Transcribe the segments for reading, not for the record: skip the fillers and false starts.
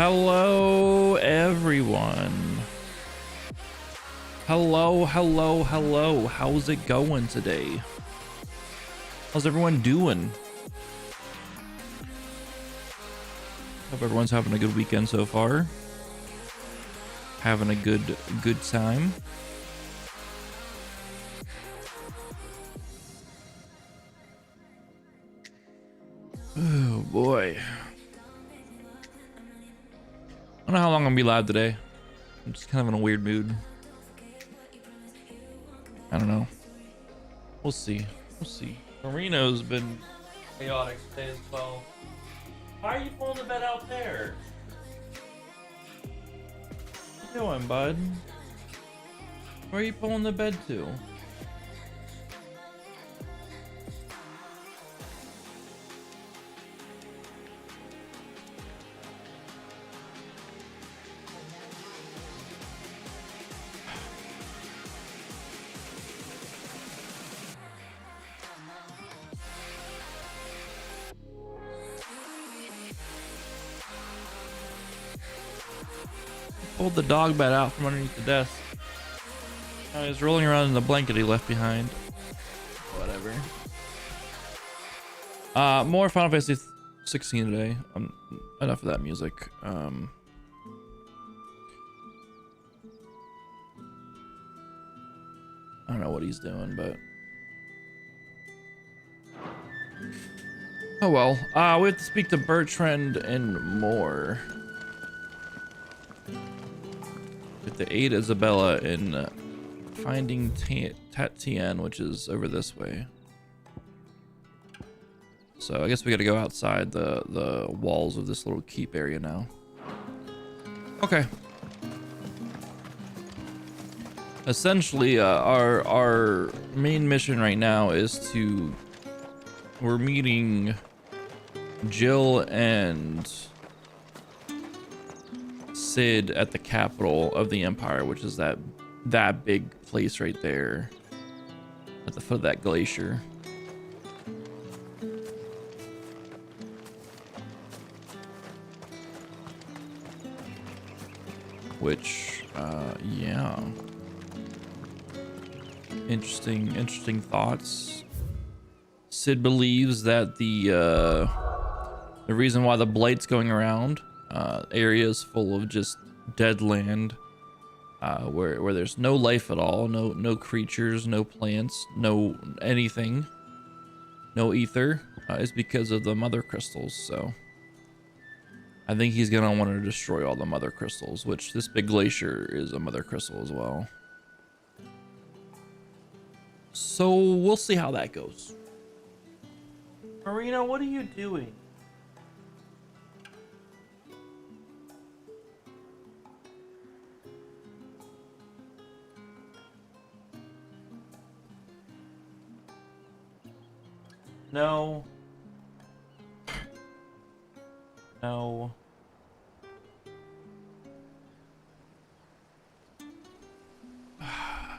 Hello, everyone. Hello. How's it going today? How's everyone doing? Hope everyone's having a good weekend so far. Having a good time. Oh boy. I don't know how long I'm gonna be live today. I'm just kind of in a weird mood. I don't know. We'll see. Marino's been chaotic today as well. Why are you pulling the bed out there? What you doing, bud? Where are you pulling the bed to? Pulled the dog bed out from underneath the desk. He was rolling around in the blanket he left behind. Whatever. More Final Fantasy 16 today. Enough of that music. I don't know what he's doing, but oh well. We have to speak to Bertrand and more. With the aid Isabella in finding Tatian, which is over this way. So I guess we got to go outside the walls of this little keep area now. Okay. Essentially, our main mission right now is we're meeting Jill and Sid at the capital of the Empire, which is that big place right there at the foot of that glacier. Which, yeah. Interesting thoughts. Sid believes that the reason why the blight's going around areas full of just dead land, where there's no life at all, no creatures, no plants, no anything, no ether, is because of the mother crystals. So I think he's gonna want to destroy all the mother crystals, which this big glacier is a mother crystal as well. So we'll see how that goes. Marina, what are you doing? No.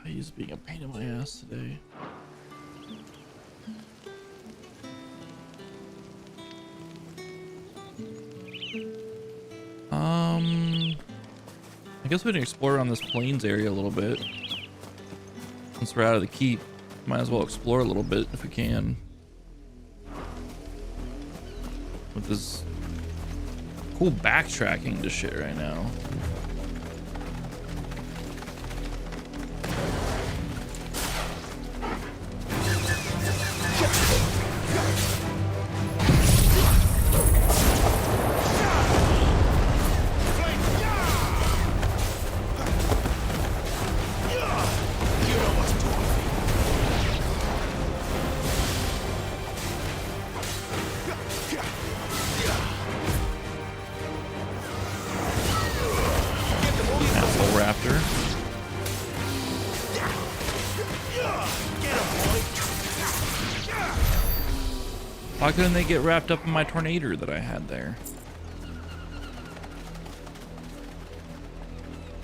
He's being a pain in my ass today. I guess we can explore around this plains area a little bit. Since we're out of the keep, might as well explore a little bit if we can. With this cool backtracking to shit right now. Why couldn't they get wrapped up in my tornado that I had there?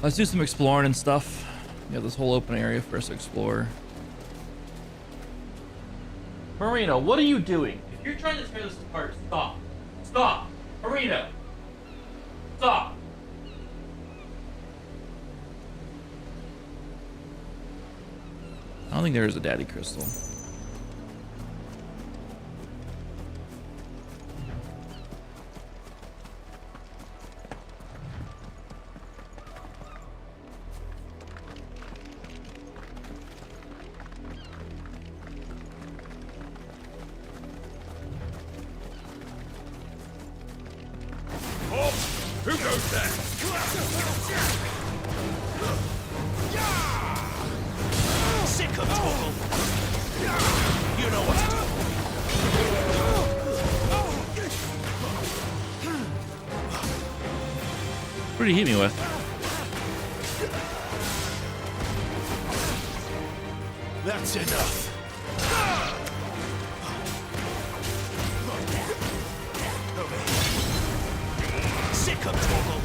Let's do some exploring and stuff. We have this whole open area for us to explore. Marina, what are you doing? If you're trying to tear this apart, stop. Stop. Marina. Stop. don't think there is a daddy crystal. Who goes there? Sick of trouble. You know what to do. What did he hit me with? That's enough. Sick of trouble.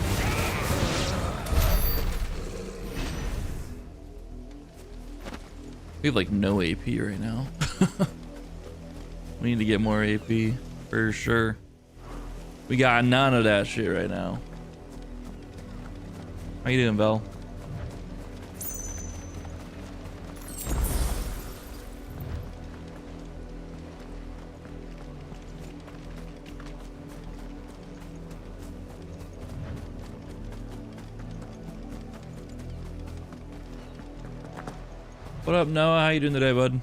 We have like no AP right now. We need to get more AP for sure. We got none of that shit right now. How you doing, Belle? What up, Noah? How you doing today, bud?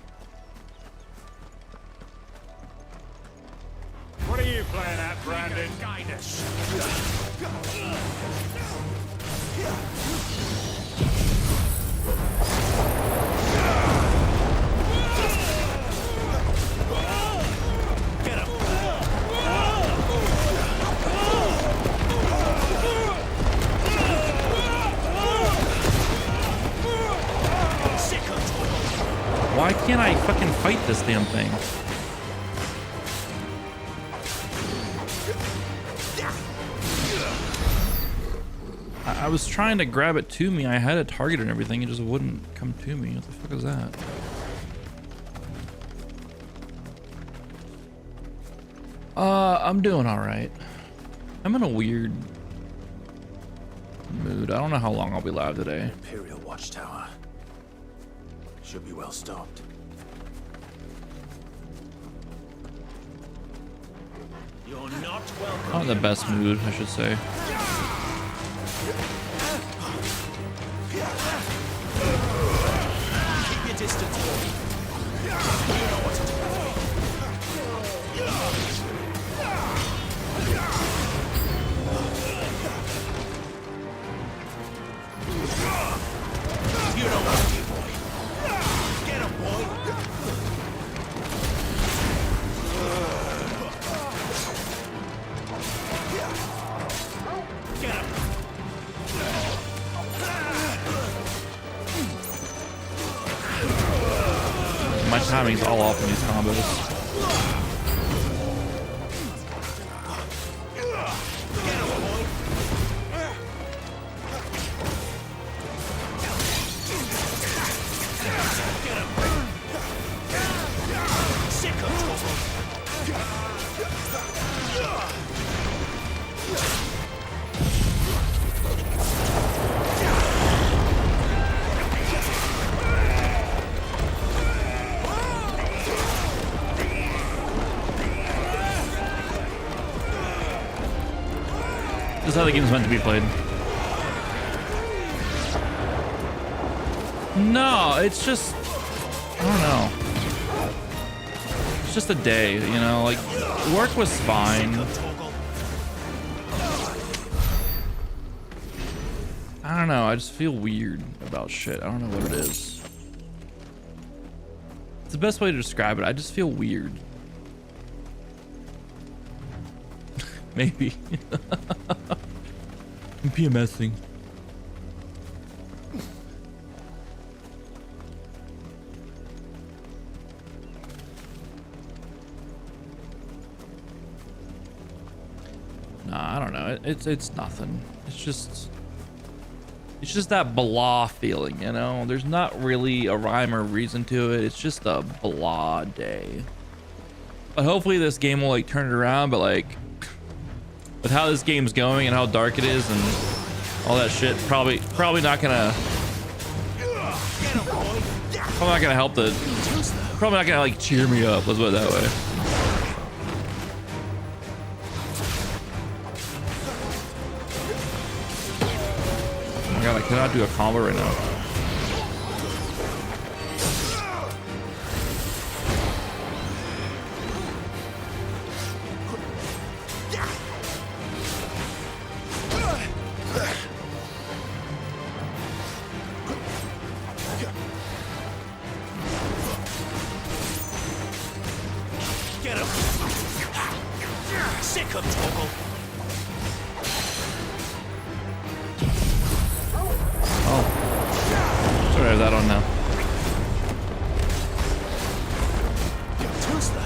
What are you playing at, Brandon? Guide us. Get him. Sick of trouble. Why can't I fucking fight this damn thing? I was trying to grab it to me. I had it targeted and everything. It just wouldn't come to me. What the fuck is that? I'm doing all right. I'm in a weird mood. I don't know how long I'll be live today. Imperial Watchtower. Should be well stocked. You're not welcome. Not in the best mood, I should say. Keep your distance. You know what to do. You know what to do, boy. Get him, boy. Get him. My timing's all off in these combos. Sick of trouble. This is how the game's meant to be played. No, it's just, I don't know. It's just a day, you know, like work was fine. I don't know. I just feel weird about shit. I don't know what it is. It's the best way to describe it. I just feel weird. Maybe. I'm PMSing. Nah, I don't know. It's nothing. It's just that blah feeling, you know? There's not really a rhyme or reason to it. It's just a blah day. But hopefully this game will like turn it around, but like with how this game's going and how dark it is and all that shit, probably not gonna. Get him, boy. Probably not gonna help the. Probably not gonna like cheer me up. Let's put it that way. Oh my god, I cannot do a combo right now. Get him! Sick of Toggle! Oh. Sorry, I have that on now. You're too slow.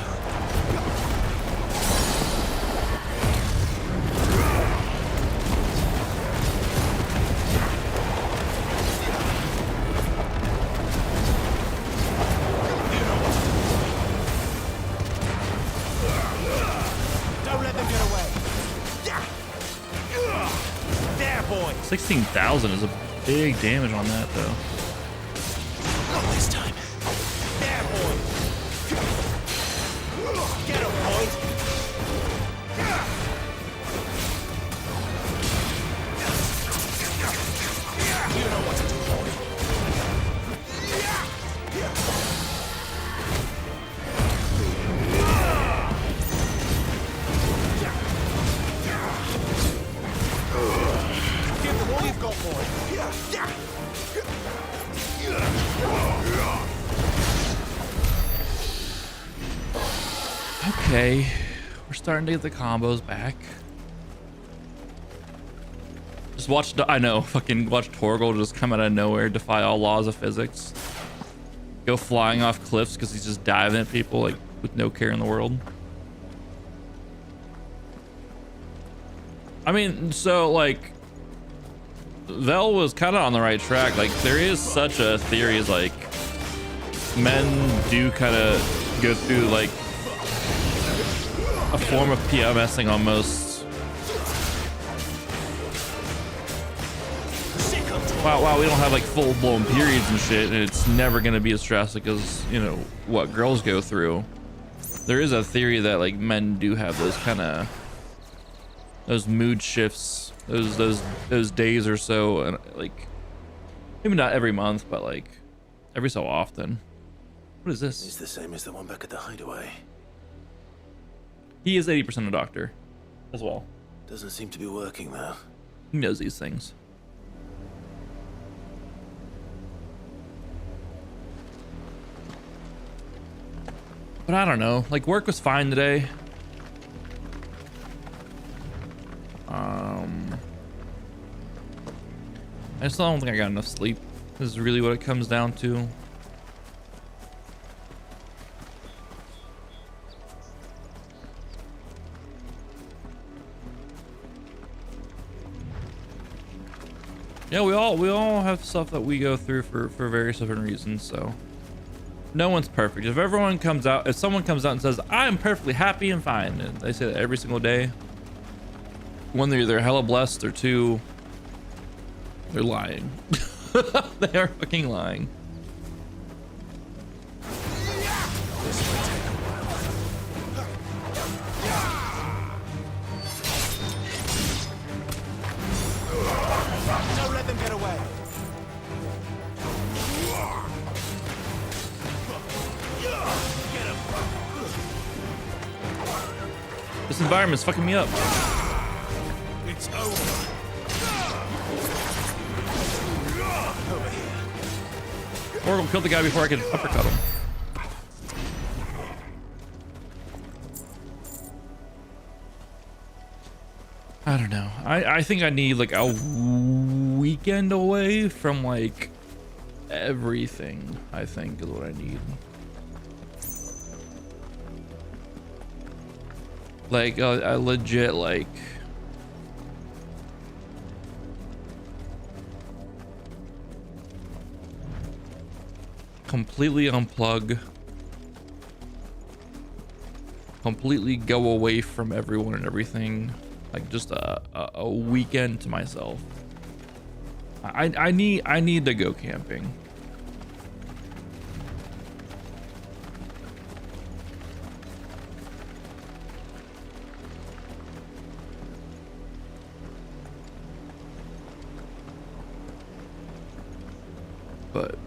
Don't let them get away. There, boy. 16,000 is a big damage on that though. Not this time. There, boy. Get him, boy. You know what to do, boy. Give them all you've got, boy. Okay, we're starting to get the combos back. Just watch, I know, fucking watch Torgal just come out of nowhere, defy all laws of physics. Go flying off cliffs because he's just diving at people like with no care in the world. I mean, so like, Vel was kind of on the right track. Like, there is such a theory as like, men do kind of go through like a form of PMSing almost. Wow, we don't have like full-blown periods and shit, and it's never gonna be as drastic as, you know, what girls go through. There is a theory that like men do have those kind of those mood shifts, those days or so, and like maybe not every month, but like every so often. What is this? It's the same as the one back at the hideaway. He is 80% a doctor as well. Doesn't seem to be working though. He knows these things. But I don't know, like work was fine today. I just don't think I got enough sleep. This is really what it comes down to. Yeah, we all have stuff that we go through for various different reasons, so no one's perfect. If someone comes out and says, I'm perfectly happy and fine, and they say that every single day, one, they're either hella blessed, or two, they're lying. They are fucking lying. Don't let them get away. Get him. This environment's fucking me up. It's over. Over here. Oracle killed the guy before I could uppercut him. I don't know. I think I need like a weekend away from like everything, I think is what I need. Like I legit like completely unplug, completely go away from everyone and everything, like just a weekend to myself. I need to go camping. but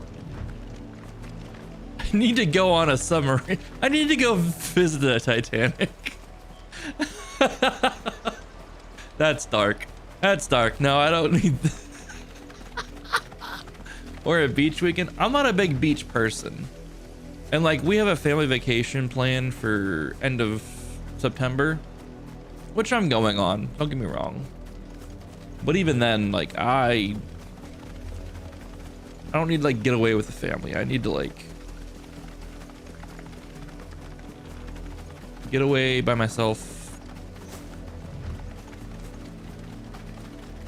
I need to go on a submarine. I need to go visit the Titanic. That's dark. That's dark. No, I don't need or a beach weekend. I'm not a big beach person. And like, we have a family vacation planned for end of September, which I'm going on. Don't get me wrong. But even then, like, I don't need to like get away with the family. I need to like get away by myself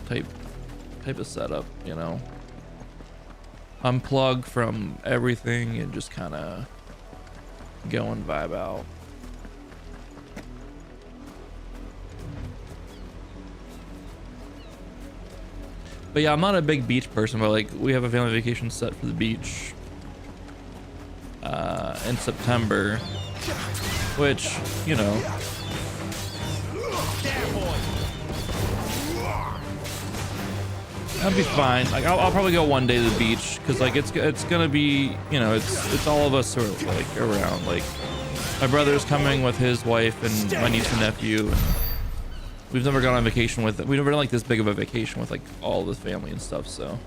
type of setup, you know. Unplug from everything and just kind of go and vibe out. But yeah, I'm not a big beach person, but like, we have a family vacation set for the beach in September, which, you know, that'd be fine. Like, I'll probably go one day to the beach because like it's gonna be, you know, it's all of us who are like around. Like, my brother's coming with his wife and my niece and nephew, and we've never gone on vacation with it. We've never done like this big of a vacation with like all the family and stuff. So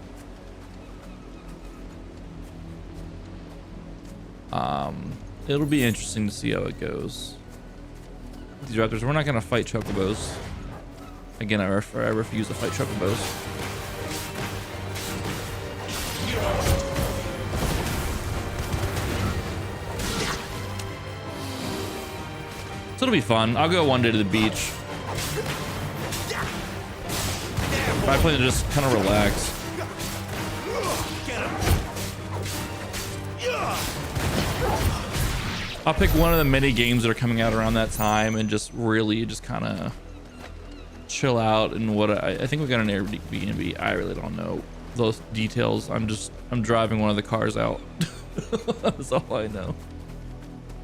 it'll be interesting to see how it goes. These raptors, we're not gonna fight chocobos. Again, I refuse to fight chocobos. So it'll be fun. I'll go one day to the beach. I plan to just kind of relax. I'll pick one of the many games that are coming out around that time and just really just kind of chill out. And what I think we got an Airbnb. I really don't know those details. I'm driving one of the cars out. That's all I know.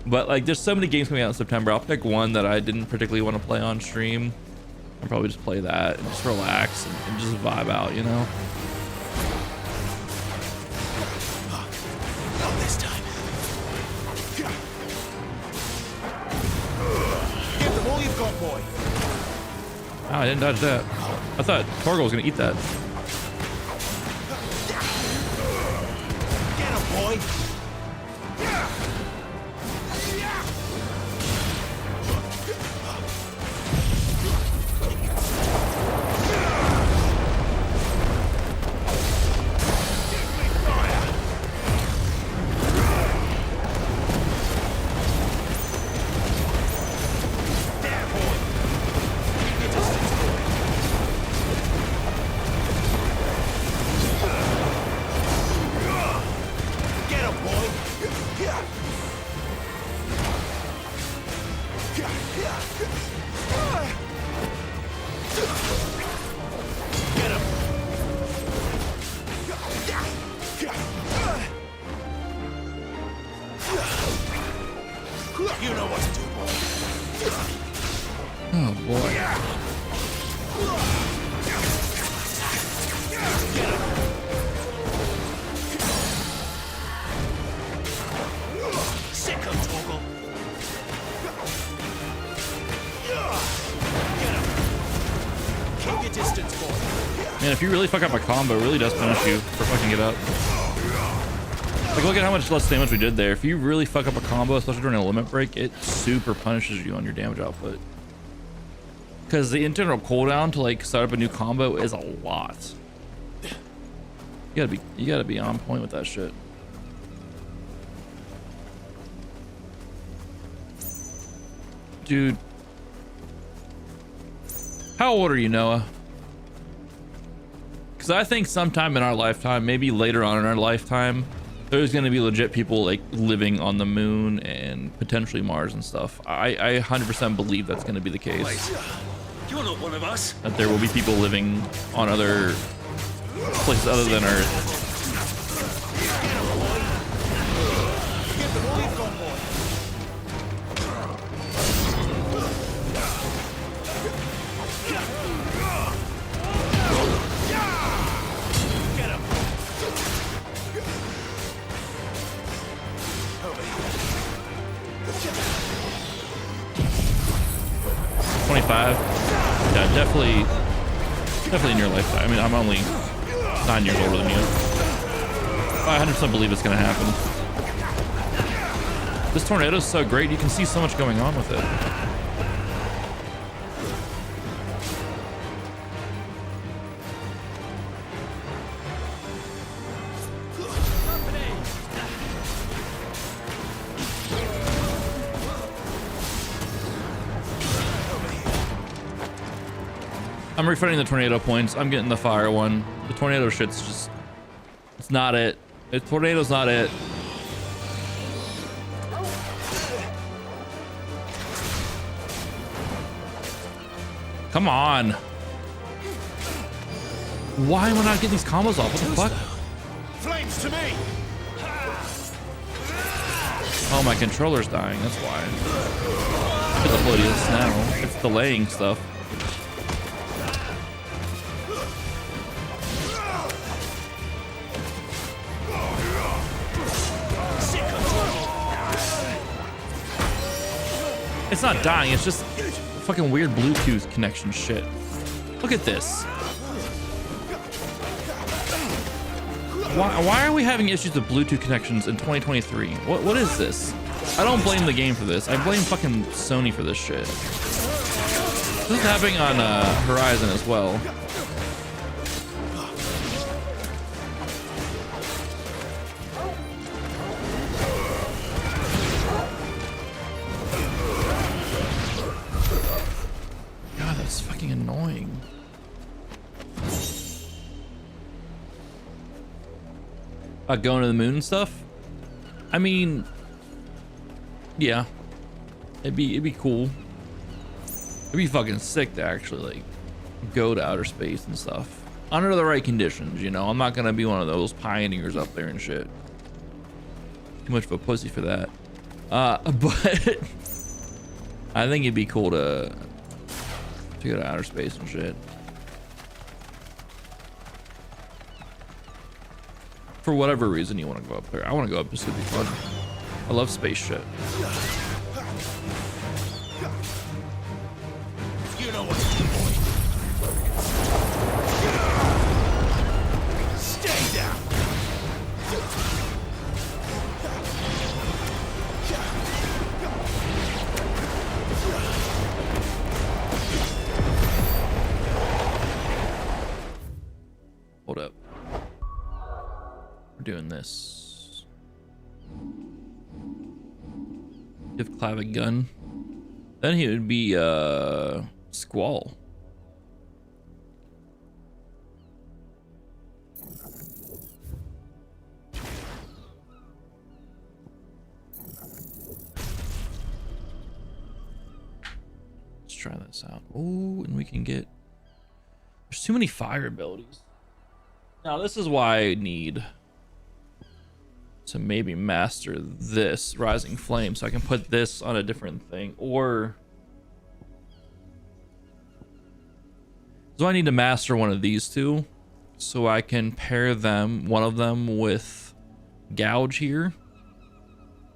But like, there's so many games coming out in September. I'll pick one that I didn't particularly want to play on stream. I'll probably just play that and just relax and just vibe out, you know. Not this time. Give them all you've got, boy. Oh, I didn't dodge that. I thought Torgal was gonna eat that. Get him, boy. You know what to do, boy. Oh boy. Sick of Torgal. Keep your distance, boy. Man, if you really fuck up a combo, it really does punish you for fucking it up. Like, look at how much less damage we did there. If you really fuck up a combo, especially during a limit break, it super punishes you on your damage output. Because the internal cooldown to like start up a new combo is a lot. You gotta be on point with that shit. Dude. How old are you, Noah? Because I think sometime in our lifetime, maybe later on in our lifetime, there's going to be legit people like living on the moon and potentially Mars and stuff. I 100% believe that's going to be the case. Wait, you're not one of us. That there will be people living on other places other than Earth. Give them all you've got, boy. Get him. PS5. Yeah, definitely in your lifetime. I mean, I'm only 9 years older than you. I 100% believe it's gonna happen. This tornado is so great. You can see so much going on with it. I'm refunding the tornado points. I'm getting the fire one. The tornado shit's just, it's not it. The tornado's not it. Come on. Why am I not getting these combos off? What the fuck? Flames to me. Oh, my controller's dying. That's why. It's the bloodiest now. It's delaying stuff. It's not dying, it's just fucking weird Bluetooth connection shit. Look at this. Why are we having issues with Bluetooth connections in 2023? What is this? I don't blame the game for this. I blame fucking Sony for this shit. This is happening on Horizon as well. Annoying. Going to the moon and stuff? I mean, yeah, it'd be cool. It'd be fucking sick to actually like go to outer space and stuff under the right conditions. You know, I'm not gonna be one of those pioneers up there and shit. Too much of a pussy for that. But I think it'd be cool to go to outer space and shit. For whatever reason you want to go up there. I want to go up just to be fun. I love space shit. You know what's the point. Stay down. Hold up. We're doing this. Give Clav a gun. Then he would be Squall. Let's try this out. Oh, and we can get, there's too many fire abilities. Now this is why I need to maybe master this Rising Flame so I can put this on a different thing, or do I need to master one of these two so I can pair them, one of them with Gouge here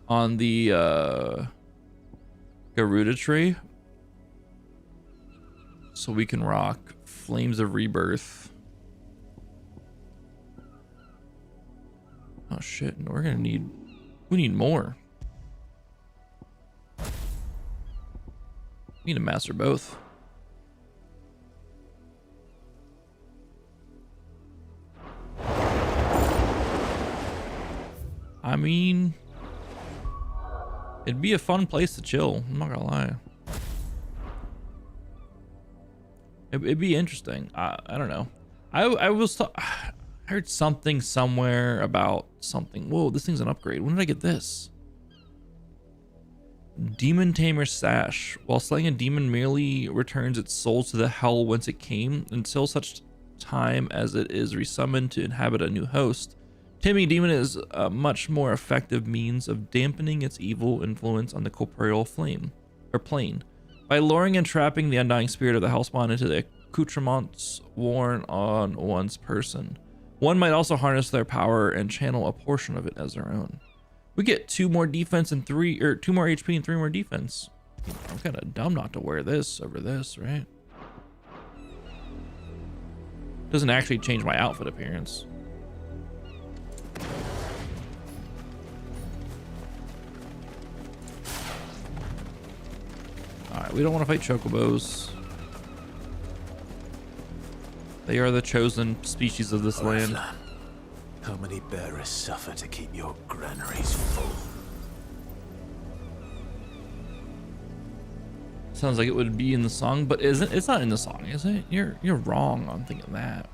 on the Garuda tree, so we can rock Flames of Rebirth. Oh shit, we're gonna need, we need more. We need to master both. I mean, it'd be a fun place to chill, I'm not gonna lie. It'd be interesting. I don't know. I heard something somewhere about something. Whoa, this thing's an upgrade. When did I get this? Demon Tamer Sash. While slaying a demon merely returns its soul to the hell whence it came until such time as it is resummoned to inhabit a new host. Taming Demon is a much more effective means of dampening its evil influence on the corporeal flame or plane by luring and trapping the undying spirit of the hellspawn into the accoutrements worn on one's person. One might also harness their power and channel a portion of it as their own. We get 2 more defense and 2 more HP and 3 more defense. I'm kind of dumb not to wear this over this, right? Doesn't actually change my outfit appearance. Alright, we don't want to fight chocobos. They are the chosen species of this land. How many bearers suffer to keep your granaries full? Sounds like it would be in the song, but isn't it's not in the song, is it? You're wrong on thinking that.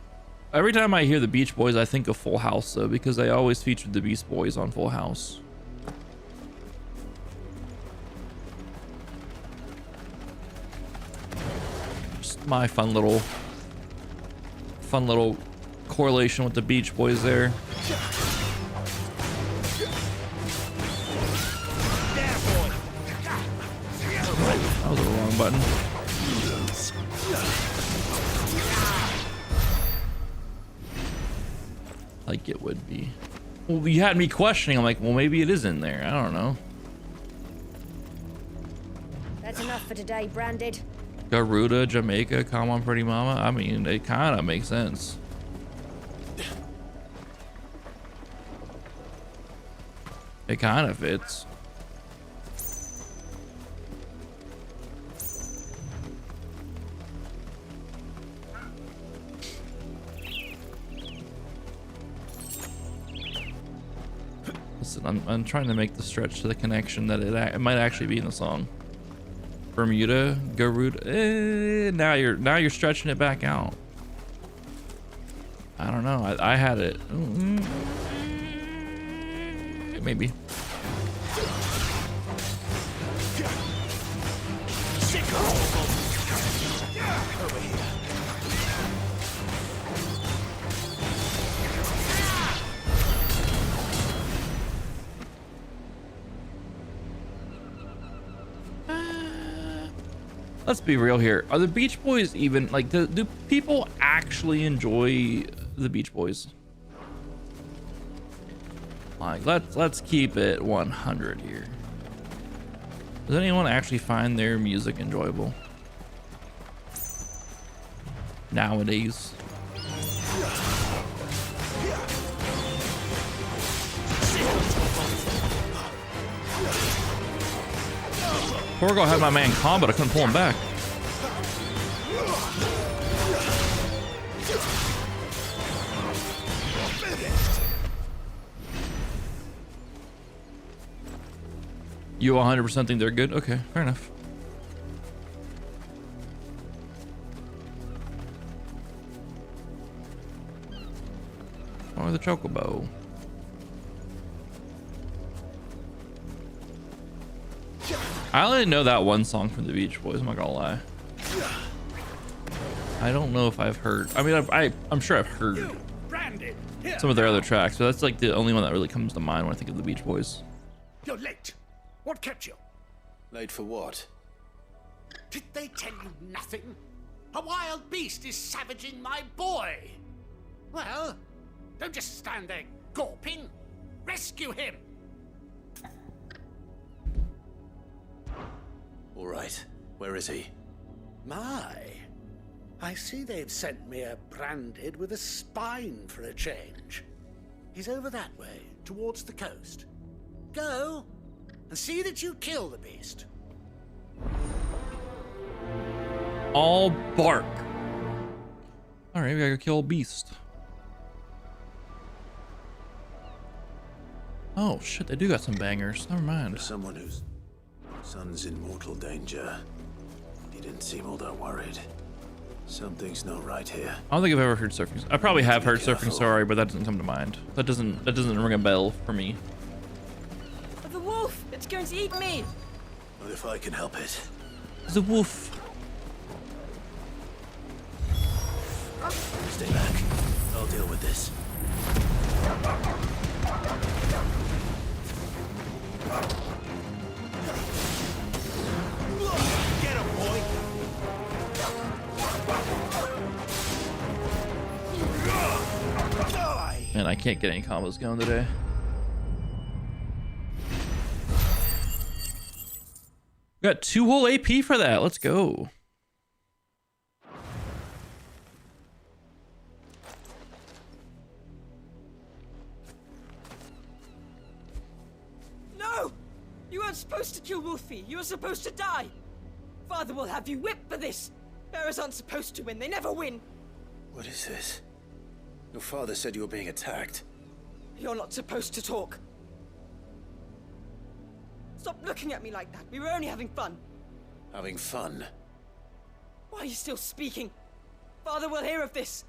Every time I hear the Beach Boys, I think of Full House though, because they always featured the Beach Boys on Full House. Just my fun little correlation with the Beach Boys there. That was the wrong button. Like it would be. Well, you had me questioning. I'm like, well, maybe it is in there. I don't know. That's enough for today, Branded. Garuda, Jamaica, come on, pretty mama. I mean, it kind of makes sense. It kind of fits. Listen, I'm trying to make the stretch to the connection that it might actually be in the song. Bermuda, Garuda. Now you're stretching it back out. I don't know. I had it. Maybe. Let's be real here. Are the Beach Boys even like do people actually enjoy the Beach Boys? Like let's keep it 100 here. Does anyone actually find their music enjoyable nowadays? Torgo had my man calm, but I couldn't pull him back. You 100% think they're good? Okay, fair enough. Or the chocobo. I only know that one song from the Beach Boys, I'm not gonna lie. I don't know if I've heard. I mean, I'm sure I've heard some of their other tracks, but that's like the only one that really comes to mind when I think of the Beach Boys. You're late. What kept you? Late for what? Did they tell you nothing? A wild beast is savaging my boy. Well, don't just stand there gawping. Rescue him. All right. Where is he? My, I see they've sent me a Branded with a spine for a change. He's over that way, towards the coast. Go, and see that you kill the beast. All bark. All right, we gotta go kill a beast. Oh shit, they do got some bangers. Never mind. For someone whose son's in mortal danger, he didn't seem all that worried. Something's not right here. I don't think I've ever heard Surfing. I probably have heard Surfing Sorry, but that doesn't come to mind. That doesn't ring a bell for me. The wolf! It's going to eat me! What if I can help it? The wolf. Stay back. I'll deal with this. Get him, boy. Die. Man, I can't get any combos going today. Got 2 whole AP for that. Let's go. No! You weren't supposed to kill Wolfie. You were supposed to die. Father will have you whipped for this. Bearers aren't supposed to win. They never win. What is this? Your father said you were being attacked. You're not supposed to talk. Stop looking at me like that. We were only having fun. Having fun? Why are you still speaking? Father will hear of this.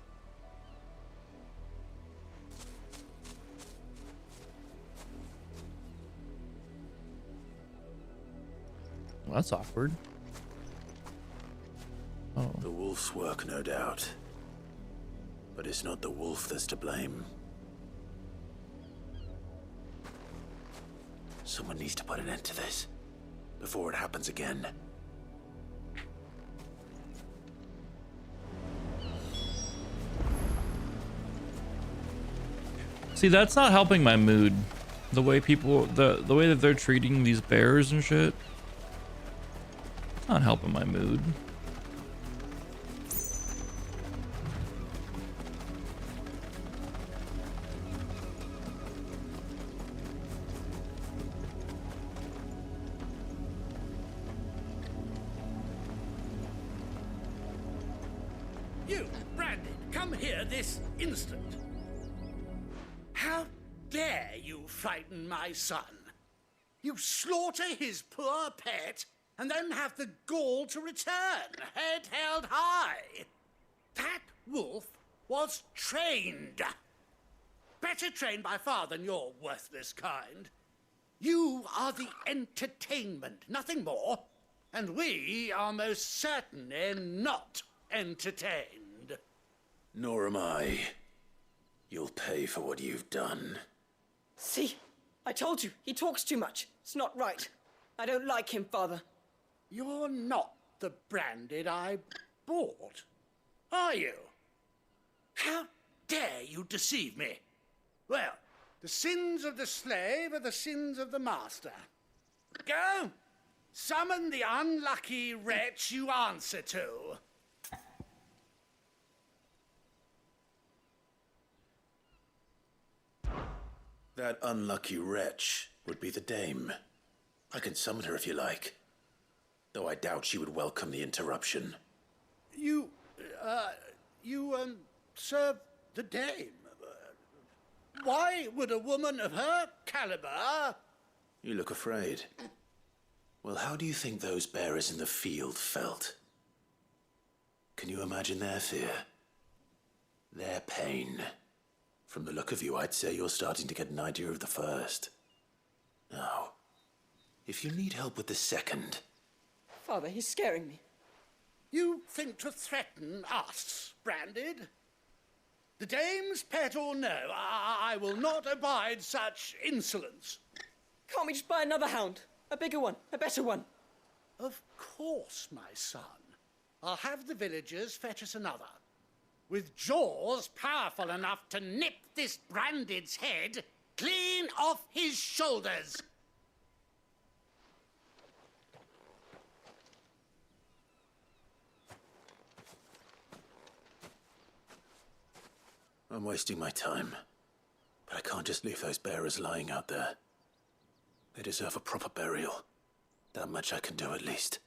Well, that's awkward. Oh. The wolf's work, no doubt. But it's not the wolf that's to blame. Someone needs to put an end to this before it happens again. See, that's not helping my mood. The way people, the way that they're treating these bears and shit. It's not helping my mood. You, Brandon, come here this instant. How dare you frighten my son? You slaughter his poor pet and then have the gall to return, head held high. That wolf was trained. Better trained by far than your worthless kind. You are the entertainment, nothing more. And we are most certainly not entertained. Nor am I. You'll pay for what you've done. See? I told you. He talks too much. It's not right. I don't like him, Father. You're not the Branded I bought, are you? How dare you deceive me? Well, the sins of the slave are the sins of the master. Go! Summon the unlucky wretch you answer to. That unlucky wretch would be the dame. I can summon her if you like. Though I doubt she would welcome the interruption. You serve the dame. Why would a woman of her caliber... You look afraid. Well, how do you think those bearers in the field felt? Can you imagine their fear? Their pain? From the look of you, I'd say you're starting to get an idea of the first. Now, if you need help with the second... Father, he's scaring me. You think to threaten us, Branded? The dame's pet or no, I will not abide such insolence. Can't we just buy another hound? A bigger one, a better one. Of course, my son. I'll have the villagers fetch us another. With jaws powerful enough to nip this Branded's head clean off his shoulders. I'm wasting my time. But I can't just leave those bearers lying out there. They deserve a proper burial. That much I can do at least.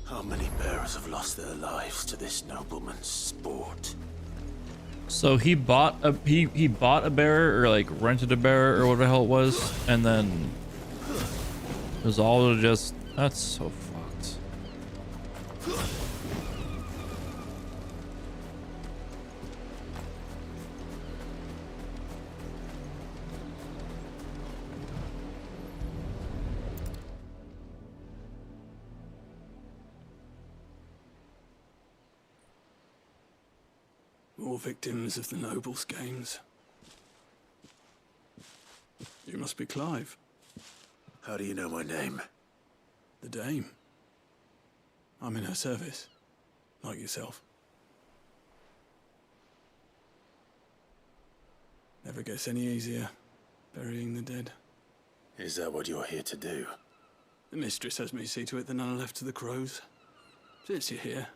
How many bearers have lost their lives to this nobleman's sport? So he bought a he bought a bearer, or like rented a bearer, or whatever the hell it was, and then it was all just, that's so fucked. More victims of the nobles' games. You must be Clive. How do you know my name? The Dame. I'm in her service, like yourself. Never gets any easier, burying the dead. Is that what you're here to do? The mistress has me see to it that none are left to the crows. Since you're here,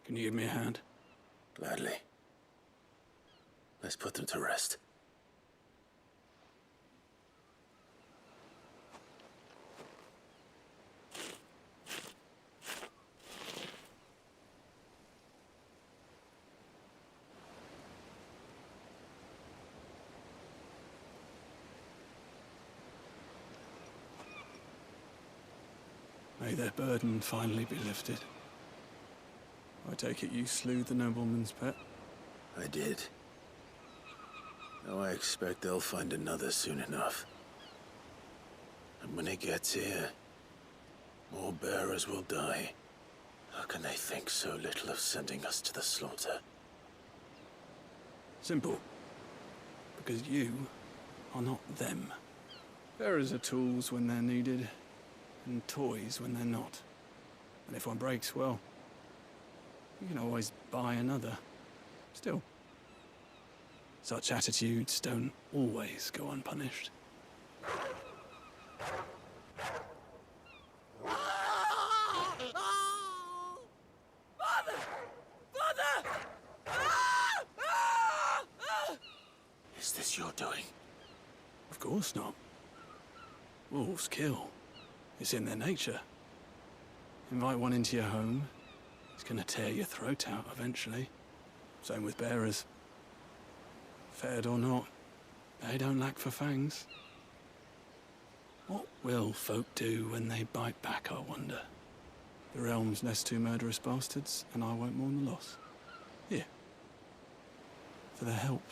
can you give me a hand? Gladly. Let's put them to rest. May their burden finally be lifted. I take it you slew the nobleman's pet? I did. Now I expect they'll find another soon enough. And when it gets here, more bearers will die. How can they think so little of sending us to the slaughter? Simple. Because you are not them. Bearers are tools when they're needed, and toys when they're not. And if one breaks, well, you can always buy another. Still, such attitudes don't always go unpunished. Is this your doing? Of course not. Wolves kill. It's in their nature. Invite one into your home, it's gonna tear your throat out eventually. Same with bearers. Fed or not, they don't lack for fangs. What will folk do when they bite back, I wonder? The realm's nest two murderous bastards, and I won't mourn the loss. Here. For their help.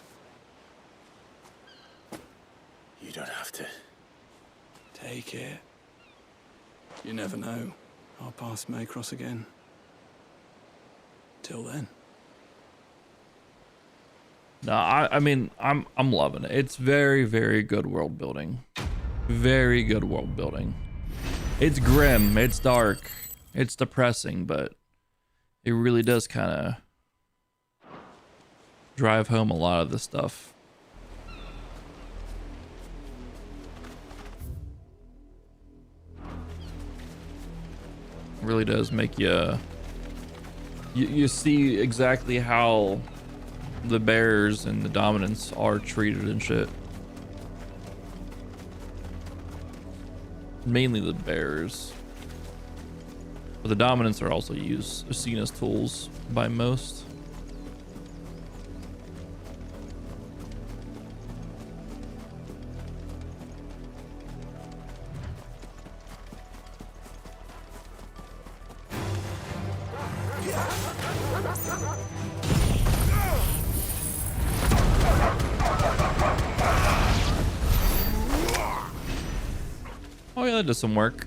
You don't have to. Take it. You never know. Our paths may cross again. Till then. No, I mean, I'm loving it. It's very, very good world building. Very good world building. It's grim, it's dark, it's depressing, but it really does kind of drive home a lot of the stuff. It really does make you see exactly how the bears and the dominants are treated and shit. Mainly the bears, but the dominants are also seen as tools by most. Oh yeah, that does some work.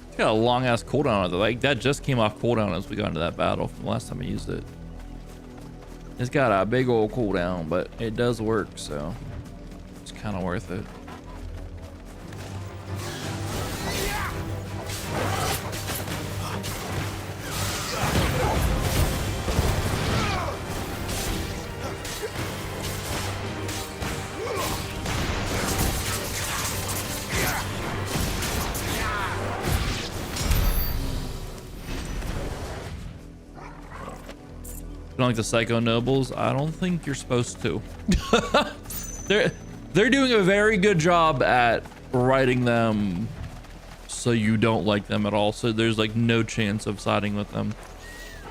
It's got a long ass cooldown on it. Like that just came off cooldown as we got into that battle from the last time I used it. It's got a big old cooldown, but it does work, so it's kind of worth it. You don't like the Psycho Nobles? I don't think you're supposed to. They're doing a very good job at writing them so you don't like them at all. So there's like no chance of siding with them.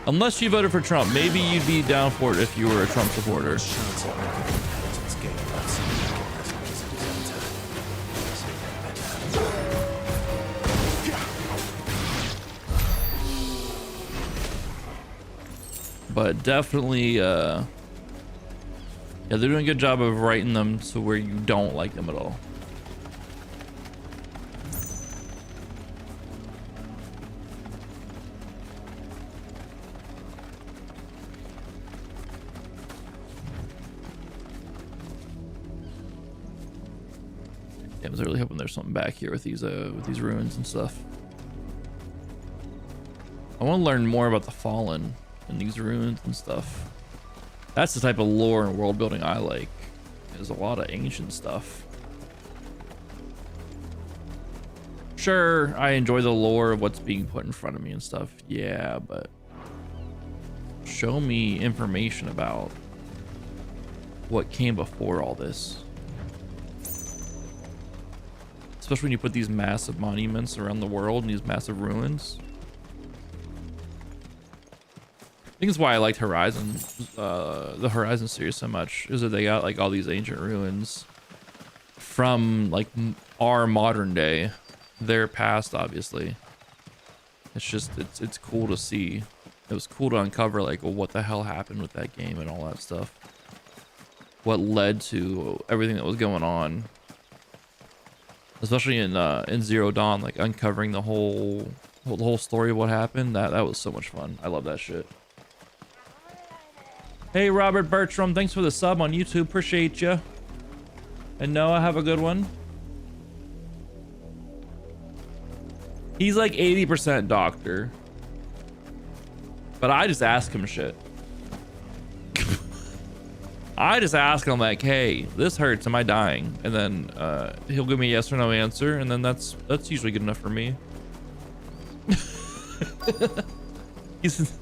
Unless you voted for Trump. Maybe you'd be down for it if you were a Trump supporter. But definitely, yeah, they're doing a good job of writing them so where you don't like them at all. Yeah, I was really hoping there's something back here with these ruins and stuff. I want to learn more about the Fallen and these ruins and stuff. That's the type of lore and world building I like. is a lot of ancient stuff. Sure, I enjoy the lore of what's being put in front of me and stuff. Yeah, but show me information about what came before all this. Especially when you put these massive monuments around the world and these massive ruins. I think it's why I liked Horizon, the Horizon series so much, is that they got like all these ancient ruins from like our modern day. Their past, obviously. It's just it's cool to see. It was cool to uncover like, well, what the hell happened with that game and all that stuff. What led to everything that was going on, especially in Zero Dawn, like uncovering the whole story of what happened. That was so much fun. I love that shit. Hey, Robert Bertram, thanks for the sub on YouTube. Appreciate you. And Noah, have a good one. He's like 80% doctor. But I just ask him shit. I just ask him like, hey, this hurts, am I dying? And then he'll give me a yes or no answer, and then that's usually good enough for me. He's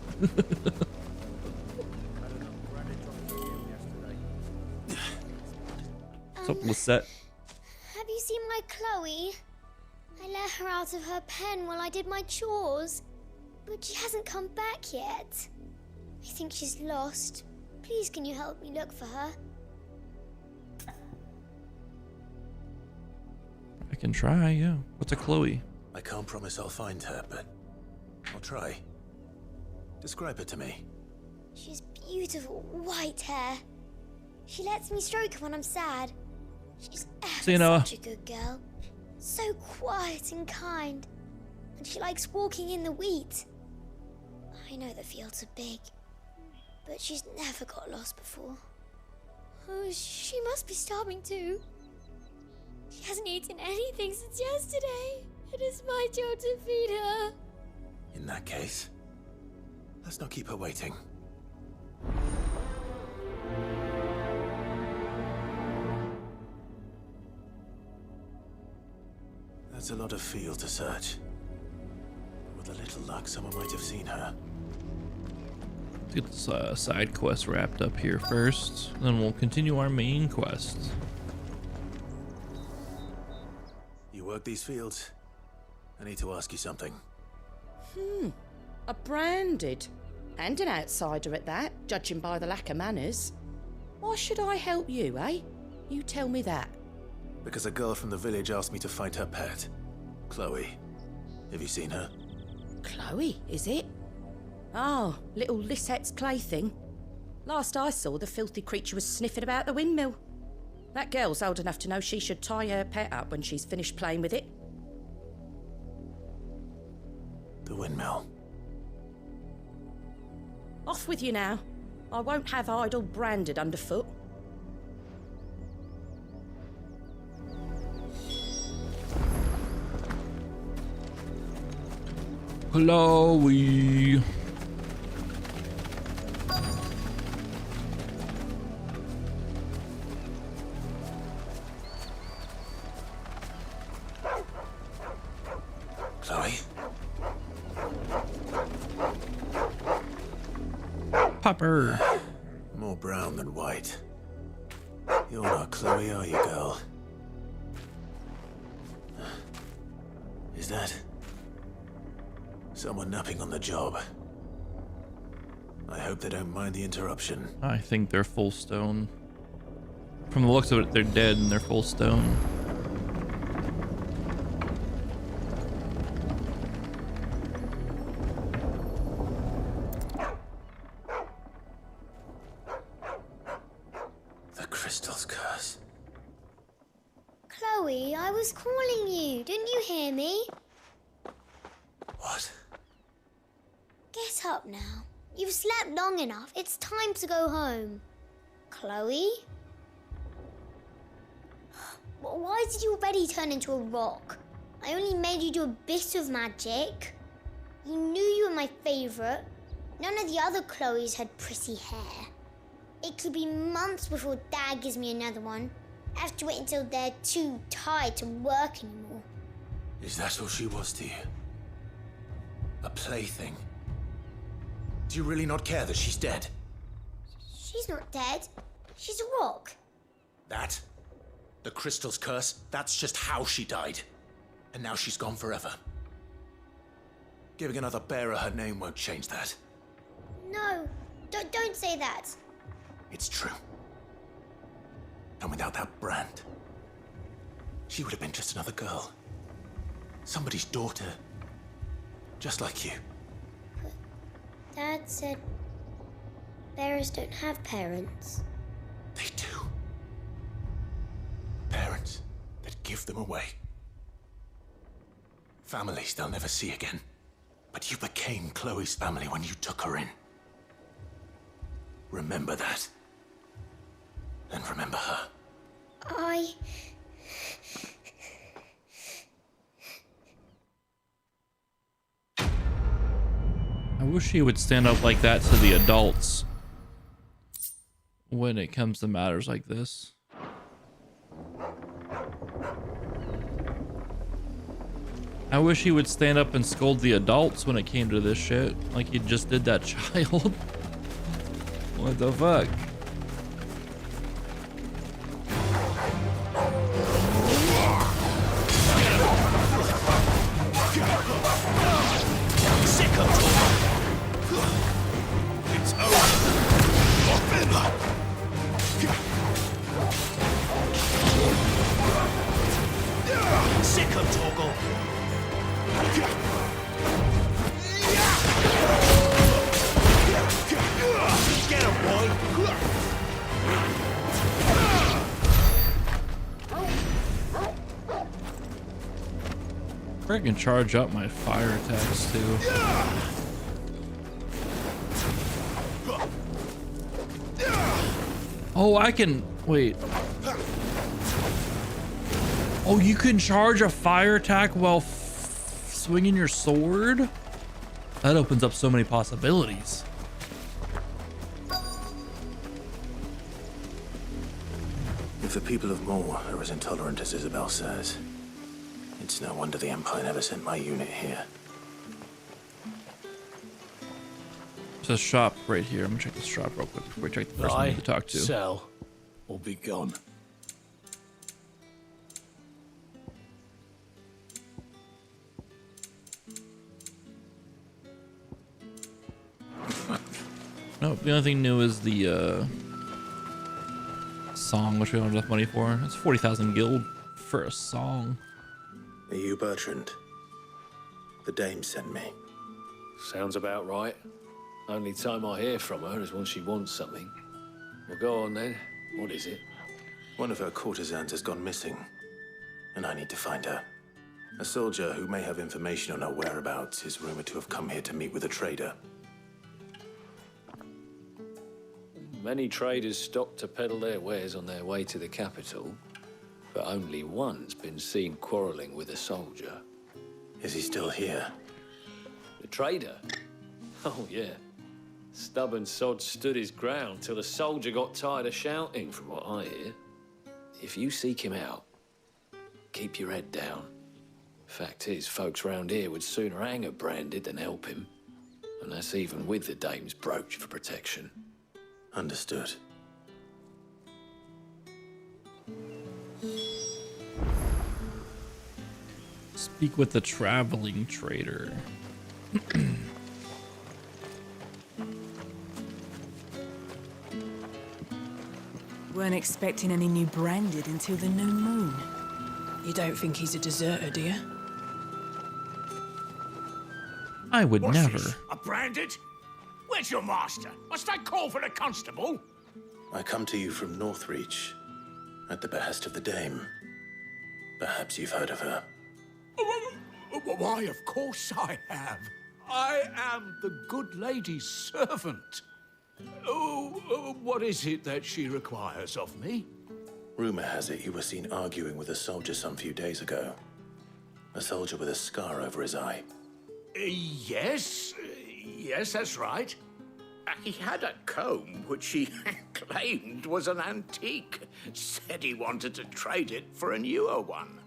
What's up, Lisette? Have you seen my Chloe? I let her out of her pen while I did my chores, but she hasn't come back yet. I think she's lost. Please, can you help me look for her? I can try, yeah. What's a Chloe? I can't promise I'll find her, but I'll try. Describe her to me. She's beautiful white hair. She lets me stroke her when I'm sad. She's such a good girl. So quiet and kind. And she likes walking in the wheat. I know the fields are big, but she's never got lost before. Oh, she must be starving too. She hasn't eaten anything since yesterday. It is my job to feed her. In that case, let's not keep her waiting. That's a lot of field to search. With a little luck, someone might have seen her. Let's get this side quest wrapped up here first, then we'll continue our main quest. You work these fields? I need to ask you something. A branded. And an outsider at that, judging by the lack of manners. Why should I help you, eh? You tell me that. Because a girl from the village asked me to find her pet, Chloe. Have you seen her? Chloe, is it? Oh, little Lisette's plaything. Last I saw, the filthy creature was sniffing about the windmill. That girl's old enough to know she should tie her pet up when she's finished playing with it. The windmill. Off with you now. I won't have idle branded underfoot. Chloe. Chloe? Popper. More brown than white. You're not Chloe, are you, girl? Is that someone napping on the job? I hope they don't mind the interruption. I think they're full stone. From the looks of it, they're dead and they're full stone. The crystal's curse. Chloe, I was calling you. Didn't you hear me? What? Get up now. You've slept long enough. It's time to go home. Chloe? Why did you already turn into a rock? I only made you do a bit of magic. You knew you were my favorite. None of the other Chloes had pretty hair. It could be months before Dad gives me another one. I have to wait until they're too tired to work anymore. Is that all she was to you? A plaything? Do you really not care that she's dead? She's not dead. She's a rock. That? The crystal's curse? That's just how she died. And now she's gone forever. Giving another bearer her name won't change that. No, don't say that. It's true. And without that brand, she would have been just another girl. Somebody's daughter. Just like you. But Dad said bearers don't have parents. They do. Parents that give them away. Families they'll never see again. But you became Chloe's family when you took her in. Remember that. And remember her. I wish he would stand up like that to the adults when it comes to matters like this. I wish he would stand up and scold the adults when it came to this shit, like he just did that child. What the fuck? It's over. Sick of Torgal. Get him, boy. Freaking charge up my fire attacks too. Oh, I can wait. Oh, you can charge a fire attack while swinging your sword? That opens up so many possibilities. If the people of Moor are as intolerant as Isabel says, it's no wonder the Empire never sent my unit here. There's a shop right here. I'm gonna check this shop real quick before we check the person I need to talk to. Sell or be gone. Nope, the only thing new is the song, which we don't have enough money for. It's 40,000 guild for a song. Are you Bertrand? The dame sent me. Sounds about right. Only time I hear from her is when she wants something. Well, go on then. What is it? One of her courtesans has gone missing, and I need to find her. A soldier who may have information on her whereabouts is rumored to have come here to meet with a trader. Many traders stop to peddle their wares on their way to the capital, but only one's been seen quarreling with a soldier. Is he still here? The trader? Oh, yeah. Stubborn sod stood his ground till the soldier got tired of shouting, from what I hear. If you seek him out, keep your head down. Fact is, folks round here would sooner hang her branded than help him. And that's even with the dame's brooch for protection. Understood. Speak with the traveling trader. Weren't expecting any new branded until the new moon. You don't think he's a deserter, do you? I would What's never. this, a branded? Where's your master? Must I call for the constable? I come to you from Northreach, at the behest of the dame. Perhaps you've heard of her. Why, of course I have. I am the good lady's servant. Oh, what is it that she requires of me? Rumor has it you were seen arguing with a soldier some few days ago. A soldier with a scar over his eye. Yes, that's right. He had a comb which he claimed was an antique. Said he wanted to trade it for a newer one.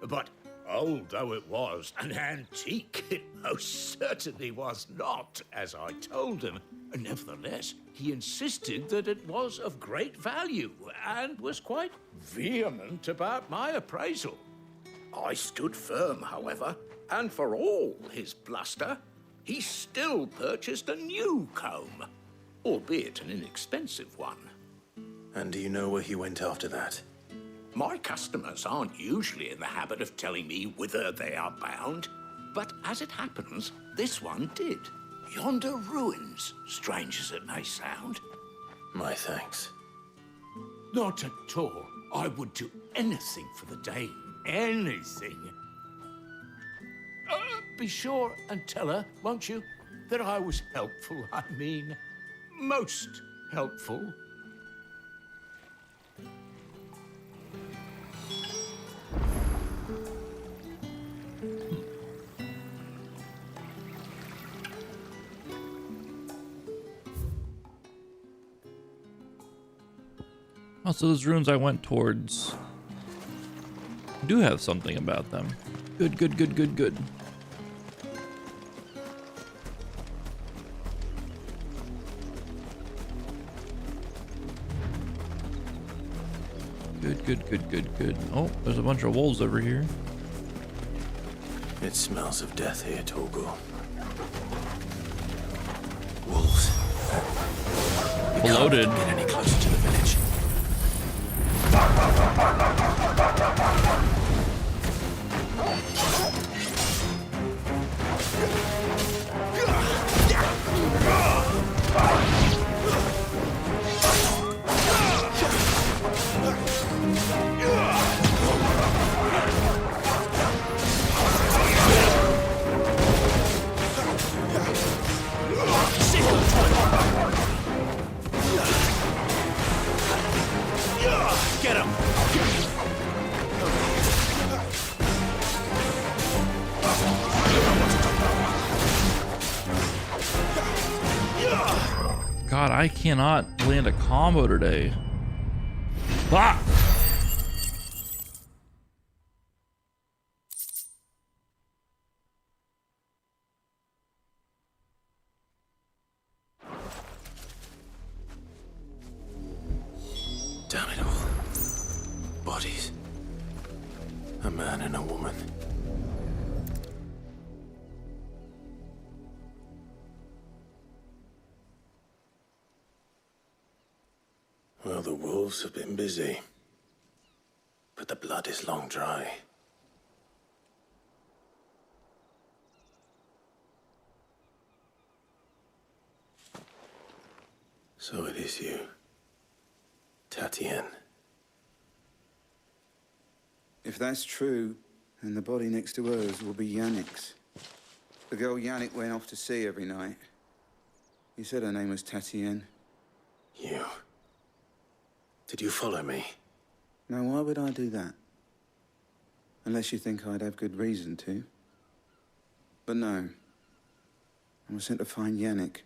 But old though it was, an antique it most certainly was not, as I told him. Nevertheless, he insisted that it was of great value and was quite vehement about my appraisal. I stood firm, however, and for all his bluster, he still purchased a new comb, albeit an inexpensive one. And do you know where he went after that? My customers aren't usually in the habit of telling me whither they are bound, but as it happens, this one did. Yonder ruins, strange as it may sound. My thanks. Not at all. I would do anything for the dame. Anything. Be sure and tell her, won't you, that I was helpful. I mean, most helpful. Also, those runes I went towards do have something about them. Good, good, good, good, good. Good, good, good, good, good. Oh, there's a bunch of wolves over here. It smells of death here, Torgal. Wolves. We Bloated. can't get any closer to the village. Get him! God, I cannot land a combo today. Ah! Damn it all. Bodies. A man and a woman. Well, the wolves have been busy. But the blood is long dry. So it is you. Tatienne. If that's true, then the body next to hers will be Yannick's. The girl Yannick went off to sea every night. You said her name was Tatienne. You. Did you follow me? Now, why would I do that? Unless you think I'd have good reason to. But no. I was sent to find Yannick.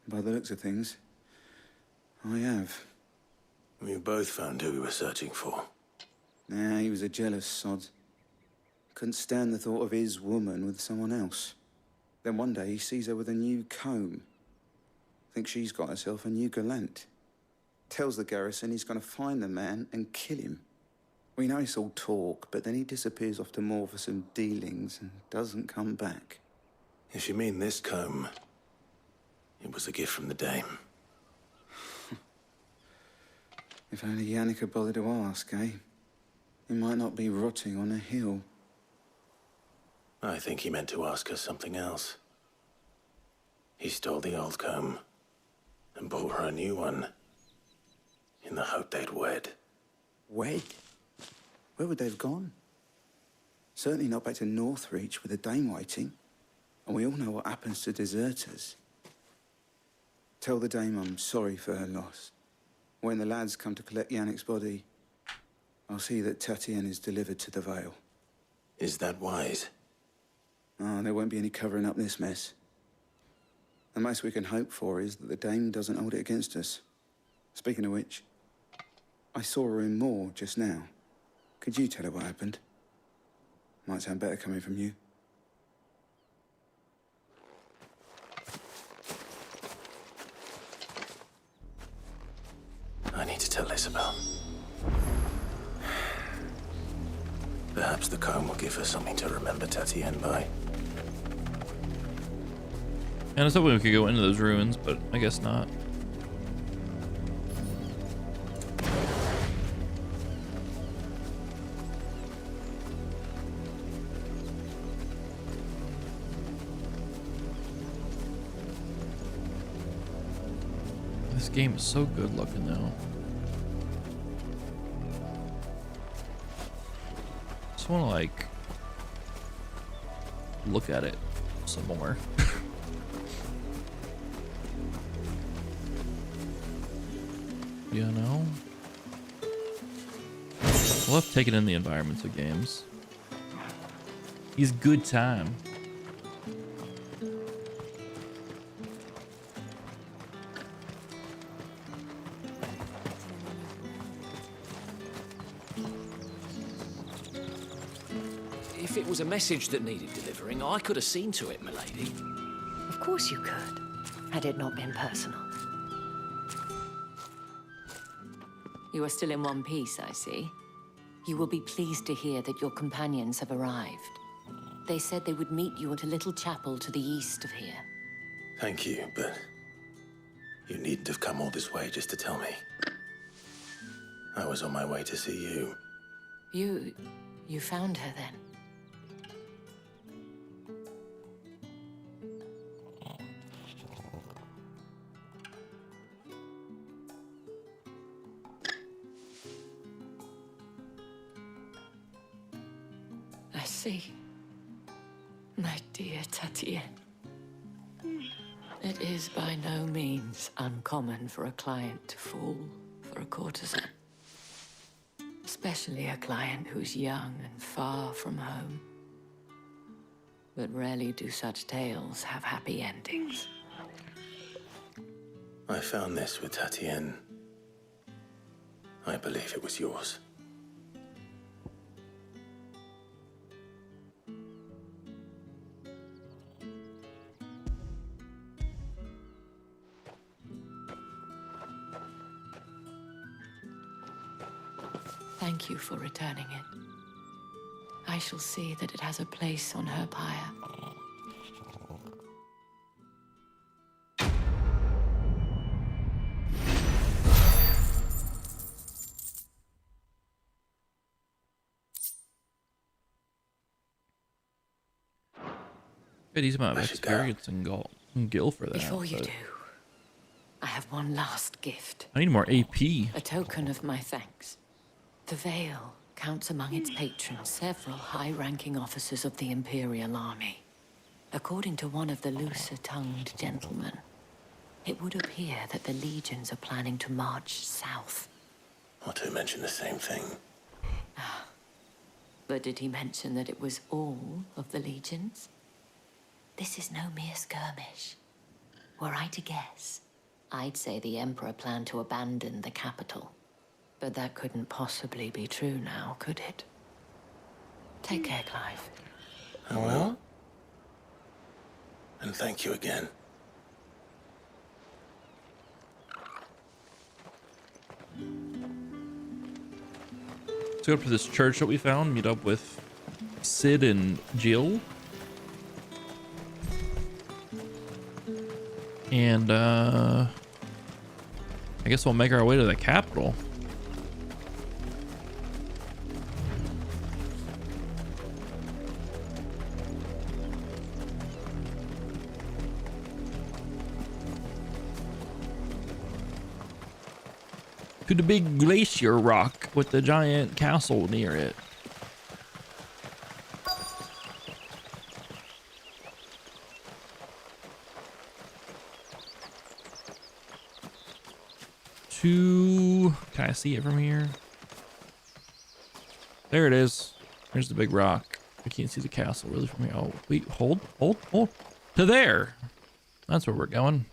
By the looks of things, I have. We both found who we were searching for. Nah, he was a jealous sod. Couldn't stand the thought of his woman with someone else. Then one day he sees her with a new comb. Thinks she's got herself a new gallant. Tells the garrison he's going to find the man and kill him. We know it's all talk, but then he disappears off to Moor for some dealings and doesn't come back. If you mean this comb, it was a gift from the dame. If only Yannick had bothered to ask, eh? He might not be rotting on a hill. I think he meant to ask her something else. He stole the old comb and bought her a new one in the hope they'd wed. Wed? Where would they have gone? Certainly not back to Northreach with a dame waiting. And we all know what happens to deserters. Tell the dame I'm sorry for her loss. When the lads come to collect Yannick's body, I'll see that Tatienne is delivered to the Vale. Is that wise? Oh, there won't be any covering up this mess. The most we can hope for is that the dame doesn't hold it against us. Speaking of which, I saw her in Moor just now. Could you tell her what happened? Might sound better coming from you. I need to tell Isabel. Perhaps the comb will give her something to remember Tatienne by. And I was hoping we could go into those ruins, but I guess not. This game is so good looking though. Just want to like look at it some more. You know, I love taking in the environments of games. He's good time. If it was a message that needed delivering, I could have seen to it, milady. Of course you could, had it not been personal. You are still in one piece, I see. You will be pleased to hear that your companions have arrived. They said they would meet you at a little chapel to the east of here. Thank you, but you needn't have come all this way just to tell me. I was on my way to see you. You found her then? I see. My dear Tatienne. It is by no means uncommon for a client to fall for a courtesan. Especially a client who's young and far from home. But rarely do such tales have happy endings. I found this with Tatienne. I believe it was yours. Thank you for returning it. I shall see that it has a place on her pyre. Good, he's about experience and Gil for that. Before you do, I have one last gift. I need more AP. A token of my thanks. The Vale counts among its patrons several high-ranking officers of the Imperial Army. According to one of the looser-tongued gentlemen, it would appear that the legions are planning to march south. Not to mention the same thing. But did he mention that it was all of the legions? This is no mere skirmish. Were I to guess, I'd say the Emperor planned to abandon the capital. But that couldn't possibly be true now, could it? Take care, Clive. I will. And thank you again. Let's go up to this church that we found, meet up with Sid and Jill. And I guess we'll make our way to the capital. To the big glacier rock with the giant castle near it. Can I see it from here? There it is. There's the big rock. I can't see the castle really from here. Oh, wait, hold. To there. That's where we're going.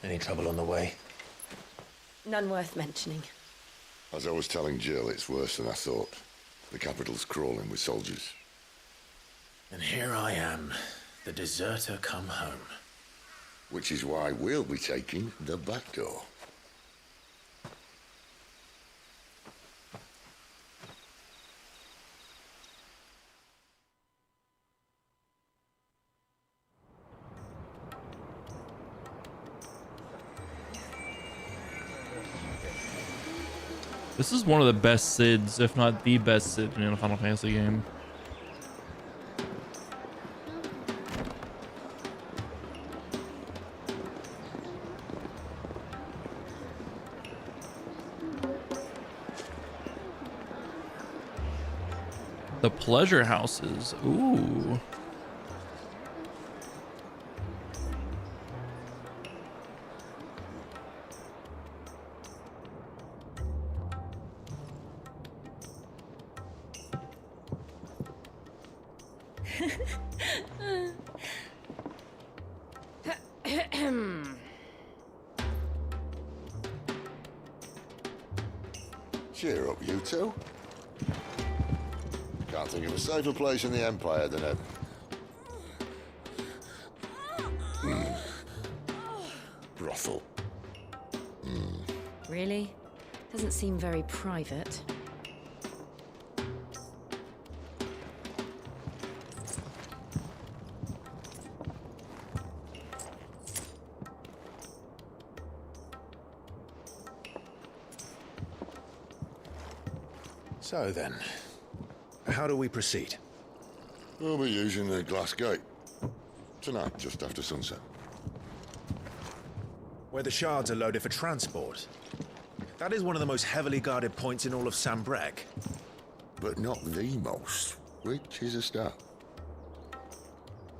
Any trouble on the way? None worth mentioning. As I was telling Jill, it's worse than I thought. The capital's crawling with soldiers. And here I am, the deserter come home. Which is why we'll be taking the back door. This is one of the best Sids, if not the best Sid in a Final Fantasy game. The pleasure houses. Ooh. Cheer up, you two. Can't think of a safer place in the Empire than a... brothel. Really? Doesn't seem very private. So then, how do we proceed? We'll be using the glass gate. Tonight, just after sunset. Where the shards are loaded for transport. That is one of the most heavily guarded points in all of Sambrec. But not the most, which is a start.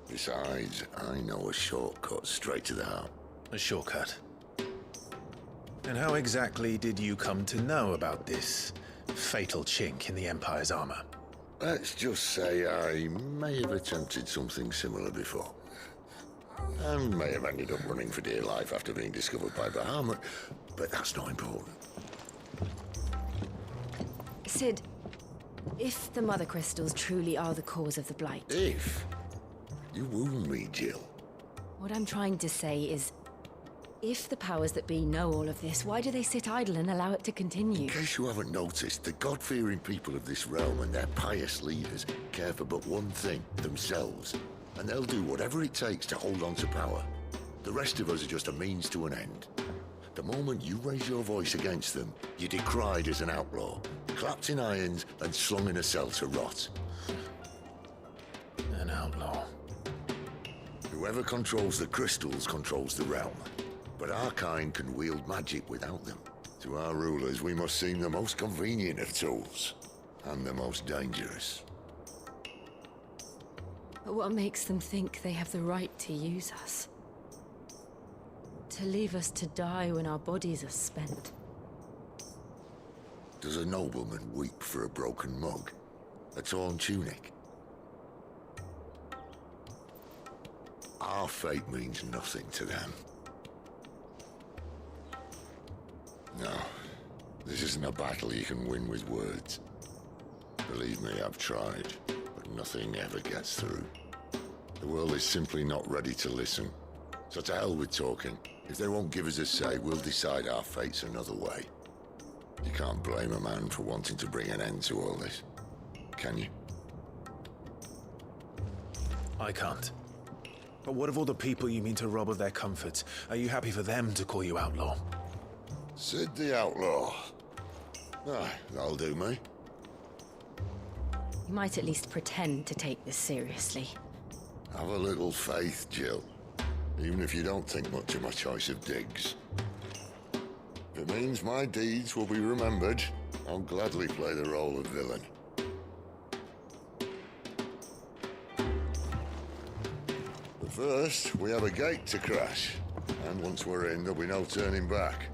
Besides, I know a shortcut straight to the heart. A shortcut? And how exactly did you come to know about this fatal chink in the Empire's armor? Let's just say I may have attempted something similar before. And may have ended up running for dear life after being discovered by Bahamut, but that's not important. Sid, if the Mother Crystals truly are the cause of the Blight... If? You wound me, Jill. What I'm trying to say is, if the powers that be know all of this, why do they sit idle and allow it to continue? In case you haven't noticed, the God-fearing people of this realm and their pious leaders care for but one thing, themselves. And they'll do whatever it takes to hold on to power. The rest of us are just a means to an end. The moment you raise your voice against them, you're decried as an outlaw, clapped in irons and slung in a cell to rot. An outlaw. Whoever controls the crystals controls the realm. But our kind can wield magic without them. To our rulers, we must seem the most convenient of tools, and the most dangerous. But what makes them think they have the right to use us? To leave us to die when our bodies are spent? Does a nobleman weep for a broken mug? A torn tunic? Our fate means nothing to them. No, this isn't a battle you can win with words. Believe me, I've tried, but nothing ever gets through. The world is simply not ready to listen. So to hell with talking. If they won't give us a say, we'll decide our fates another way. You can't blame a man for wanting to bring an end to all this, can you? I can't. But what of all the people you mean to rob of their comforts? Are you happy for them to call you outlaw? Sid the Outlaw. Ah, that'll do me. You might at least pretend to take this seriously. Have a little faith, Jill. Even if you don't think much of my choice of digs. If it means my deeds will be remembered, I'll gladly play the role of villain. First, we have a gate to crash. And once we're in, there'll be no turning back.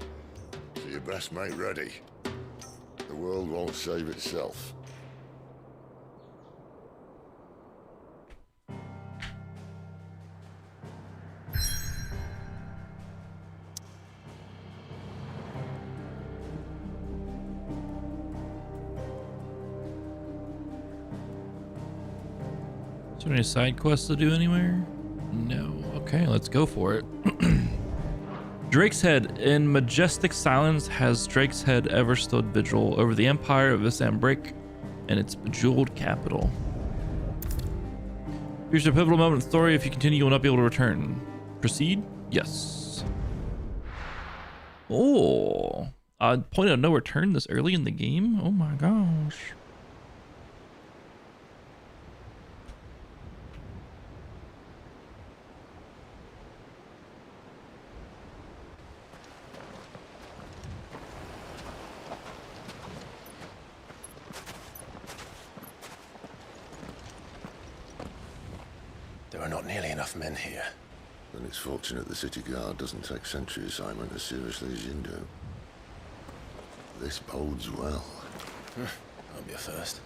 So you best make ready. The world won't save itself. Is there any side quests to do anywhere? No. Okay, let's go for it. Drake's Head. In majestic silence has Drake's Head ever stood vigil over the empire of Isambrik and its bejeweled capital. Here's a pivotal moment in the story. If you continue, you will not be able to return. Proceed? Yes. Oh. Point of no return this early in the game? Oh my gosh. There are not nearly enough men here. Then it's fortunate the city guard doesn't take sentry assignment as seriously as you do. This bodes well. Won't be a first.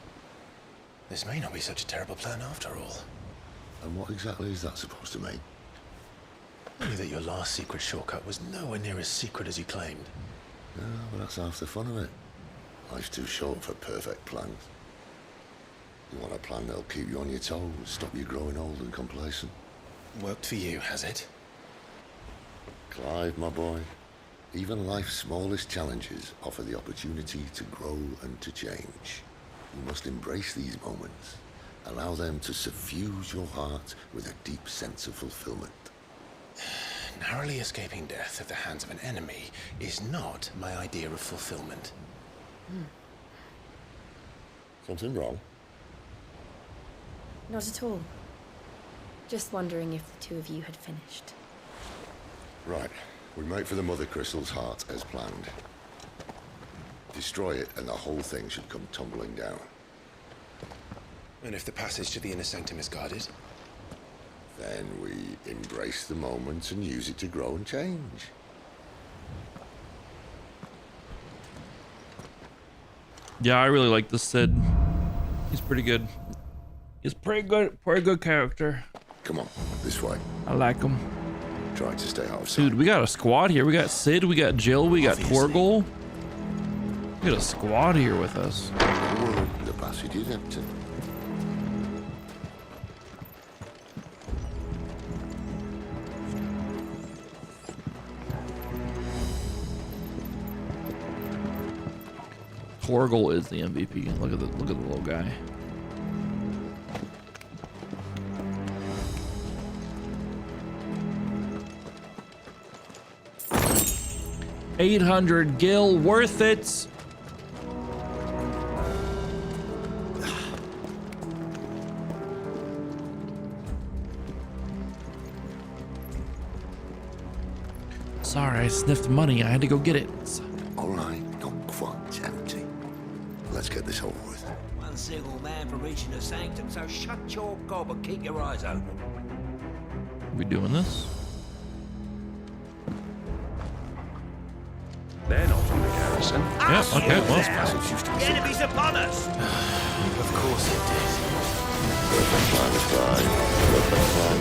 This may not be such a terrible plan after all. And what exactly is that supposed to mean? Only that your last secret shortcut was nowhere near as secret as you claimed. Yeah, but that's half the fun of it. Life's too short for perfect plans. You want a plan that'll keep you on your toes, stop you growing old and complacent. Worked for you, has it? Clive, my boy, even life's smallest challenges offer the opportunity to grow and to change. You must embrace these moments. Allow them to suffuse your heart with a deep sense of fulfillment. Narrowly escaping death at the hands of an enemy is not my idea of fulfillment. Something wrong? Not at all. Just wondering if the two of you had finished. Right. We make for the Mother Crystal's heart as planned. Destroy it and the whole thing should come tumbling down. And if the passage to the inner sanctum is guarded? Then we embrace the moment and use it to grow and change. Yeah, I really like this Sid. He's pretty good. He's pretty good character. Come on, this way. I like him. Try to stay out of sight. Dude, we got a squad here. We got Sid, we got Jill, we got Torgal. We got a squad here with us. The passage is empty. Torgal is the MVP. Look at the little guy. $800 gil, worth it. Sorry, I sniffed money. I had to go get it. All right, not quite empty. Let's get this over with. One single man for reaching the sanctum, so shut your gob and keep your eyes open. We doing this? They're not on the garrison. Yeah, okay, well. The enemy's upon us! Of course it did. Perfect plan is fine. Perfect plan.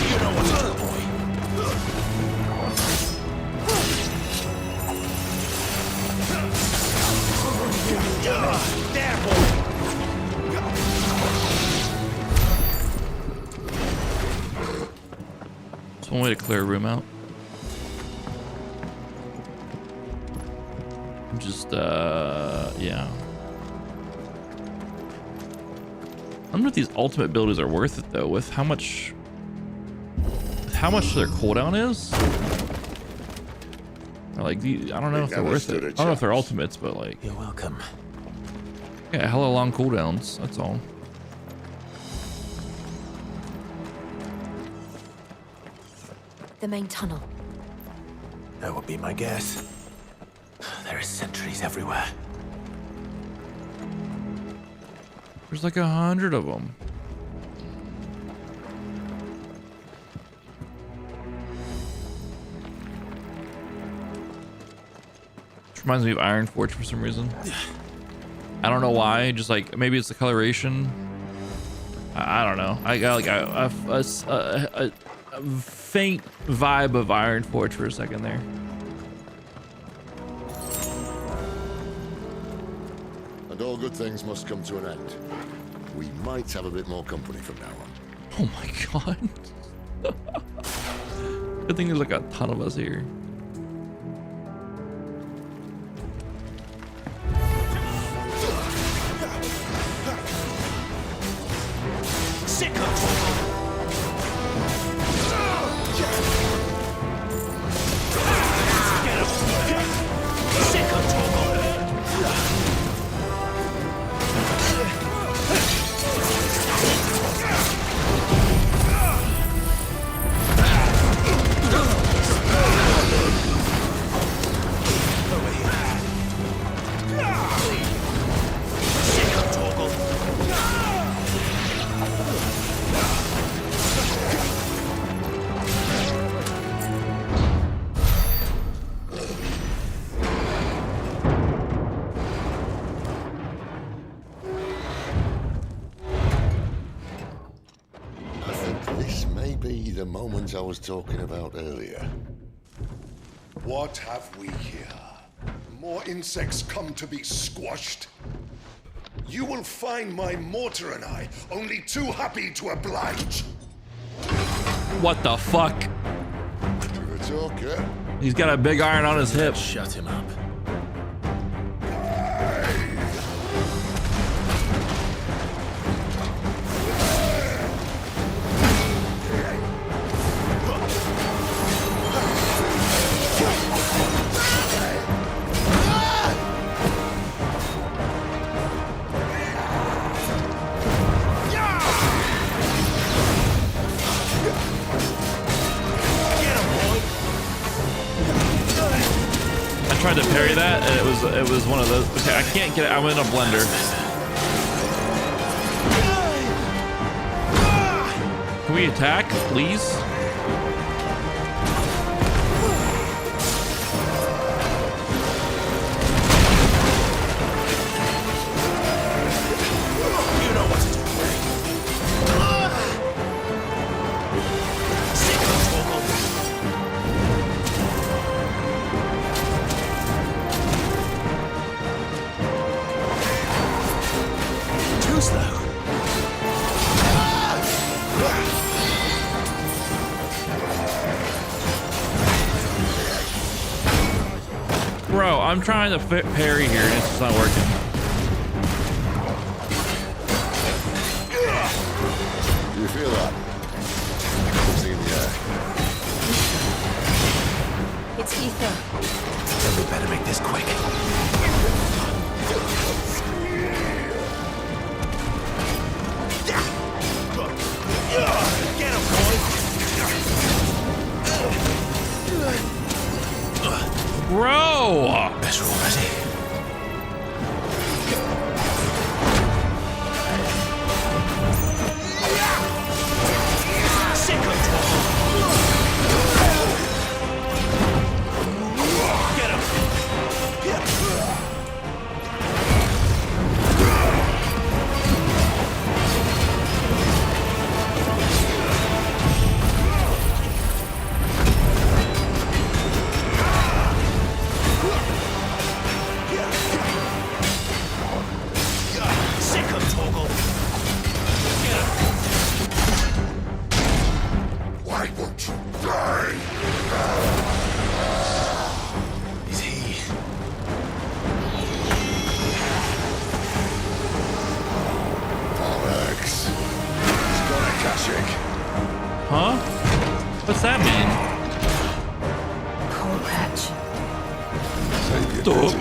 You know what's up, boy. There, boy! Just one way to clear a room out. Just, yeah. I wonder if these ultimate abilities are worth it though, with how much their cooldown is. Or like, I don't know if they're worth it. I don't know if they're ultimates, but like. You're welcome. Yeah, hella long cooldowns, that's all. The main tunnel. That would be my guess. There are sentries everywhere. There's like 100 of them. Which reminds me of Iron Forge for some reason. I don't know why. Just like maybe it's the coloration. I don't know. I got like a faint vibe of Iron Forge for a second there. And all good things must come to an end. We might have a bit more company from now on. Oh my god. Good thing there's like a ton of us here. I was talking about earlier. What have we here? More insects come to be squashed? You will find my mortar and I only too happy to oblige. What the fuck? Give a talk, yeah? He's got a big iron on his hip. Shut him up. Tried to parry that and it was one of those. Okay, I can't get it. I'm in a blender. Can we attack, please? Bro, I'm trying to parry here and it's just not working. Do you feel that? Something in the air. It's ether. We better make this quick. Get him, boy! Bro! Better already. Huh? What's that mean? Cool patch. Save your pity.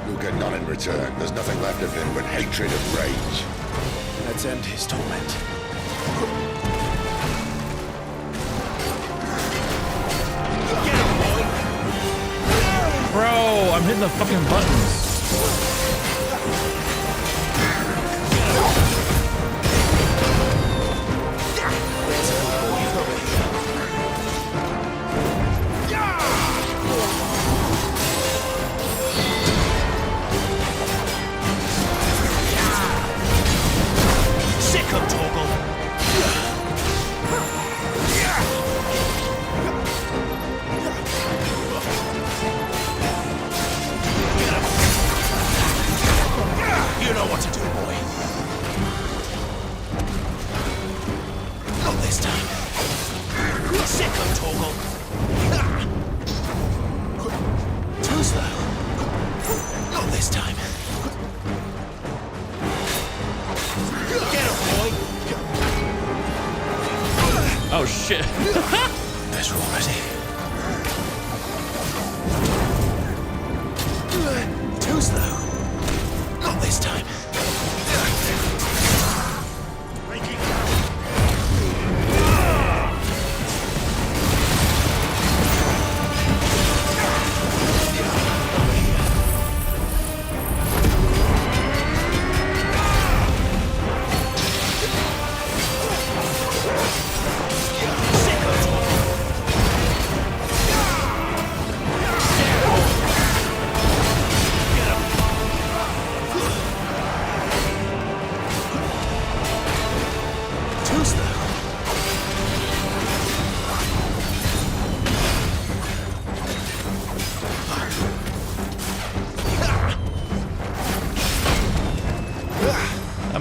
You'll get none in return. There's nothing left of him but hatred and rage. Let's end his torment. Bro, I'm hitting the fucking buttons. Torgal. Too slow. Not this time. Get him, boy. Oh shit. Better already. Too slow. Not this time.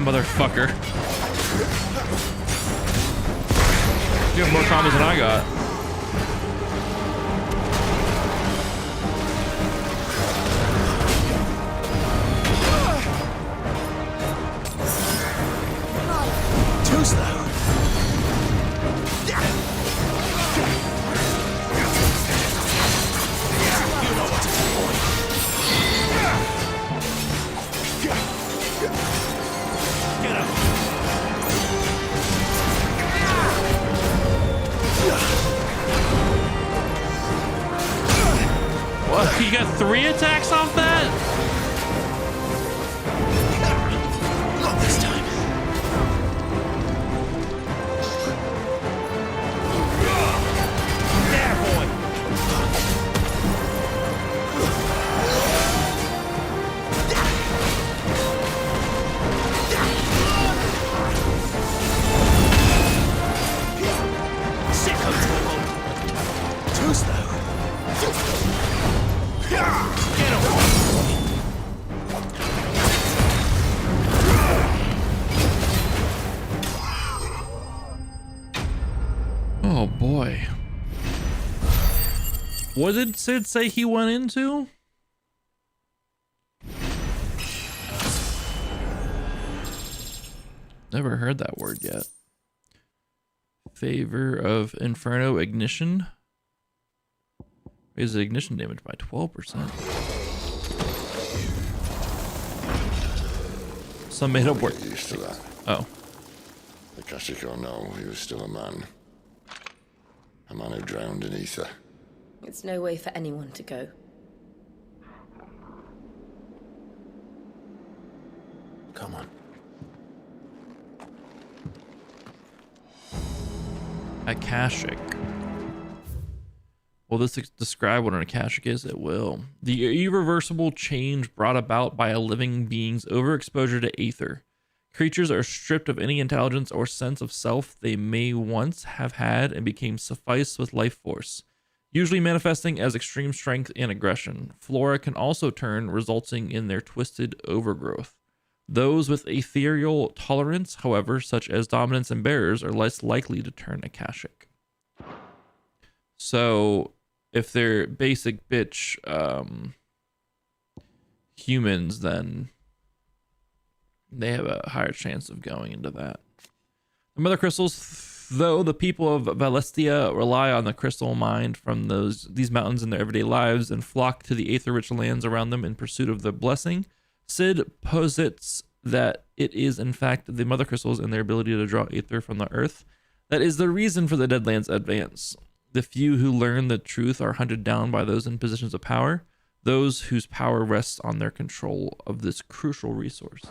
Motherfucker. You have more combos than I got. Too slow. You know what to do, boy. Get up. What? You got 3 attacks off that? Not this time. There, boy. Sicko Torgal. Too slow. Get him. Oh boy. What did Sid say he went into? Never heard that word yet. Favor of Inferno Ignition. Raises ignition damage by 12%. Some made up word. Used to that. Oh. Akashic or no, he was still a man. A man who drowned in ether. It's no way for anyone to go. Come on. Akashic. Will this describe what an Akashic is? It will. The irreversible change brought about by a living being's overexposure to aether. Creatures are stripped of any intelligence or sense of self they may once have had and became sufficed with life force, usually manifesting as extreme strength and aggression. Flora can also turn, resulting in their twisted overgrowth. Those with ethereal tolerance, however, such as dominance and bearers, are less likely to turn Akashic. So, if they're basic bitch humans, then they have a higher chance of going into that. The mother crystals, though the people of Valestia rely on the crystal mind from these mountains in their everyday lives and flock to the aether-rich lands around them in pursuit of the blessing, Sid posits that it is in fact the mother crystals and their ability to draw aether from the earth that is the reason for the Deadlands' advance. The few who learn the truth are hunted down by those in positions of power, those whose power rests on their control of this crucial resource.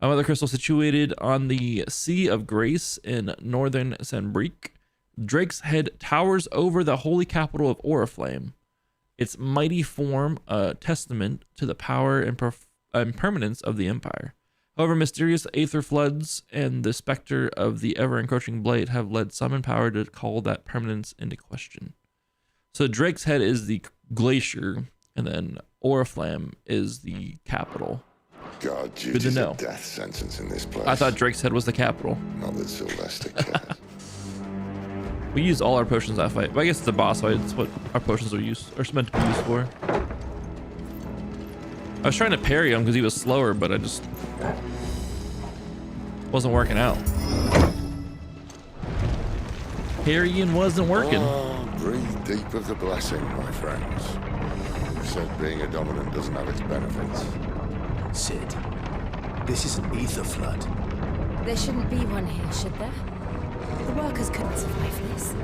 A mother crystal situated on the Sea of Grace in northern Sanbreque, Drake's Head towers over the holy capital of Oriflame. Its mighty form a testament to the power and permanence of the Empire. However, mysterious aether floods and the specter of the ever-encroaching blight have led some in power to call that permanence into question. So Drake's Head is the glacier, and then Oriflame is the capital. God, good to know. A death sentence in this place. I thought Drake's Head was the capital. Not that Sylvester cares. We used all our potions that fight. But I guess it's a boss fight. It's what our potions are meant to be used for. I was trying to parry him because he was slower, but I just wasn't working out. Parrying wasn't working. Oh, breathe deep of the blessing, my friends. You said being a dominant doesn't have its benefits. Sid, this is an ether flood. There shouldn't be one here, should there? The workers couldn't survive this.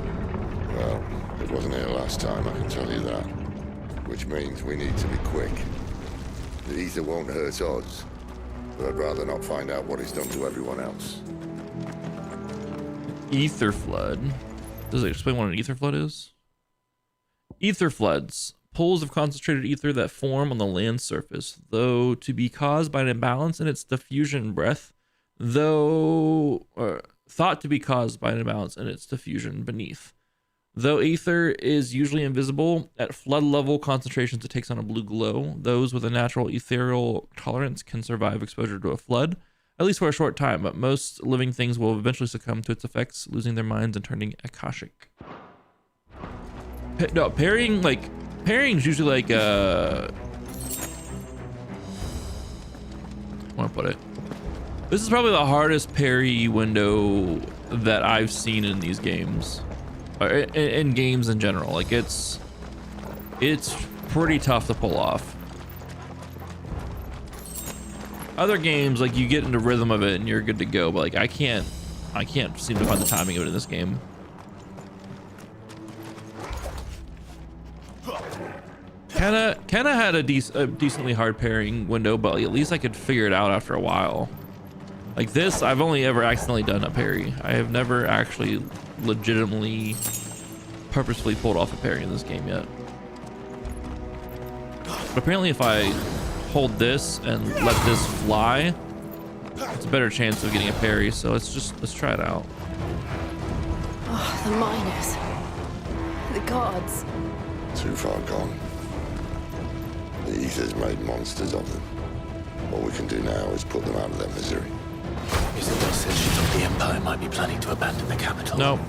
Well, it wasn't here last time, I can tell you that. Which means we need to be quick. The ether won't hurt us, but I'd rather not find out what it's done to everyone else. Ether flood. Does it explain what an ether flood is? Ether floods. Pools of concentrated ether that form on the land surface, though to be caused by an imbalance in its diffusion breadth, thought to be caused by an imbalance in its diffusion beneath. Though ether is usually invisible, at flood level concentrations it takes on a blue glow. Those with a natural ethereal tolerance can survive exposure to a flood, at least for a short time, but most living things will eventually succumb to its effects, losing their minds and turning akashic. No, parrying's usually like I want to put it. This is probably the hardest parry window that I've seen in these games, or in games in general. Like it's pretty tough to pull off. Other games, like you get into rhythm of it and you're good to go, but like I can't seem to find the timing of it in this game. Kinda had a decently hard parrying window, but at least I could figure it out after a while. Like this, I've only ever accidentally done a parry. I have never actually legitimately purposefully pulled off a parry in this game yet. But apparently if I hold this and let this fly, it's a better chance of getting a parry, so let's try it out. Oh, the miners. The gods. Too far gone. The ether's made monsters of them. What we can do now is put them out of their misery. Isabel said she thought the Empire might be planning to abandon the capital. No.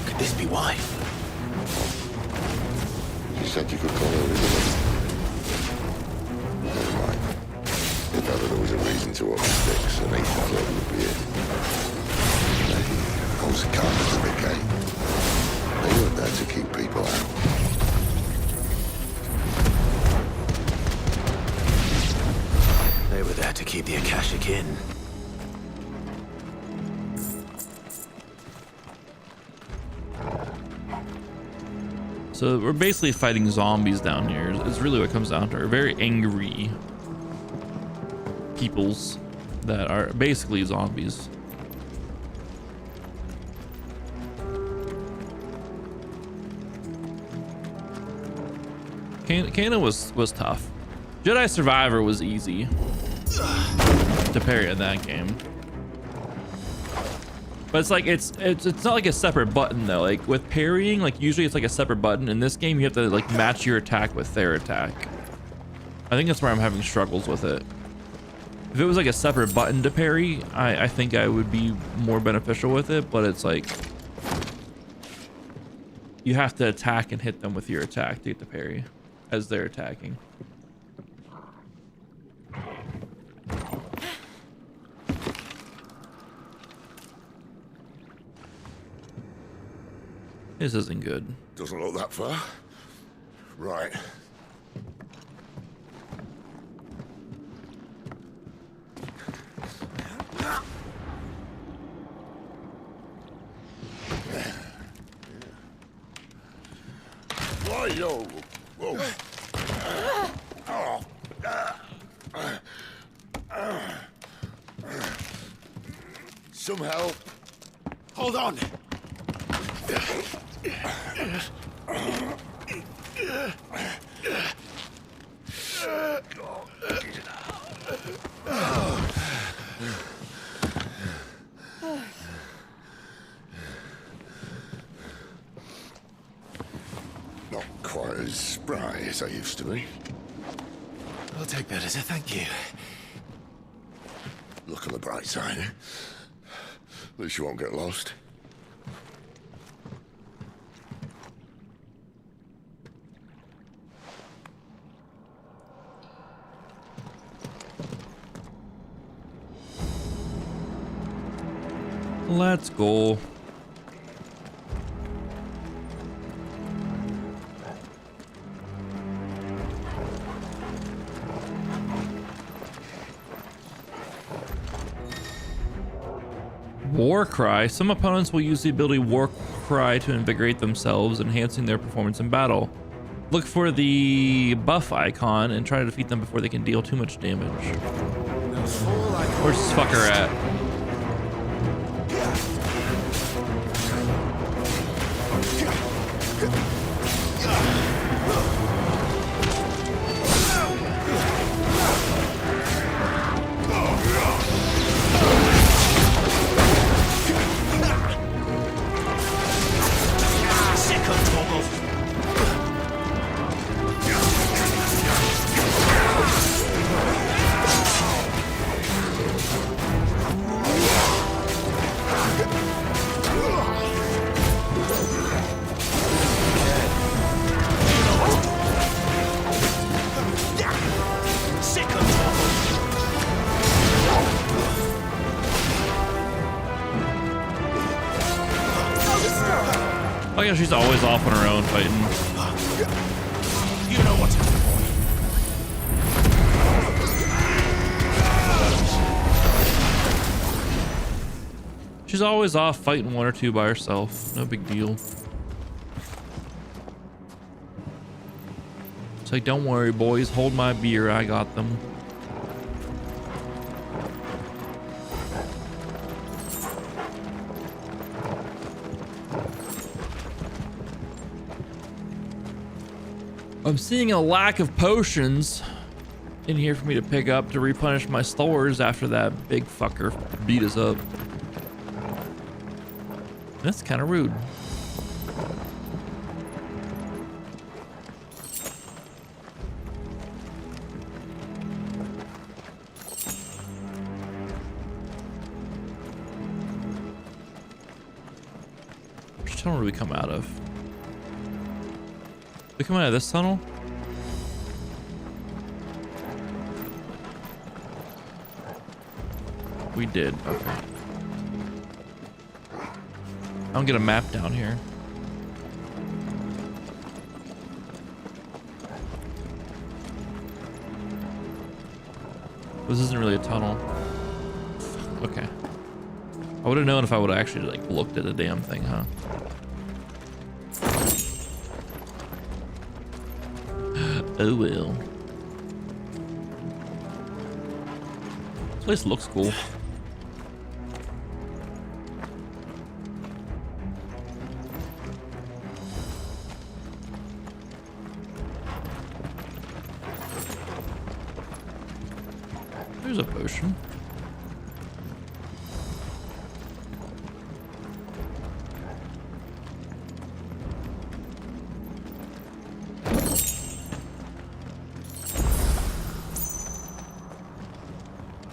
Could this be why? She said you could call her Isabel. Never mind. If ever there was a reason to open sticks, an ether flood would be it. Those carpets of the gate. They weren't there to keep people out. They were there to keep the Akashic in. So we're basically fighting zombies down here. It's really what it comes down to. We're very angry peoples that are basically zombies. Kana was tough. Jedi Survivor was easy to parry in that game. But it's like it's not like a separate button though. Like with parrying, like usually it's like a separate button. In this game, you have to like match your attack with their attack. I think that's where I'm having struggles with it. If it was like a separate button to parry, I think I would be more beneficial with it. But it's like you have to attack and hit them with your attack to get the parry as they're attacking. This isn't good. Doesn't look that far. Right. Why, yo? Whoa. Some help. Hold on. Not quite as spry as I used to be. I'll take that as a thank you. Look on the bright side. At least you won't get lost. Let's go. War Cry. Some opponents will use the ability War Cry to invigorate themselves, enhancing their performance in battle. Look for the buff icon and try to defeat them before they can deal too much damage. Where's this fucker at? I guess she's always off on her own fighting. You know what's She's always off fighting one or two by herself. No big deal. It's like, don't worry, boys. Hold my beer. I got them. I'm seeing a lack of potions in here for me to pick up to replenish my stores after that big fucker beat us up. That's kind of rude. Which tunnel do we come out of? We come out of this tunnel? We did, okay. I don't get a map down here. This isn't really a tunnel. Okay. I would have known if I would have actually like looked at a damn thing, huh? Oh well. This place looks cool. There's a potion.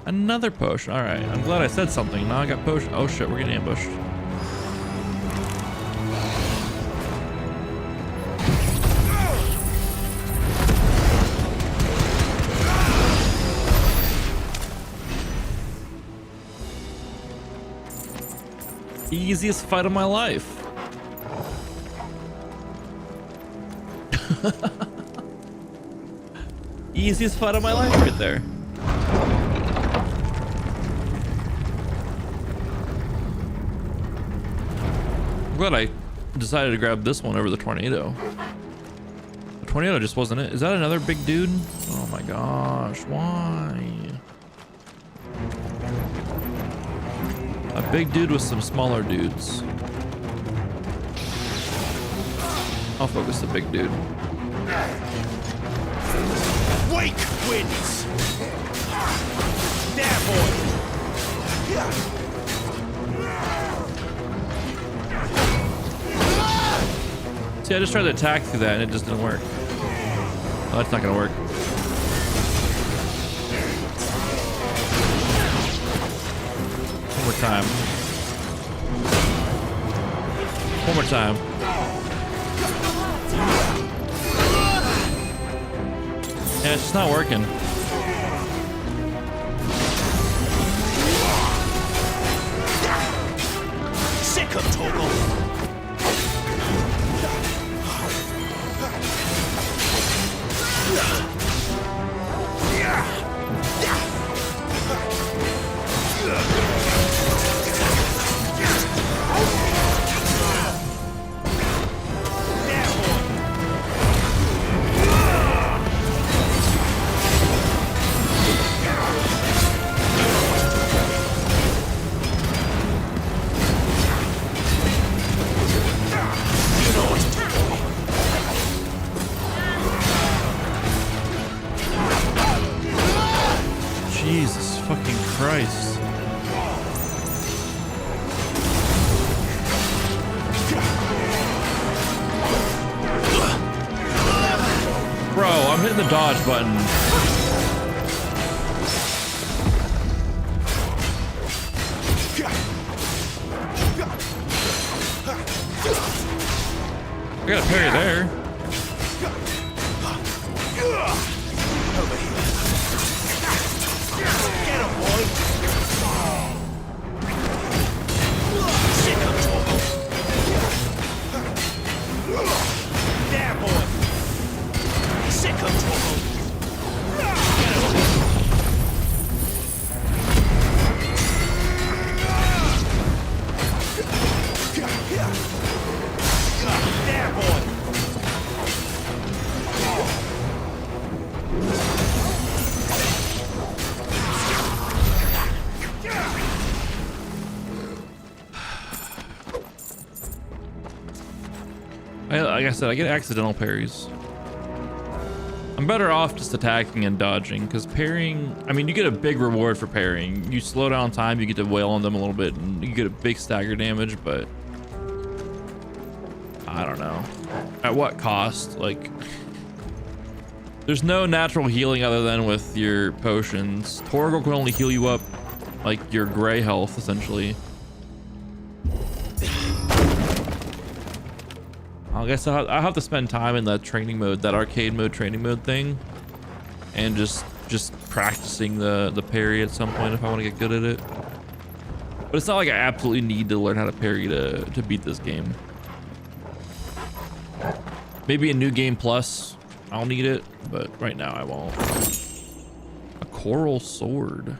Another potion. All right. I'm glad I said something. Now I got potion. Oh shit, we're getting ambushed. Easiest fight of my life. Easiest fight of my life right there. I'm glad I decided to grab this one over the tornado. The tornado just wasn't it. Is that another big dude? Oh my gosh, why? A big dude with some smaller dudes. I'll focus the big dude. Wake wins. There, boy. See, I just tried to attack through that and it just didn't work. Oh, that's not gonna work. One more time. One more time. Yeah, it's just not working. hitting the dodge button. I got a parry there. Over here. Get him, boy. Sick of trouble. There, boy. Sick of trouble. Get him. There, boy. Like I said, I get accidental parries. I'm better off just attacking and dodging, because parrying, I mean, you get a big reward for parrying. You slow down time, you get to wail on them a little bit, and you get a big stagger damage, but I don't know. At what cost? Like, there's no natural healing other than with your potions. Torgal can only heal you up, like, your gray health, essentially. I guess I'll have to spend time in that training mode, that arcade mode training mode thing, and just practicing the parry at some point if I want to get good at it. But it's not like I absolutely need to learn how to parry to beat this game. Maybe a new game plus, I'll need it, but right now I won't. A coral sword.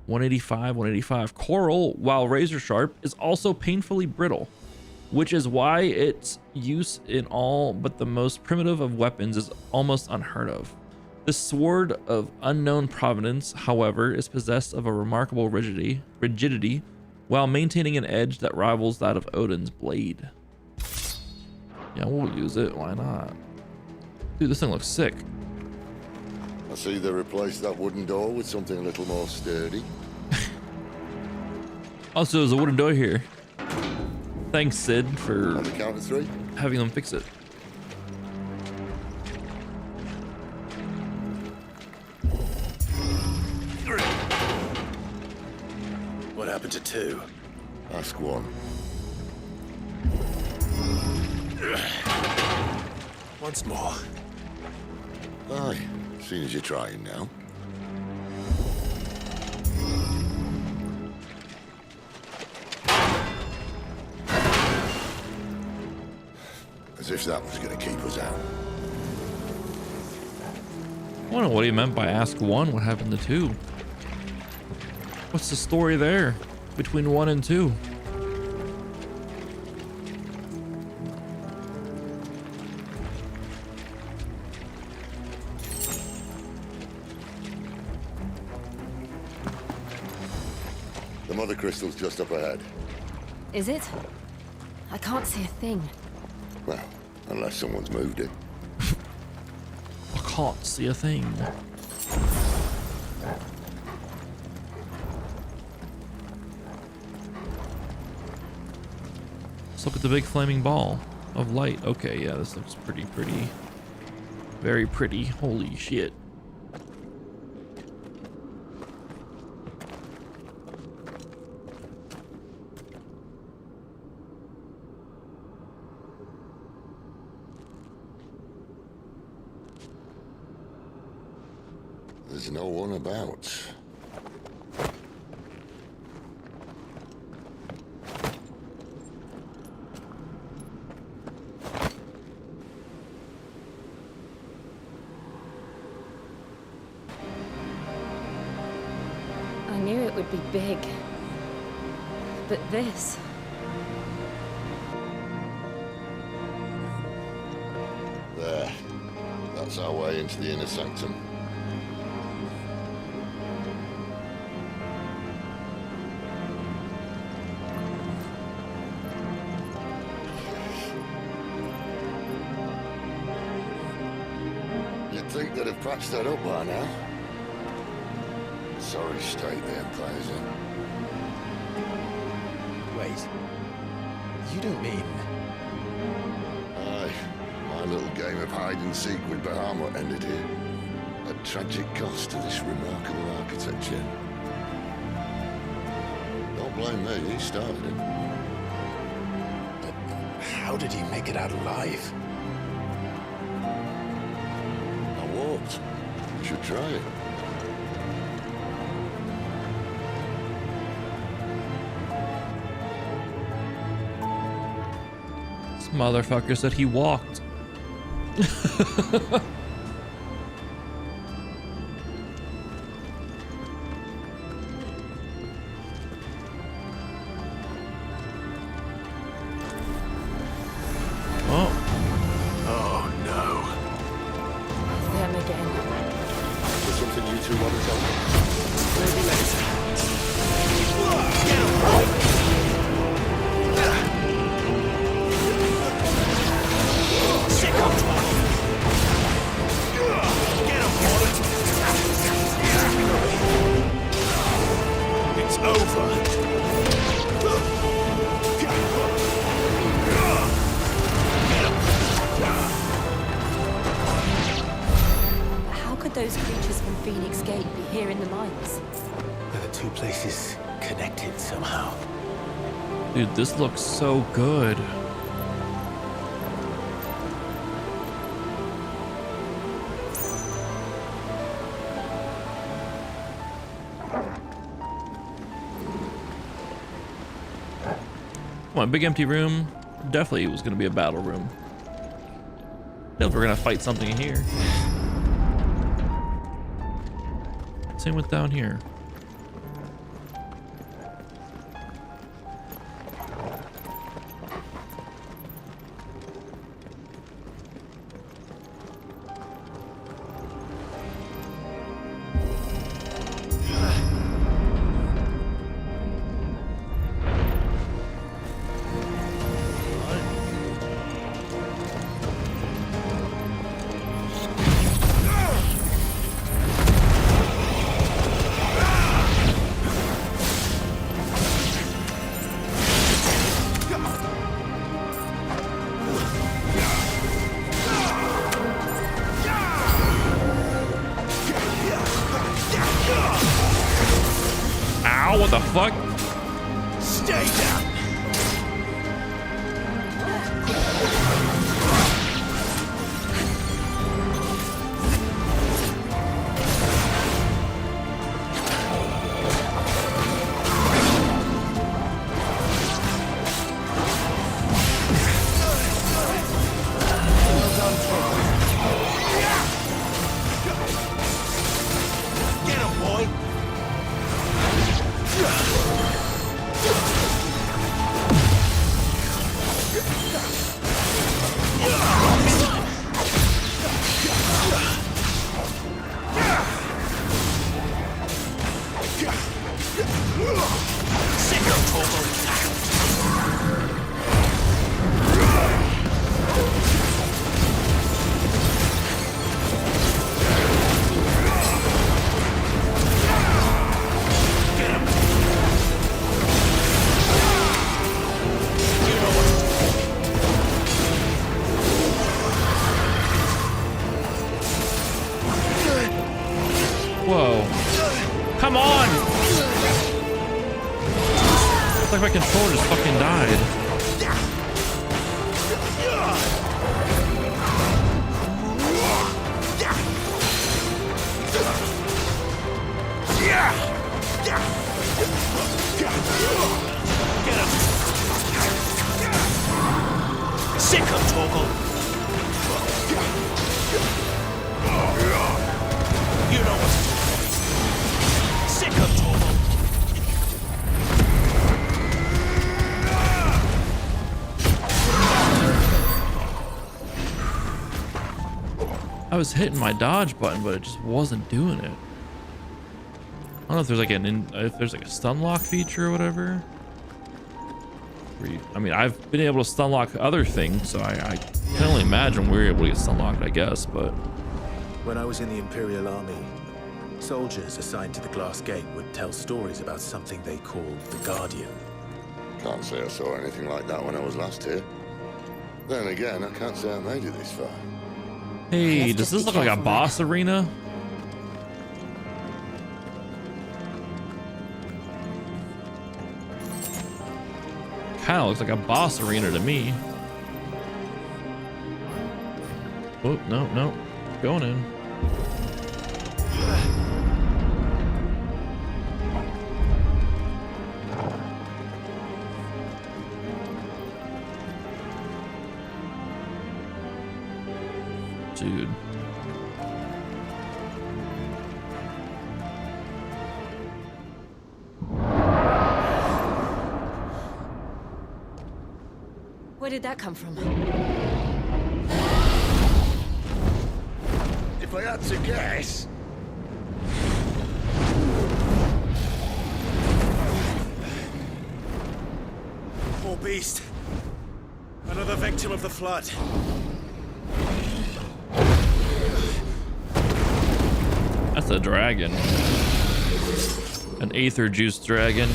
$185. Coral, while razor sharp, is also painfully brittle, which is why its use in all but the most primitive of weapons is almost unheard of. This sword of unknown provenance, however, is possessed of a remarkable rigidity, while maintaining an edge that rivals that of Odin's blade. Yeah, we'll use it. Why not? Dude, this thing looks sick. I see they replaced that wooden door with something a little more sturdy. Also, there's a wooden door here. Thanks, Sid, for on the count of 3, having them fix it. What happened to 2? Ask 1. Once more. Aye, seeing as you're trying now. As if that was going to keep us out. I don't know what he meant by ask 1. What happened to 2? What's the story there between 1 and 2? The mother crystal's just up ahead. Is it? I can't see a thing. Well, unless someone's moved it. I can't see a thing. Let's look at the big flaming ball of light. Okay, yeah, this looks pretty. Very pretty. Holy shit. There's no one about. I knew it would be big. But this... There. That's our way into the inner sanctum. You'd think they'd have patched that up by now. Sorry state the Empire's in. Wait. You don't mean... Aye. My little game of hide-and-seek with Bahamut ended here. At tragic cost to this remarkable architecture. Don't blame me, he started it. But how did he make it out alive? I walked. You should try it. This motherfucker said he walked. Dude, this looks so good. Come on, big empty room. Definitely was gonna be a battle room. If we're gonna fight something in here. Same with down here. What the fuck? Stay down. Get him, boy. Whoa. Come on! It's like my controller just fucking died. Sick of Torgal. You know what to do. Sick of Torgal. I was hitting my dodge button, but it just wasn't doing it. I don't know if there's like if there's like a stun lock feature or whatever. I mean, I've been able to stun lock other things, so I can only imagine we're able to get stun locked, I guess, but. When I was in the Imperial Army, soldiers assigned to the Glass Gate would tell stories about something they called the Guardian. Can't say I saw anything like that when I was last here. Then again, I can't say I made it this far. Hey, does this look like a boss arena? Kinda looks like a boss arena to me. Oh, no. Going in. Dude. Where did that come from? If I had to guess... Poor beast. Another victim of the flood. That's a dragon. An aether juice dragon.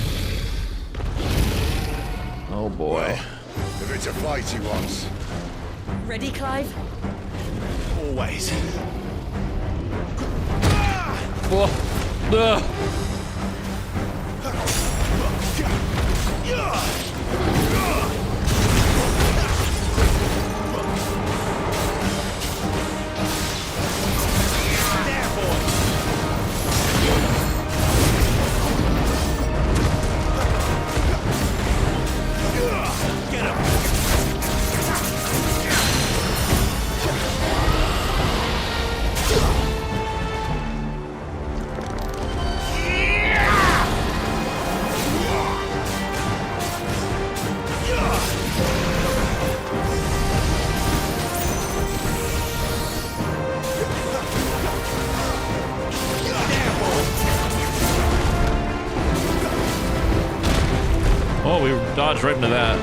Oh boy. Well, if it's a fight he wants. Ready, Clive? Always. Whoa. Oh, we dodged right into that.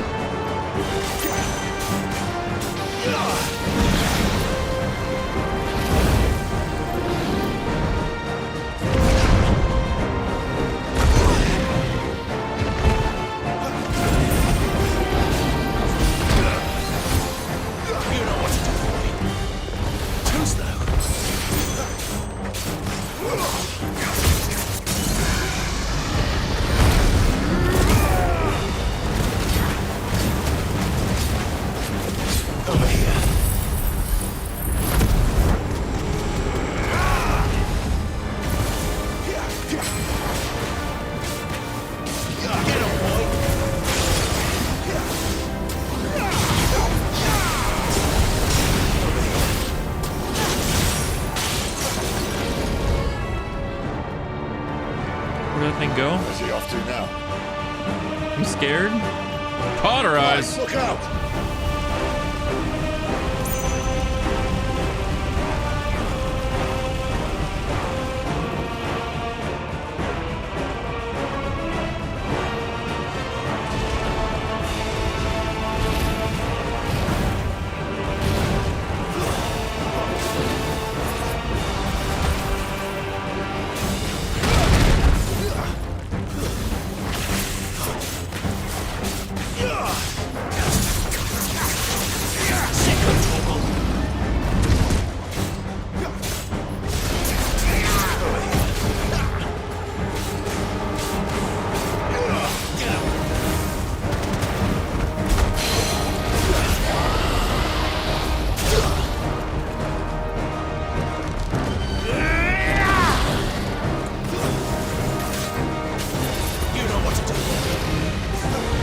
Where'd that thing go? Where's he off to now? I'm scared. Cauterize. Look out!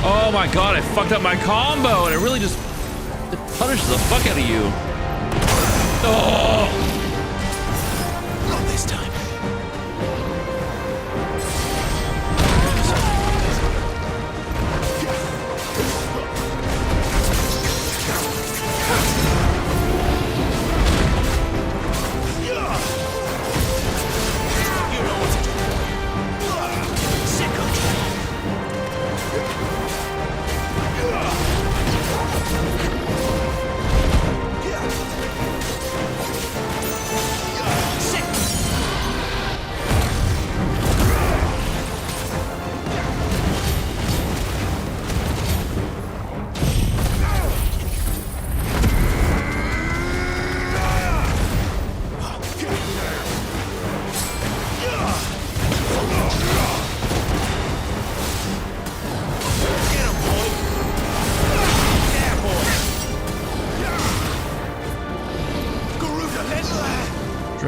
Oh my god, I fucked up my combo and it really just punishes the fuck out of you. Oh! Not this time.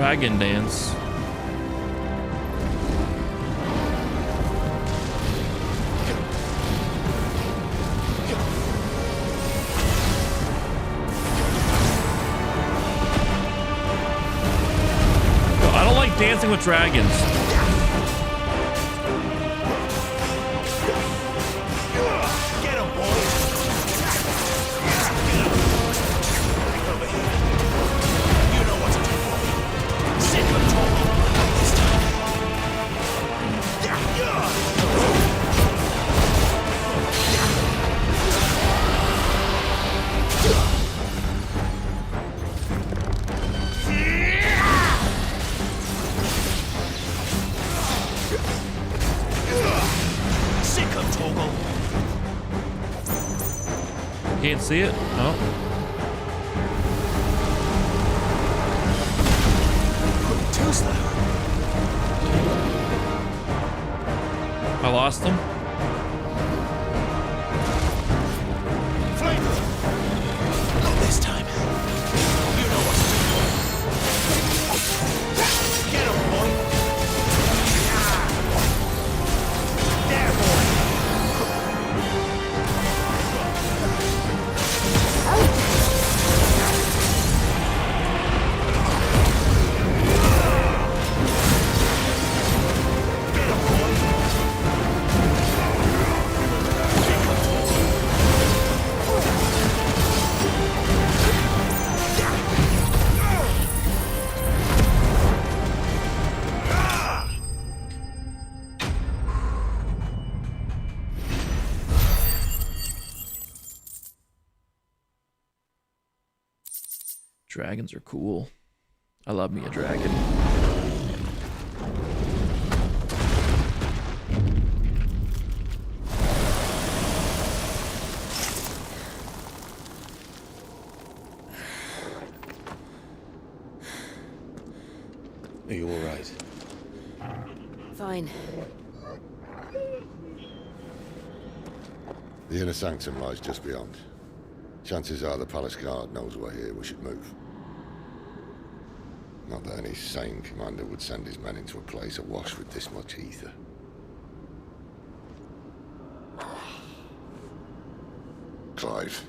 dragon dance. I don't like dancing with dragons. Get him, boys! Over here. You know what to do, boy. Sit and talk. This time. Sick of Toggle. Can't see it? Oh. Too slow. I lost him. Flame. Not this time. You know what to do. Get him, boy. There, boy. Dragons are cool. I love me a dragon. Are you all right? Fine. The inner sanctum lies just beyond. Chances are the palace guard knows we're here. We should move. Not that any sane commander would send his men into a place awash with this much ether. Clive.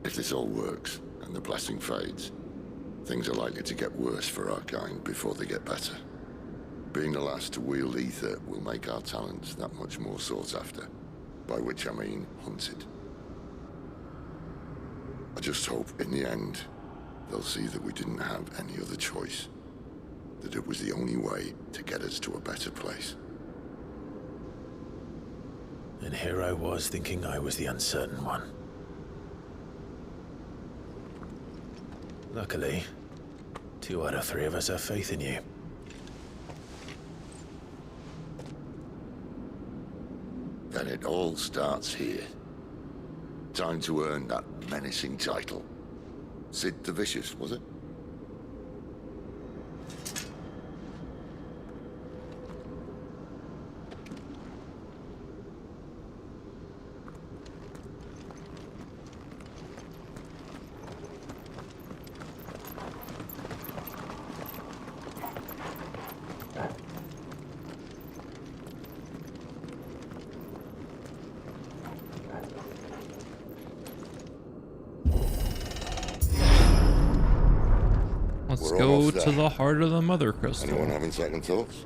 If this all works, and the blessing fades, things are likely to get worse for our kind before they get better. Being the last to wield ether will make our talents that much more sought after. By which I mean hunted. I just hope, in the end, they'll see that we didn't have any other choice. That it was the only way to get us to a better place. And here I was thinking I was the uncertain one. Luckily, 2 out of 3 of us have faith in you. Then it all starts here. Time to earn that menacing title. Sid the Vicious, was it? Let's go to the heart of the Mother Crystal. Anyone having second thoughts?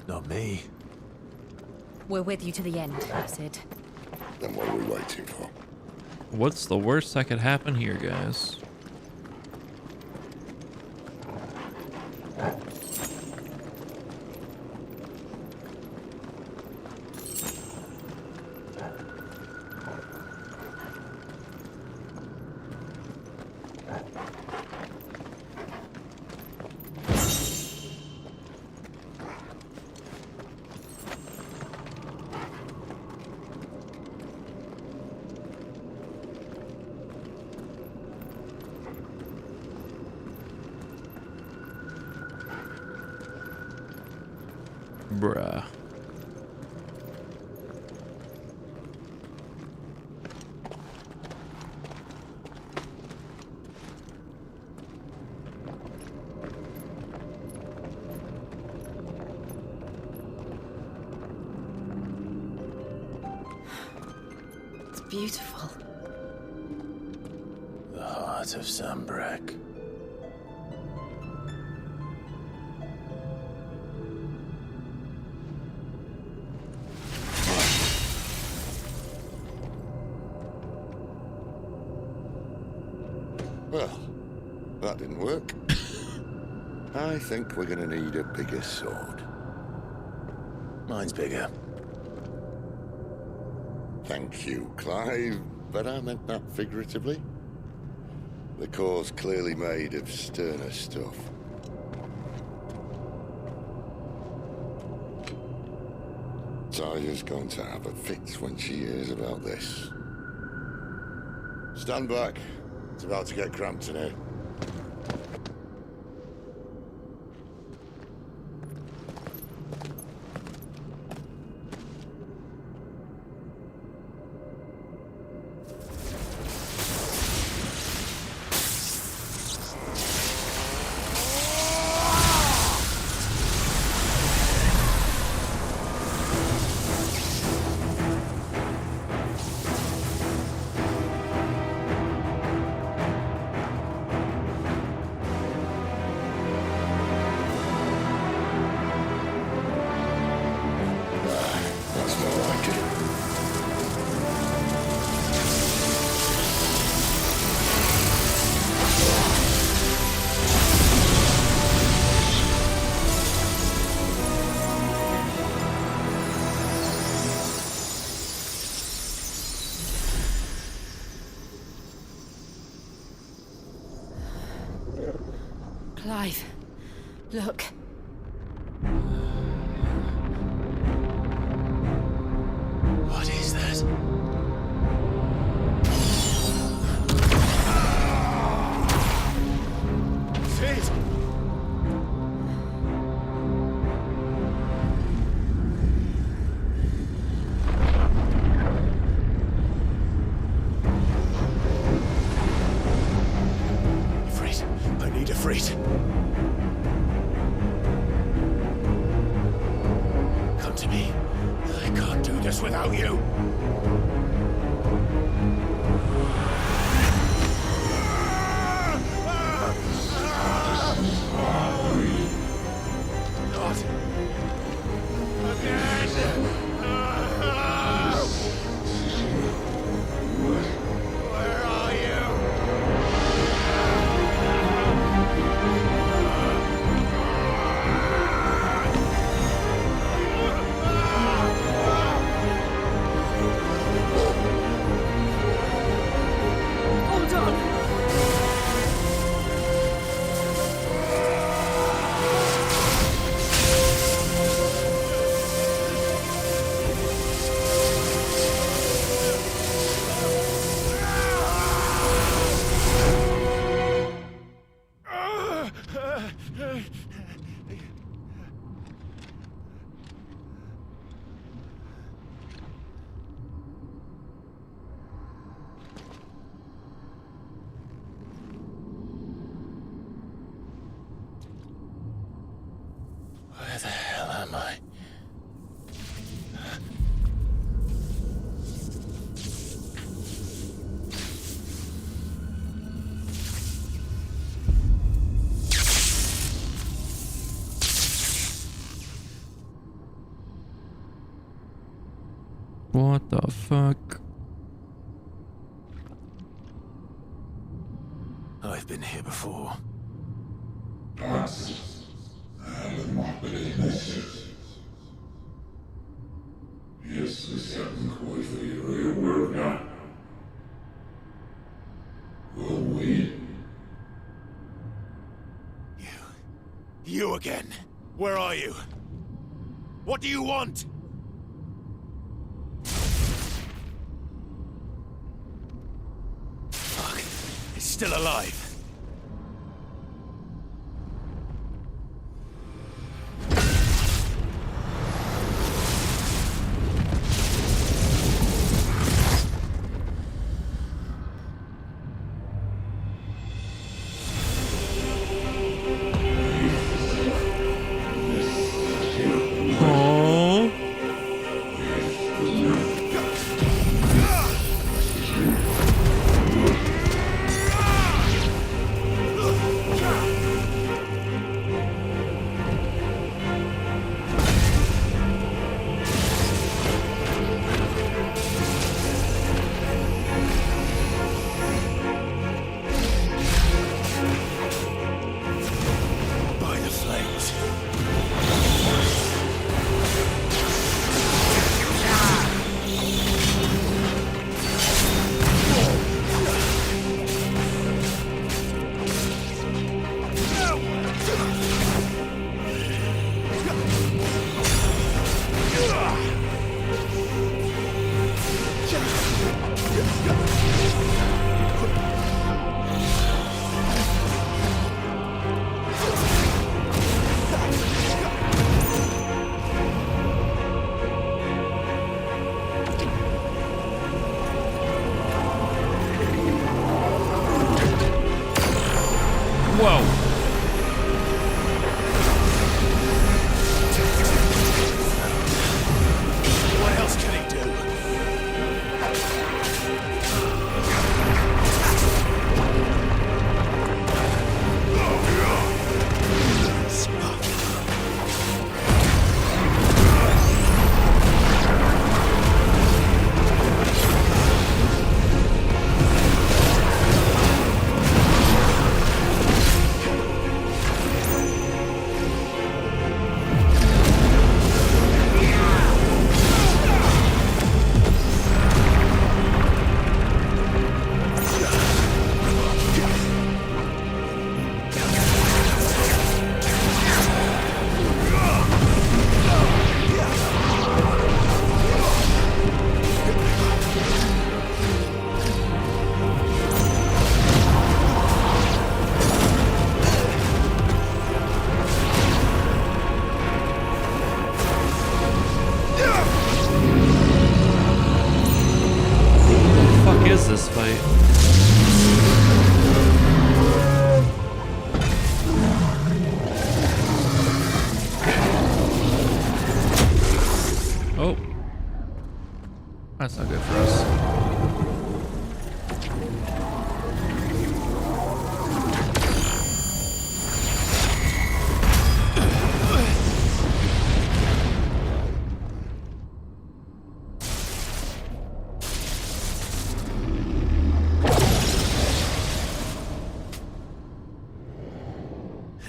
Not me. We're with you to the end, Sid. Then what are we waiting for? What's the worst that could happen here, guys? Bruh. beautiful. The heart of Zambrak. Well, that didn't work. I think we're gonna need a bigger sword. Mine's bigger. Thank you, Clive, but I meant that figuratively. The core's clearly made of sterner stuff. Taya's going to have a fit when she hears about this. Stand back. It's about to get cramped in here. Clive, look. What is that? Sid! Freight. I need a freight. Come to me. I can't do this without you. Not again. Where are you? Hold on! Where the hell am I? What the fuck? I've been here before. You again. Where are you? What do you want? Fuck. It's still alive. Oh. That's not good for us.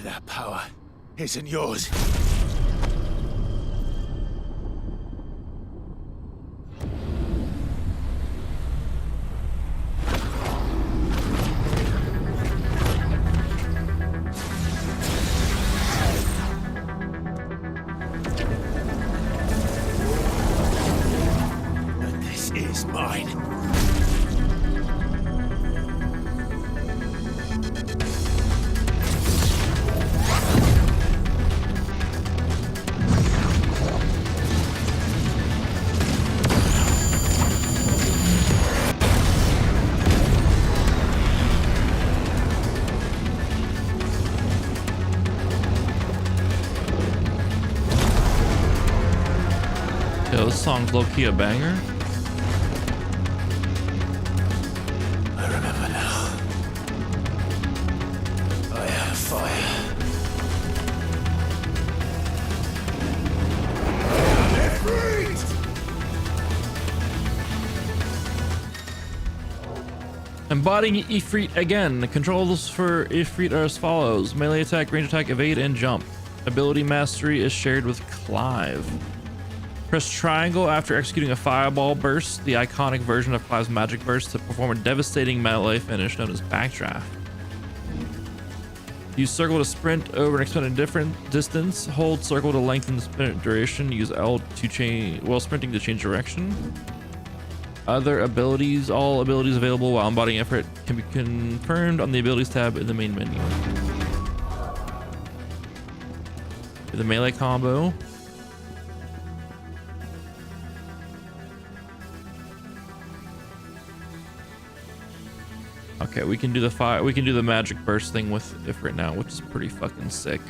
That power isn't yours. But this is mine. Yo, this song's low-key a banger. I remember now. I have fire. Embodying Ifrit again. The controls for Ifrit are as follows: melee attack, range attack, evade, and jump. Ability mastery is shared with Clive. Press triangle after executing a fireball burst, the iconic version of Clive's magic burst, to perform a devastating melee finish known as backdraft. Use circle to sprint over an expended different distance. Hold circle to lengthen the sprint duration. Use L to change while sprinting to change direction. Other abilities. All abilities available while embodying effort can be confirmed on the abilities tab in the main menu. The melee combo. Okay, we can do the fire. We can do the magic burst thing with Ifrit now, which is pretty fucking sick.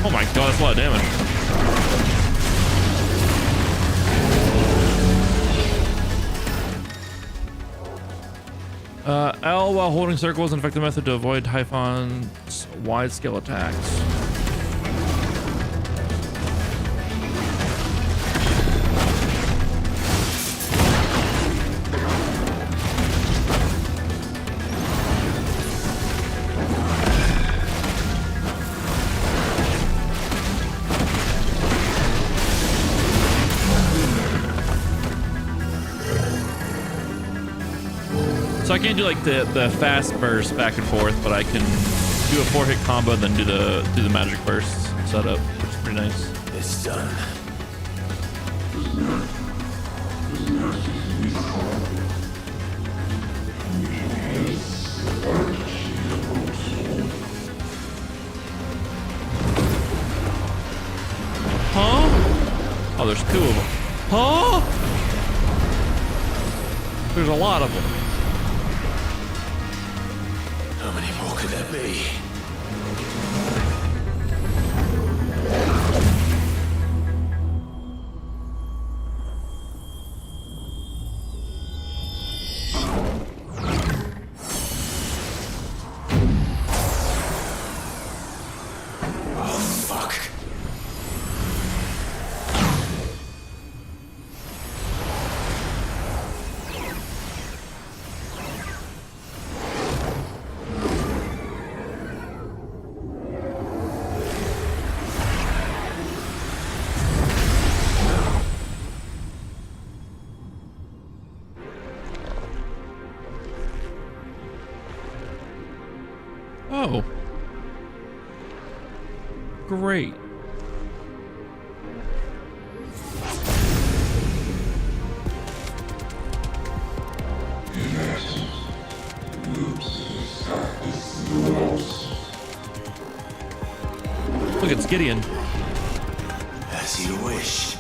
Oh my god, that's a lot of damage. L while holding circle is an effective method to avoid Typhon's wide-scale attacks. So I can't do like the fast burst back and forth, but I can do a 4-hit combo and then do the magic burst setup, which is pretty nice. It's done. Huh? Oh, there's two of them. Huh? There's a lot of them. How many more could there be? Oh. Great. Look, it's Gideon. As you wish.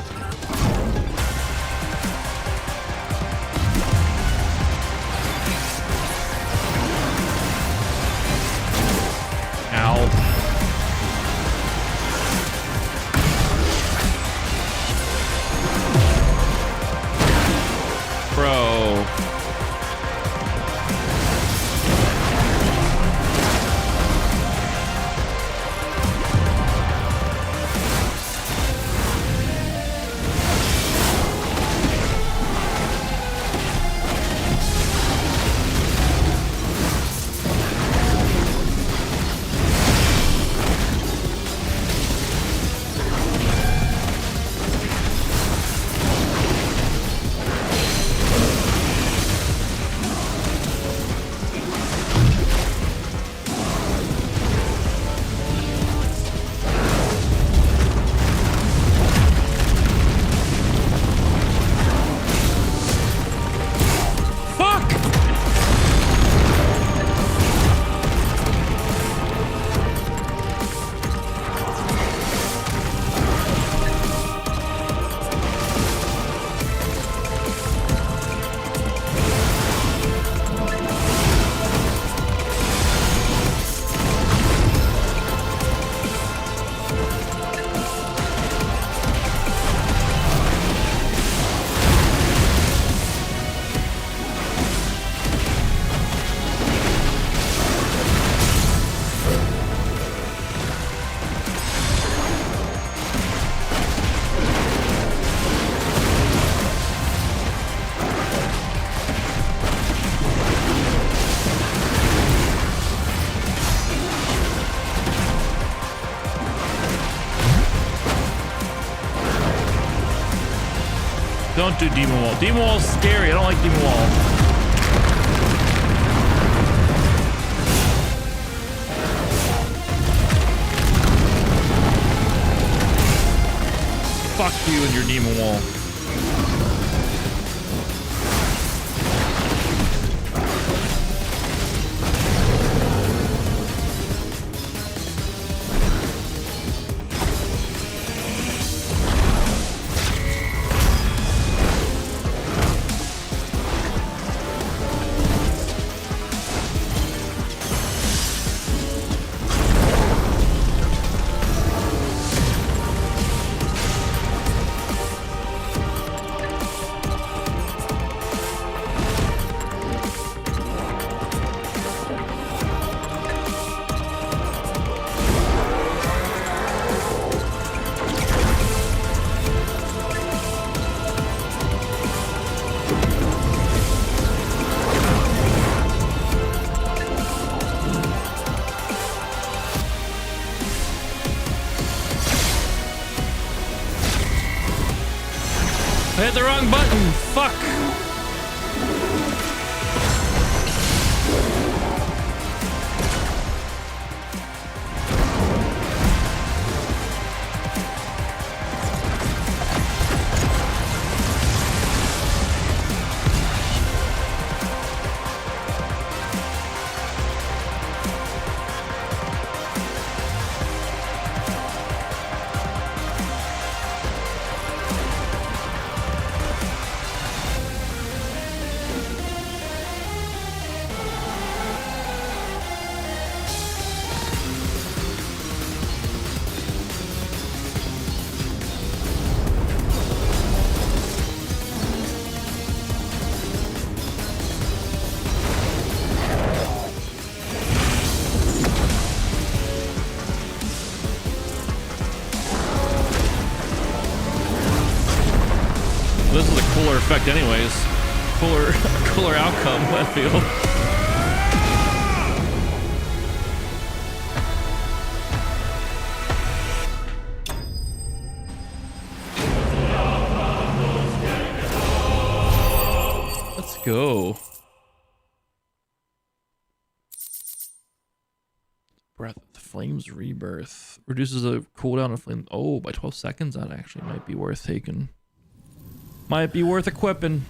Ow. Bro. Don't do Demon Wall. Demon Wall's scary. I don't like Demon Wall. Fuck you and your Demon Wall. I hit the wrong button. Fuck. cooler effect anyways. Cooler outcome, I feel. Let's go. Breath of the Flames Rebirth. Reduces the cooldown of flame. Oh, by 12 seconds? That actually might be worth taking. Might be worth equipping.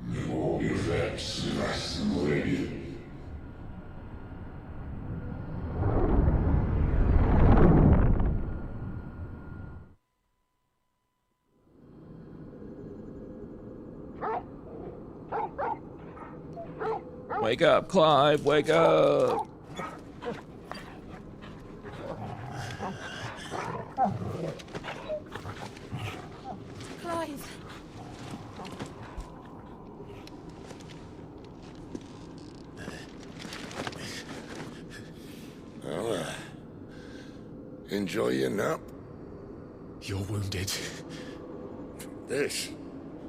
No effects less radiant. Wake up, Clive, wake up. Clive. Well, enjoy your nap. You're wounded. This?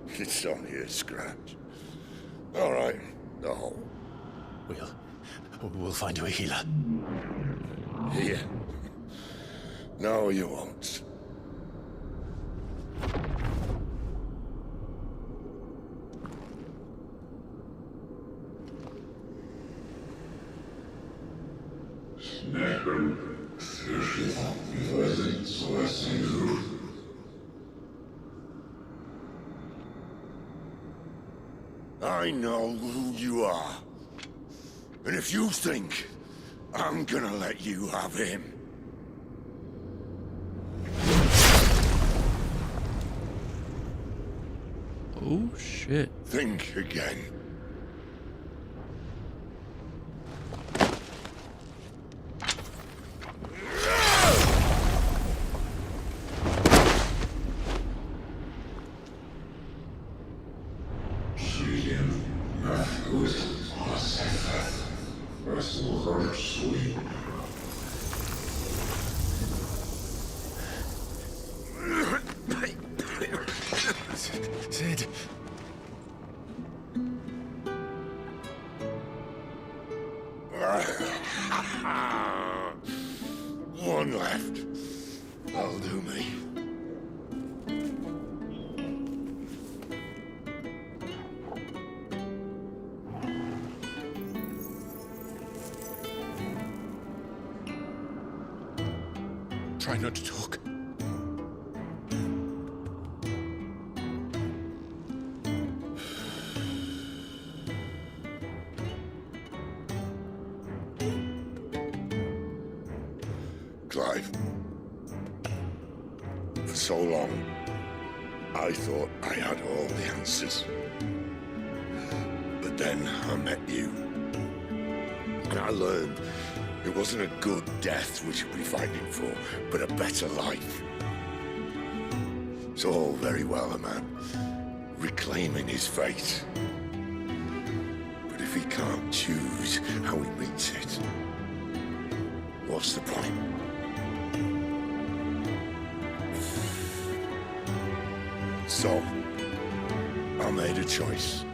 It's only a scratch. All right, the hole. We'll find you a healer. Here. No, you won't. I know who you are. And if you think I'm gonna let you have him... Oh, shit. Think again. Sid. One left. That'll do me. Try not to talk. Clive. For so long, I thought I had all the answers. But then I met you. And I learned it wasn't a good death we should be fighting for, but a better life. It's all very well a man reclaiming his fate. But if he can't choose how he meets it, what's the point? So, I made a choice.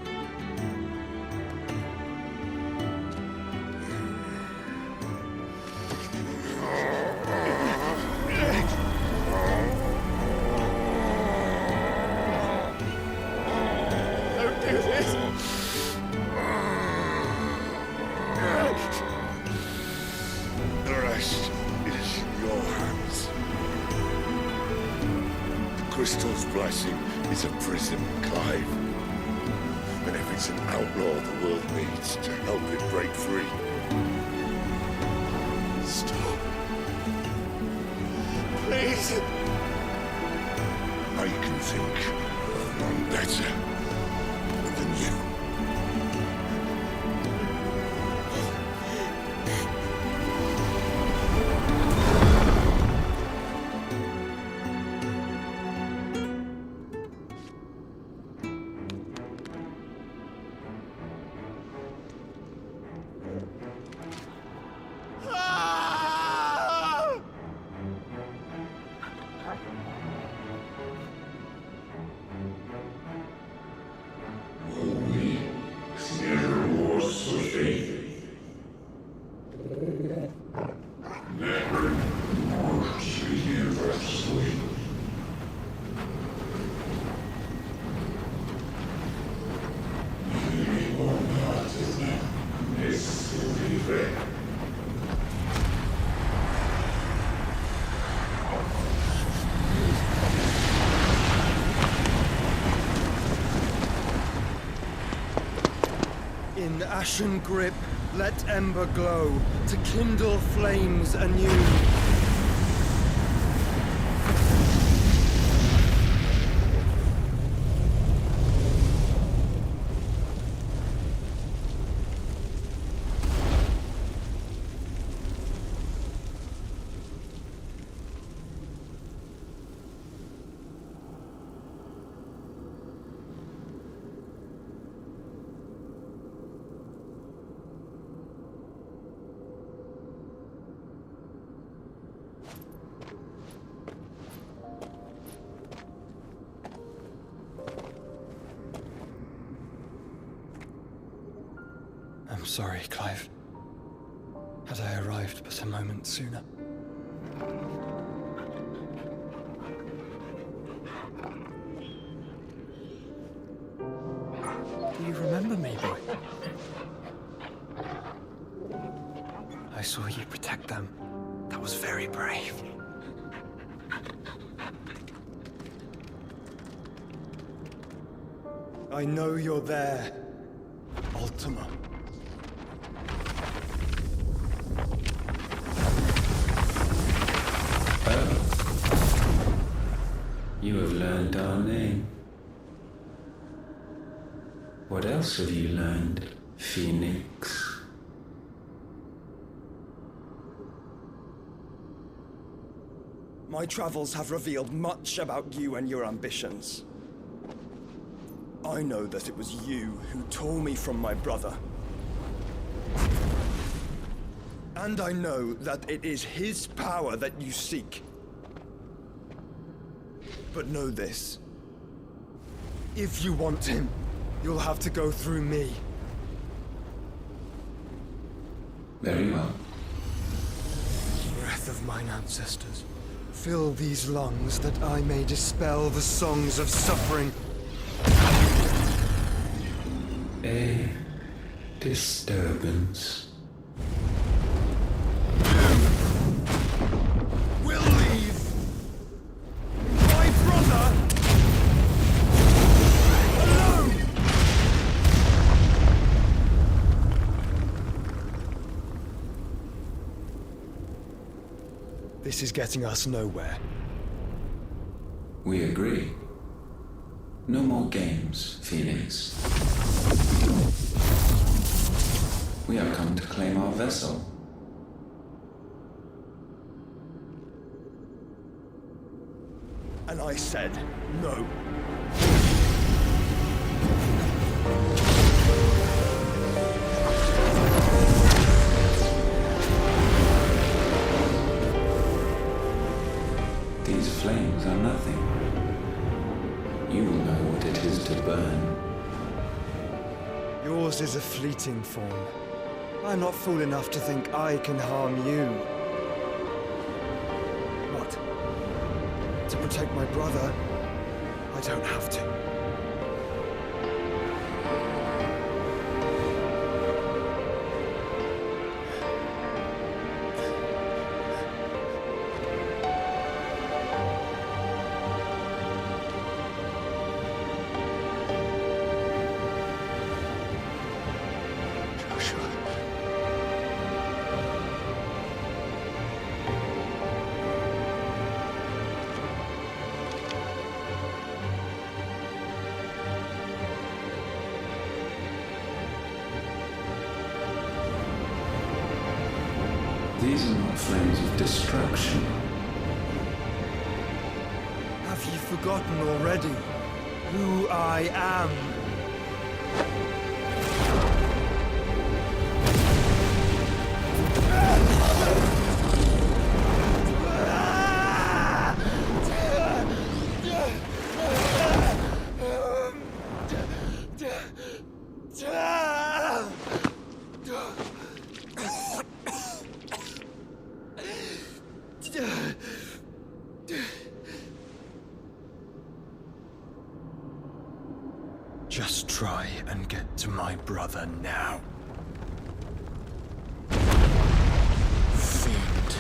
Don't do this. The rest is in your hands. The crystal's blessing is a prison, Clive. And if it's an outlaw the world needs to help it break free. Stop. Please. I can think of none better than you. Ashen grip, let ember glow, to kindle flames anew. I'm sorry, Clive. Had I arrived but a moment sooner. Do you remember me, boy? I saw you protect them. That was very brave. I know you're there, Ultima. You have learned our name. What else have you learned, Phoenix? My travels have revealed much about you and your ambitions. I know that it was you who tore me from my brother. And I know that it is his power that you seek. But know this. If you want him, you'll have to go through me. Very well. Breath of mine ancestors, fill these lungs that I may dispel the songs of suffering. A disturbance. We'll leave. My brother alone. This is getting us nowhere. We agree. No more games, Phoenix. We have come to claim our vessel. And I said no. These flames are nothing. You will know what it is to burn. Yours is a fleeting form. I'm not fool enough to think I can harm you. What? To protect my brother, I don't have to. These are not flames of destruction. Have you forgotten already who I am? Just try and get to my brother now. Fiend.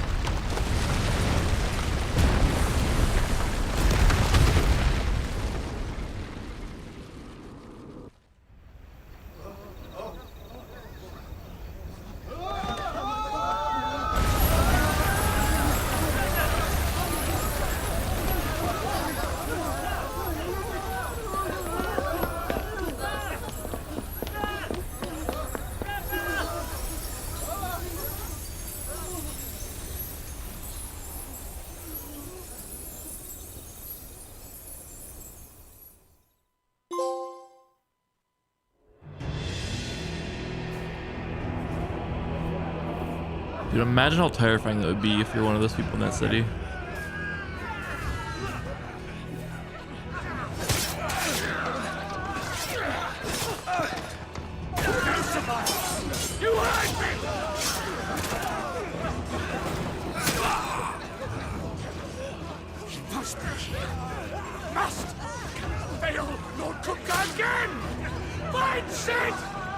Dude, imagine how terrifying that would be if you're one of those people in that city. You hurt me! He must be here. Must fail Lord Cook again! Find Sid!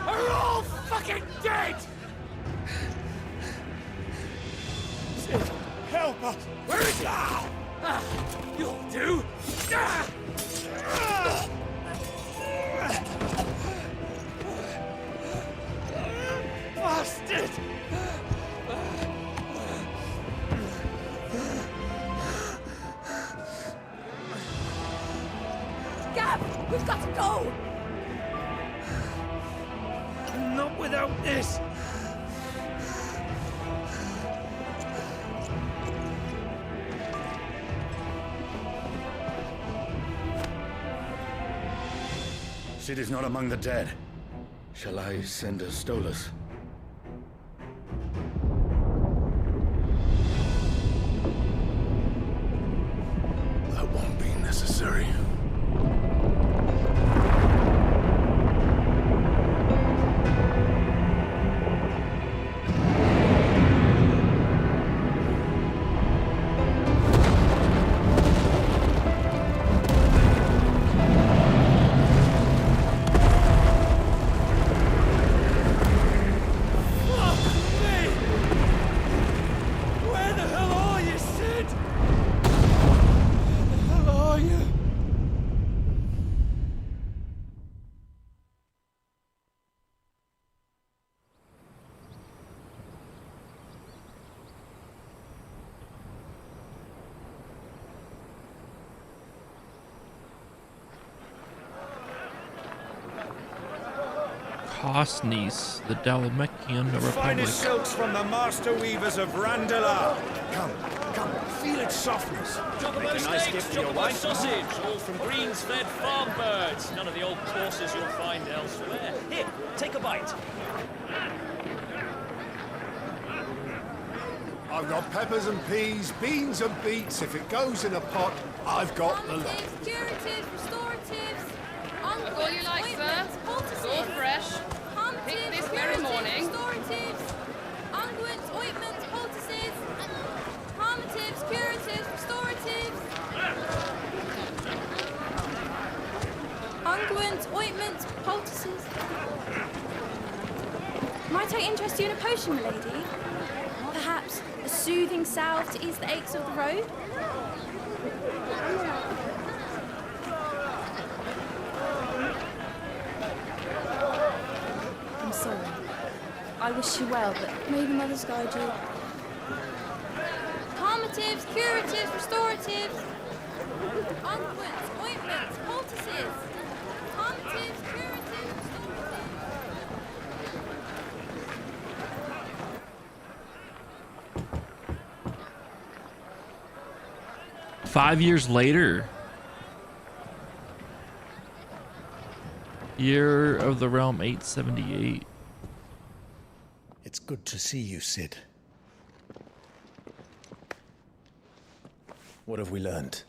Are all fucking dead! Sid, help us! Where is he? You'll do! Bastard! Gav, we've got to go! Not without this! Sid is not among the dead. Shall I send a Stolas? That won't be necessary. Where the hell are you, Sid? Where the hell are you? Cosnice, the Dalamekian Republic. Finest silks from the master weavers of Randala. Come, feel its softness. Chocobo Make a nice steaks, gift for your chocobo wife. sausage, all from greens-fed farm birds. None of the old courses you'll find elsewhere. Here, take a bite. I've got peppers and peas, beans and beets. If it goes in a pot, I've got the lot. Curatives, restoratives, All you like, sir. It's all fresh. Picked this very morning. restoratives, unguents, ointments, poultices, harmatives, curatives, restoratives, unguents, ointments, poultices. Might I interest you in a potion, milady? Perhaps a soothing salve to ease the aches of the road? I'm sorry. I wish you well, but may the mothers guide you. Calmatives, curatives, restoratives, unguents, ointments, poultices. Calmatives, curatives, restoratives. 5 years later. Year of the Realm 878. It's good to see you, Sid. What have we learned?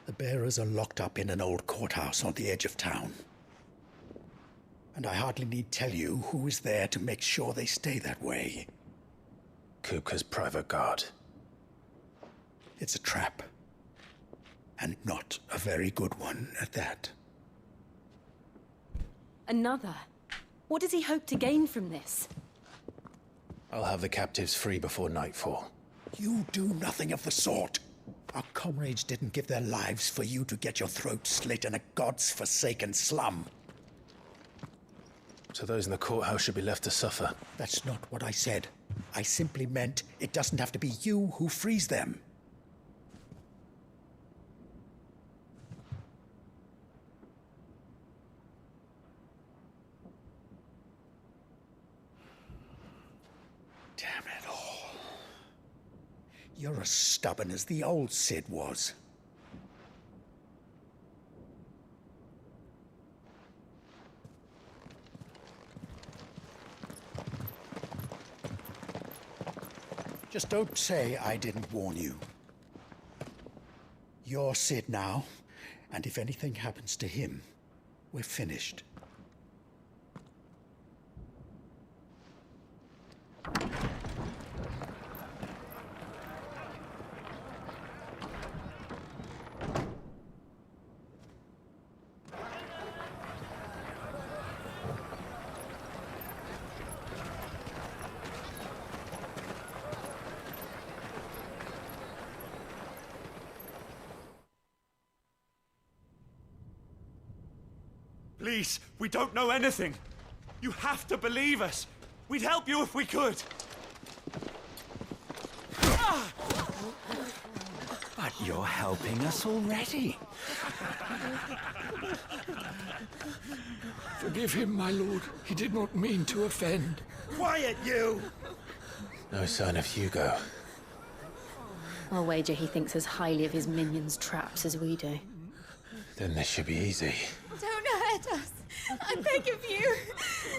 The bearers are locked up in an old courthouse on the edge of town. And I hardly need tell you who is there to make sure they stay that way. Kupka's private guard. It's a trap. And not a very good one at that. Another? What does he hope to gain from this? I'll have the captives free before nightfall. You do nothing of the sort. Our comrades didn't give their lives for you to get your throat slit in a god's forsaken slum. So those in the courthouse should be left to suffer. That's not what I said. I simply meant it doesn't have to be you who frees them. Damn it all. You're as stubborn as the old Sid was. Just don't say I didn't warn you. You're Sid now, and if anything happens to him, we're finished. Please, we don't know anything. You have to believe us. We'd help you if we could. But you're helping us already. Forgive him, my lord. He did not mean to offend. Quiet, you! No sign of Hugo. I'll wager he thinks as highly of his minions' traps as we do. Then this should be easy. Don't hurt us. I beg of you.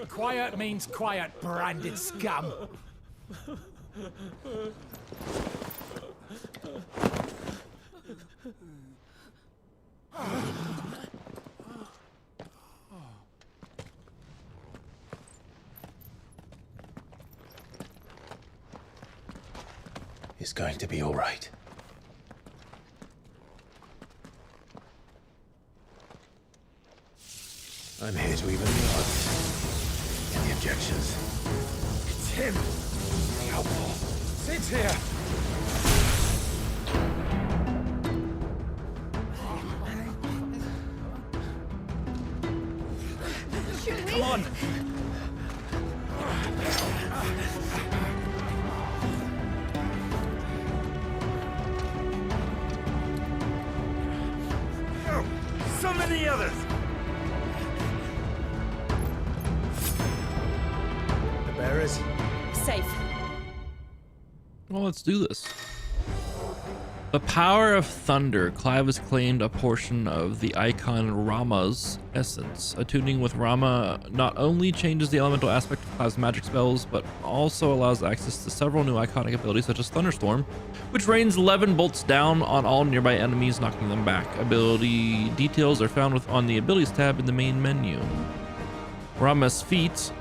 Quiet means quiet, branded scum. It's going to be all right. I'm here to even the odds. Any objections? It's him! The outlaw! Sid's here! Come on! So many others! The bearers? Safe. Well, let's do this. The power of thunder. Clive has claimed a portion of the icon Rama's essence. Attuning with Rama not only changes the elemental aspect of Clive's magic spells, but also allows access to several new iconic abilities such as Thunderstorm, which rains 11 bolts down on all nearby enemies, knocking them back. Ability details are found on the abilities tab in the main menu. Rama's feat.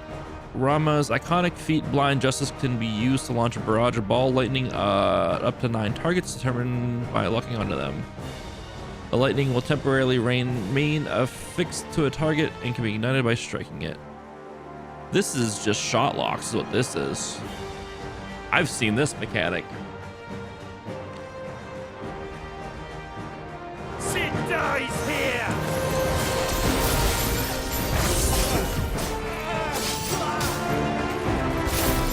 Rama's iconic feat, Blind Justice, can be used to launch a barrage of ball lightning up to 9 targets, determined by locking onto them. The lightning will temporarily remain affixed to a target and can be ignited by striking it. This is just shot locks, is what this is. I've seen this mechanic. Sid dies here!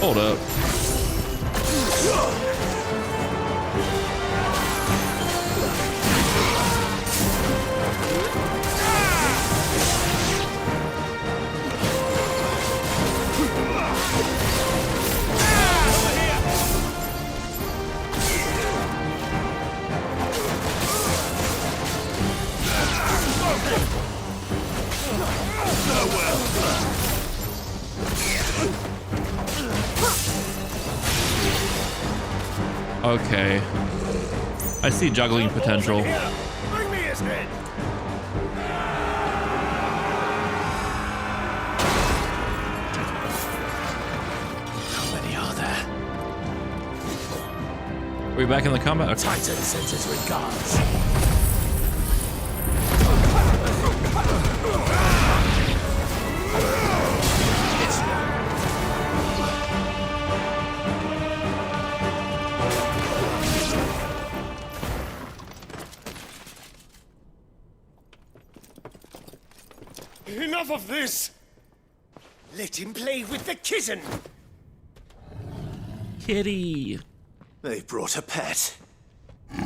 Hold up. Okay. I see juggling potential. Bring me his head! How many are there? Are we back in the combat? Okay. Titan sends his regards. Enough of this! Let him play with the kitten! Kitty. They've brought a pet. You'll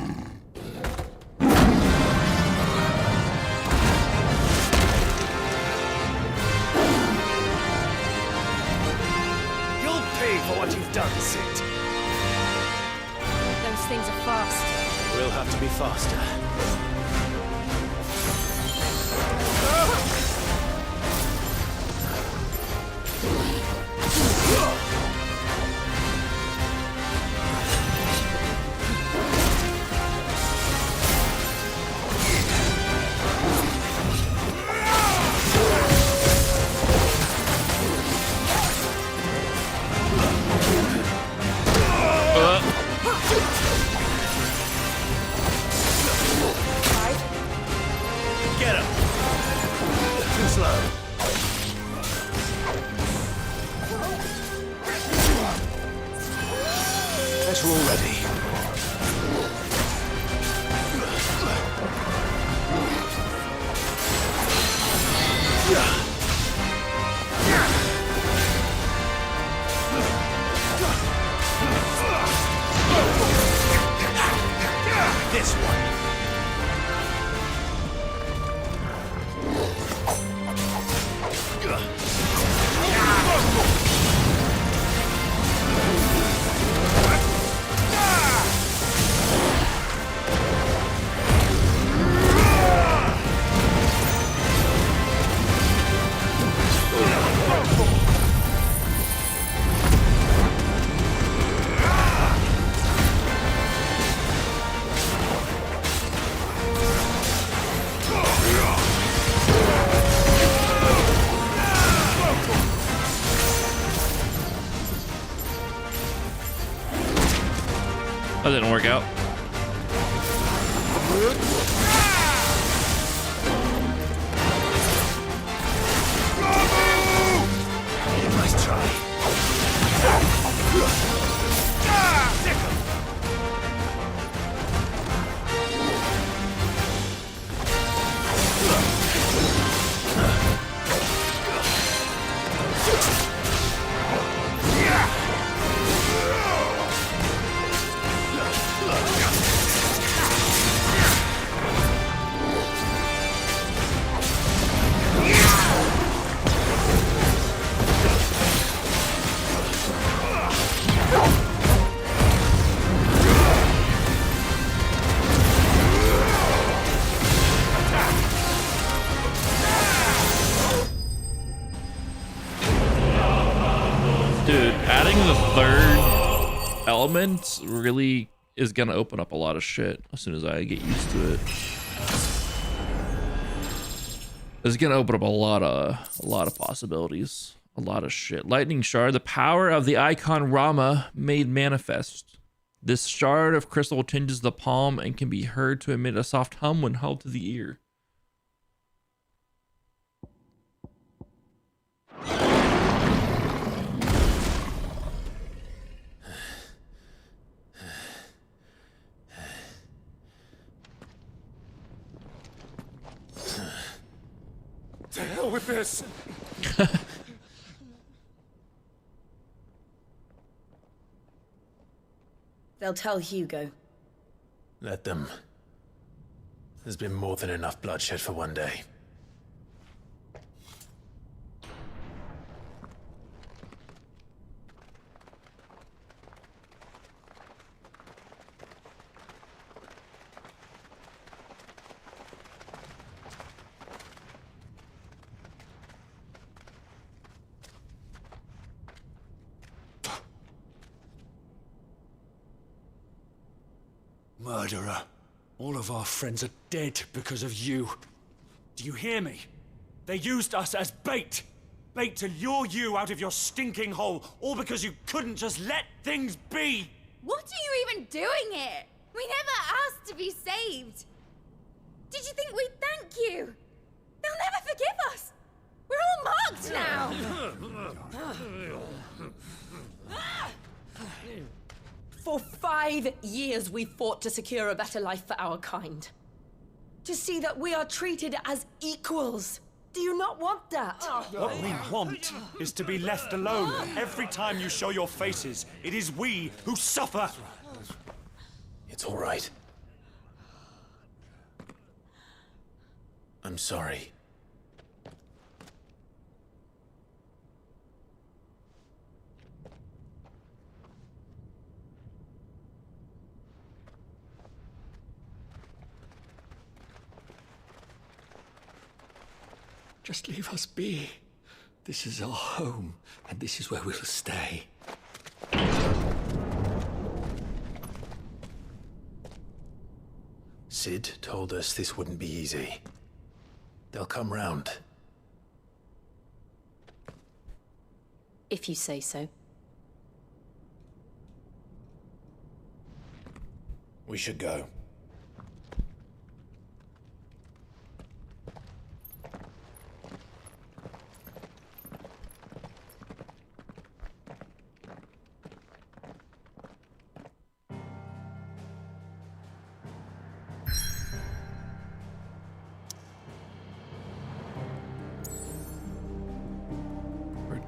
pay for what you've done, Sid. Those things are fast. We'll have to be faster. closer already. This one. That didn't work out. Nice try. Dude, adding the third element really is gonna open up a lot of shit as soon as I get used to it. It's gonna open up a lot of possibilities, a lot of shit. Lightning shard, the power of the icon Rama made manifest. This shard of crystal tinges the palm and can be heard to emit a soft hum when held to the ear. To hell with this! They'll tell Hugo. Let them. There's been more than enough bloodshed for one day. Murderer. All of our friends are dead because of you. Do you hear me? They used us as bait. Bait to lure you out of your stinking hole, all because you couldn't just let things be. What are you even doing here? We never asked to be saved. Did you think we'd thank you? They'll never forgive us. We're all marked now. For 5 years we fought to secure a better life for our kind. To see that we are treated as equals. Do you not want that? What we want is to be left alone. Every time you show your faces, it is we who suffer. It's all right. I'm sorry. Just leave us be. This is our home, and this is where we'll stay. Sid told us this wouldn't be easy. They'll come round. If you say so. We should go.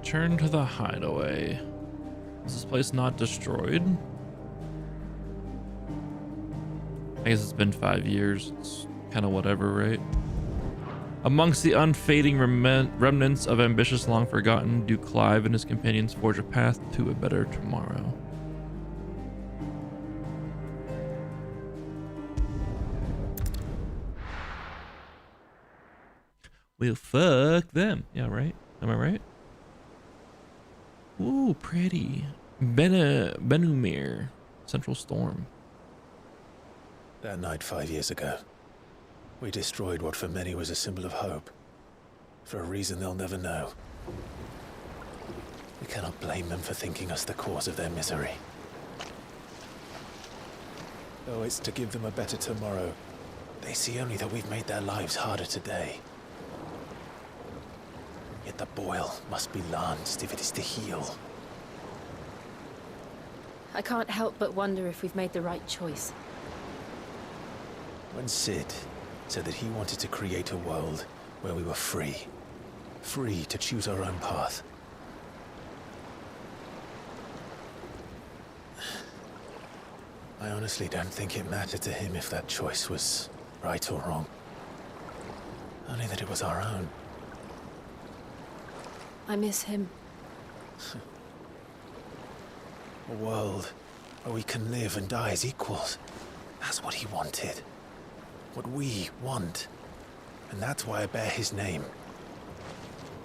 Return to the hideaway. Is this place not destroyed? I guess it's been 5 years. It's kind of whatever, right? Amongst the unfading remnants of ambitious long forgotten, do Clive and his companions forge a path to a better tomorrow. Well, fuck them. Yeah, right? Am I right? Ooh, pretty. Benumir. Central Storm. That night 5 years ago, we destroyed what for many was a symbol of hope. For a reason they'll never know. We cannot blame them for thinking us the cause of their misery. Though it's to give them a better tomorrow, they see only that we've made their lives harder today. Yet the boil must be lanced if it is to heal. I can't help but wonder if we've made the right choice. When Sid said that he wanted to create a world where we were free. Free to choose our own path. I honestly don't think it mattered to him if that choice was right or wrong. Only that it was our own. I miss him. A world where we can live and die as equals. That's what he wanted. What we want. And that's why I bear his name.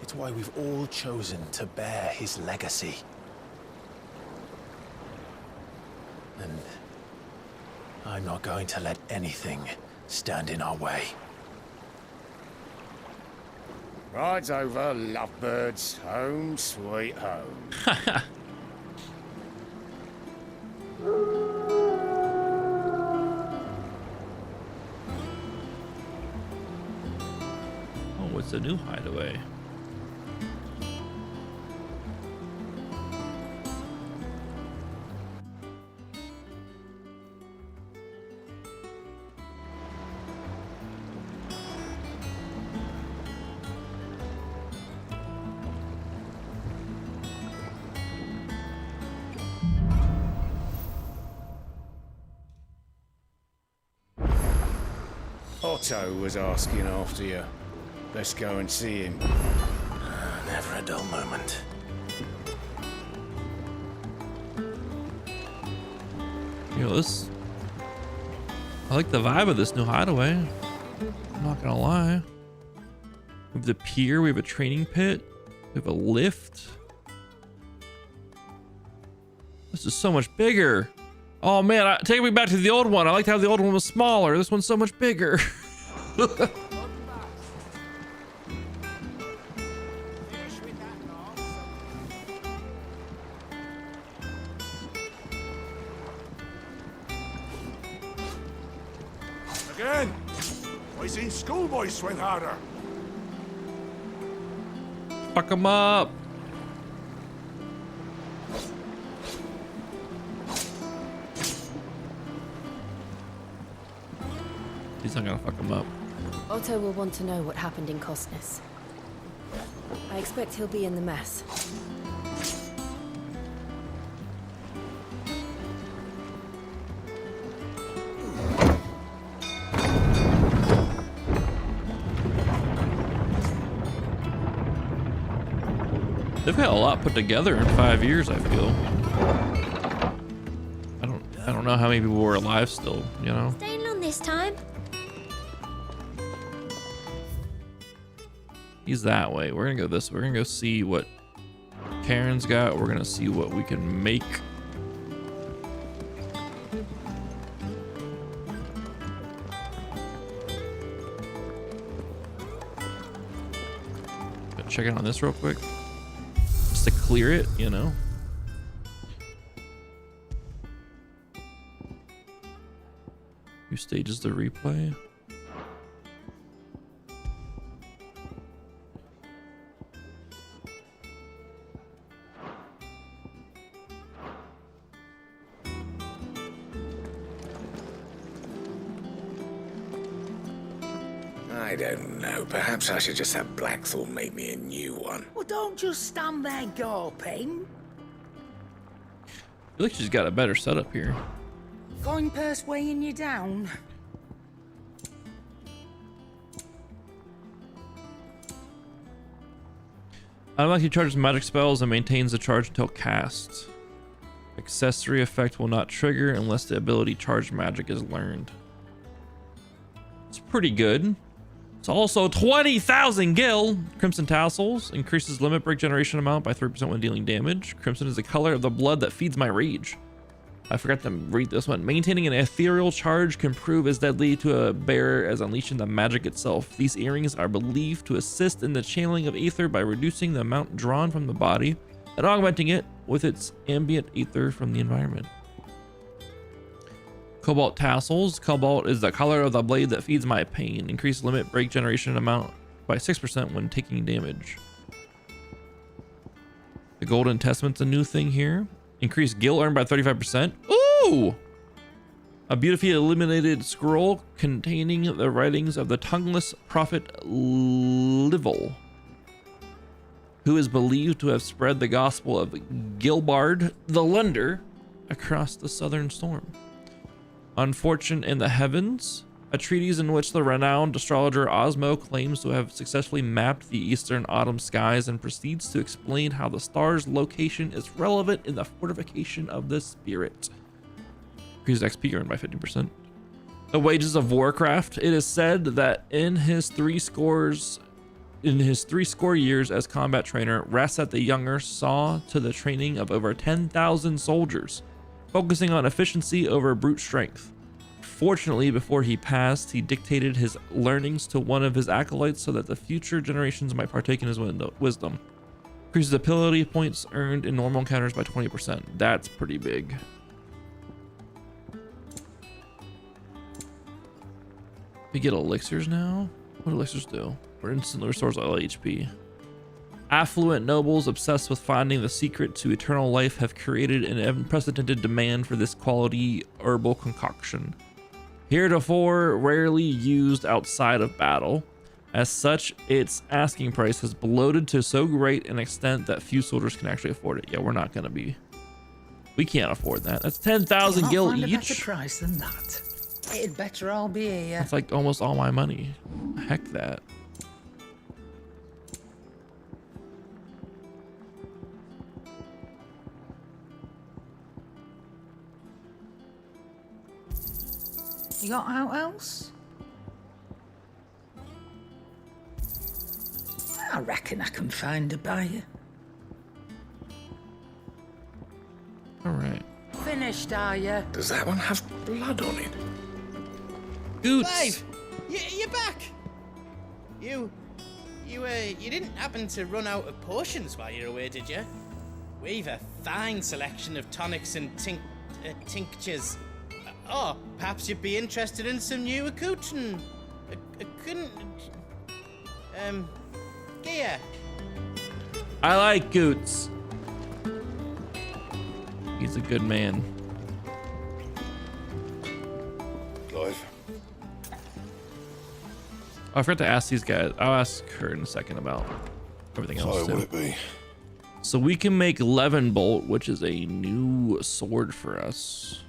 It's why we've all chosen to bear his legacy. And I'm not going to let anything stand in our way. Rides over, lovebirds, home sweet home. Oh, what's the new hideaway? Otto was asking after you. Let's go and see him. Never a dull moment. Yo, this... I like the vibe of this new hideaway. I'm not gonna lie. We have the pier, we have a training pit, we have a lift. This is so much bigger. Oh man, take me back to the old one. I liked how the old one was smaller. This one's so much bigger. Again! I seen schoolboys swing harder. Fuck them up. He's not gonna fuck him up. Otto will want to know what happened in Costness. I expect he'll be in the mess. They've got a lot put together in 5 years, I feel. I don't know how many people were alive still, you know? Staying long this time? He's that way. We're gonna go this way. We're gonna go see what Karen's got. We're gonna see what we can make. Gonna check in on this real quick. Just to clear it, you know? Few stages to replay. I I don't know. Perhaps I should just have Blackthorn make me a new one. Well, don't just stand there gawping. I feel like she's got a better setup here. Coin purse weighing you down. Automatically charges magic spells and maintains the charge until cast. Accessory effect will not trigger unless the ability charged magic is learned. It's pretty good. It's also 20,000 gil. Crimson Tassels increases limit break generation amount by 3% when dealing damage. Crimson is the color of the blood that feeds my rage. I forgot to read this one. Maintaining an ethereal charge can prove as deadly to a bearer as unleashing the magic itself. These earrings are believed to assist in the channeling of ether by reducing the amount drawn from the body and augmenting it with its ambient ether from the environment. Cobalt Tassels. Cobalt is the color of the blade that feeds my pain. Increase limit break generation amount by 6% when taking damage. The Golden Testament's a new thing here. Increase gil earned by 35%. Ooh! A beautifully illuminated scroll containing the writings of the tongueless prophet Livell, who is believed to have spread the gospel of Gilbard the Lender across the southern storm. Unfortunate in the heavens, a treatise in which the renowned astrologer Osmo claims to have successfully mapped the eastern autumn skies and proceeds to explain how the star's location is relevant in the fortification of the spirit. Increases XP earned by 50%. The Wages of Warcraft. It is said that in his three score years as combat trainer, Rasset the Younger saw to the training of over 10,000 soldiers, focusing on efficiency over brute strength. Fortunately, before he passed, he dictated his learnings to one of his acolytes so that the future generations might partake in his wisdom. Increases ability points earned in normal encounters by 20%. That's pretty big. We get elixirs now? What do elixirs do? Or instantly restores all HP. Affluent nobles obsessed with finding the secret to eternal life have created an unprecedented demand for this quality herbal concoction. Heretofore rarely used outside of battle. As such, its asking price has bloated to so great an extent that few soldiers can actually afford it. Yeah, we're not gonna be. We can't afford that. That's 10,000 gil Find a better each. price than that. It'd better all be here. That's like almost all my money. Heck that. You got out else? I reckon I can find a buyer. All right. Finished, are you? Does that one have blood on it? Clive, you're back. You didn't happen to run out of potions while you're away, did you? We've a fine selection of tonics and tinctures. Oh, perhaps you'd be interested in some new accoutrement. Gear. I like Goots. He's a good man. Clive. I forgot to ask these guys. I'll ask her in a second about everything else. So, too. would it be? So we can make Levin Bolt, which is a new sword for us.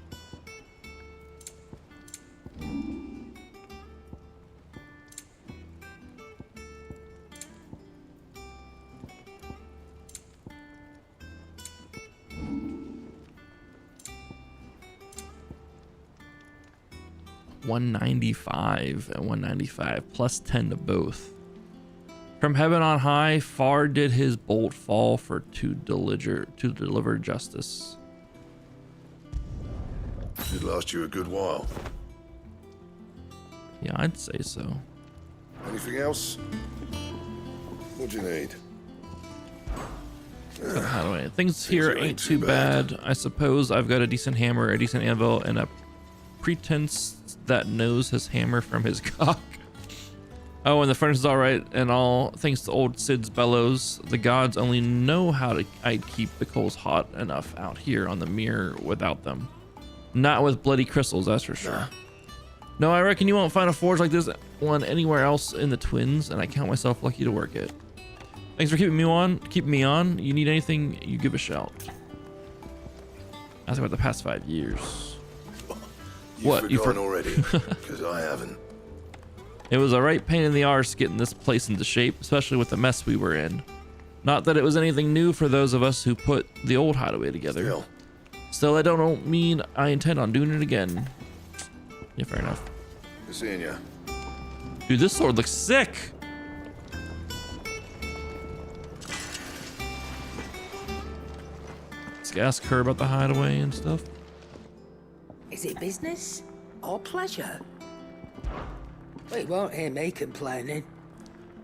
$195 and $195 plus 10 to both. From heaven on high, far did his bolt fall for to deliver justice. It last you a good while. Yeah, I'd say so. Anything else? What do you need? So how do I? Things here ain't too bad. I suppose I've got a decent hammer, a decent anvil, and a pretense that knows his hammer from his cock. Oh, and the furnace is all right, and all thanks to old Sid's bellows. The gods only know how I'd keep the coals hot enough out here on the mirror without them. Not with bloody crystals, that's for sure. No, I reckon you won't find a forge like this one anywhere else in the Twins, and I count myself lucky to work it. Thanks for keeping me on. You need anything, you give a shout. Ask about the past 5 years. You've forgotten already? Because I haven't. It was a right pain in the arse getting this place into shape, especially with the mess we were in. Not that it was anything new for those of us who put the old hideaway together. Still, I don't mean I intend on doing it again. Yeah, fair enough. Good seeing ya. Dude, this sword looks sick. Let's ask her about the hideaway and stuff. Is it business or pleasure? Well, you won't hear me complaining.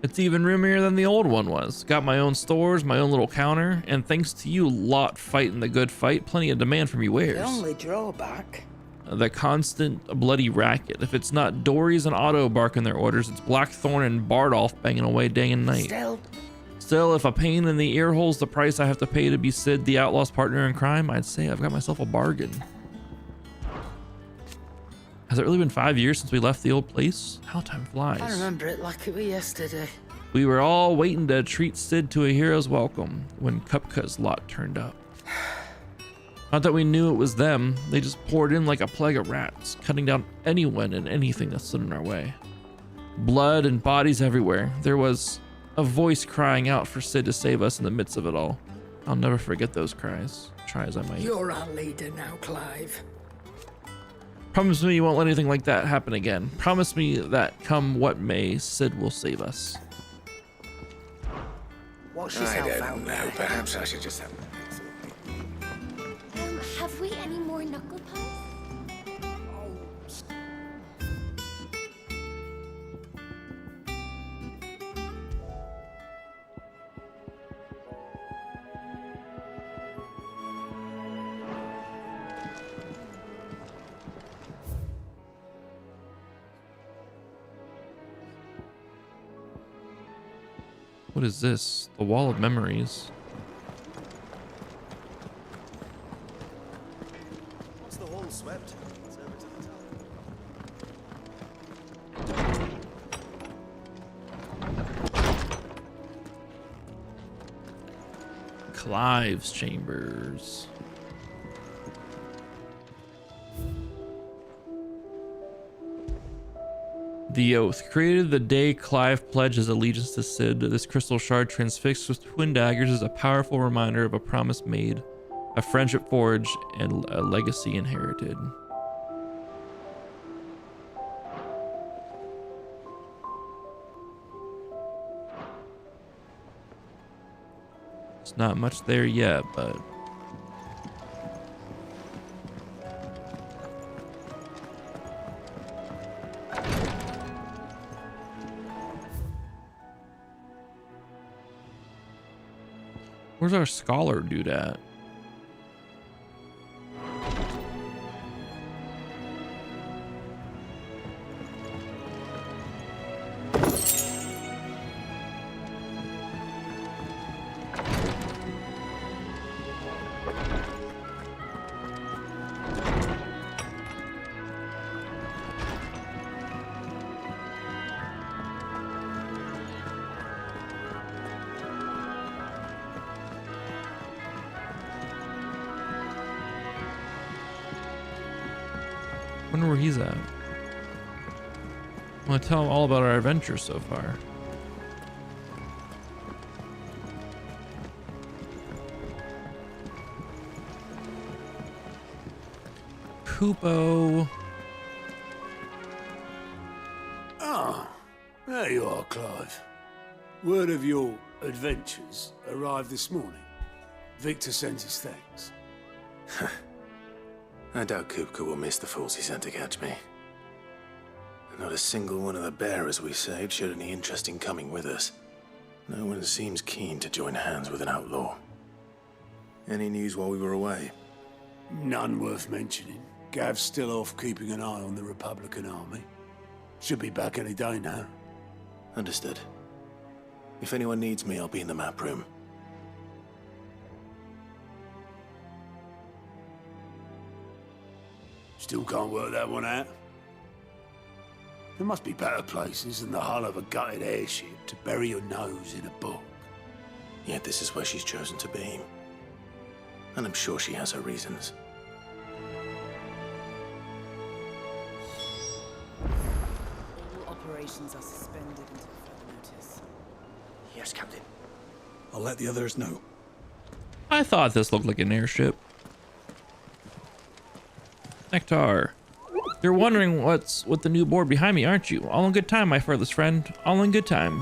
It's even roomier than the old one was. Got my own stores, my own little counter, and thanks to you lot fighting the good fight, plenty of demand from you wares. The only drawback. The constant bloody racket. If it's not Dory's and Otto barking their orders, it's Blackthorn and Bardolph banging away day and night. Still, if a pain in the ear hole's the price I have to pay to be Sid the outlaw's partner in crime, I'd say I've got myself a bargain. Has it really been 5 years since we left the old place? How time flies. I remember it like it was yesterday. We were all waiting to treat Sid to a hero's welcome when Kupka's lot turned up. Not that we knew it was them, they just poured in like a plague of rats, cutting down anyone and anything that stood in our way. Blood and bodies everywhere. There was a voice crying out for Sid to save us in the midst of it all. I'll never forget those cries, try as I might. You're our leader now, Clive. Promise me you won't let anything like that happen again. Promise me that come what may, Sid will save us. Wash I yourself don't out know. there. Perhaps I should just have... Have we any more knuckle pucks? What is this? The Wall of Memories. Once the hall swept, it's over to the top. Clive's Chambers. The oath. Created the day Clive pledged his allegiance to Sid, this crystal shard transfixed with twin daggers is a powerful reminder of a promise made, a friendship forged, and a legacy inherited. It's not much there yet, but... Where's our scholar dude at? Wonder where he's at. I want to tell him all about our adventure so far. Kupo. Ah, there you are, Clive. Word of your adventures arrived this morning. Victor sends his thanks. I doubt Kupka will miss the fools he sent to catch me. Not a single one of the bearers we saved showed any interest in coming with us. No one seems keen to join hands with an outlaw. Any news while we were away? None worth mentioning. Gav's still off keeping an eye on the Republican army. Should be back any day now. Understood. If anyone needs me, I'll be in the map room. Still can't work that one out. There must be better places than the hull of a gutted airship to bury your nose in a book. Yet this is where she's chosen to be. And I'm sure she has her reasons. All operations are suspended until further notice. Yes, Captain. I'll let the others know. I thought this looked like an airship. Nectar. You're wondering what's with the new board behind me, aren't you? All in good time, my furthest friend. All in good time.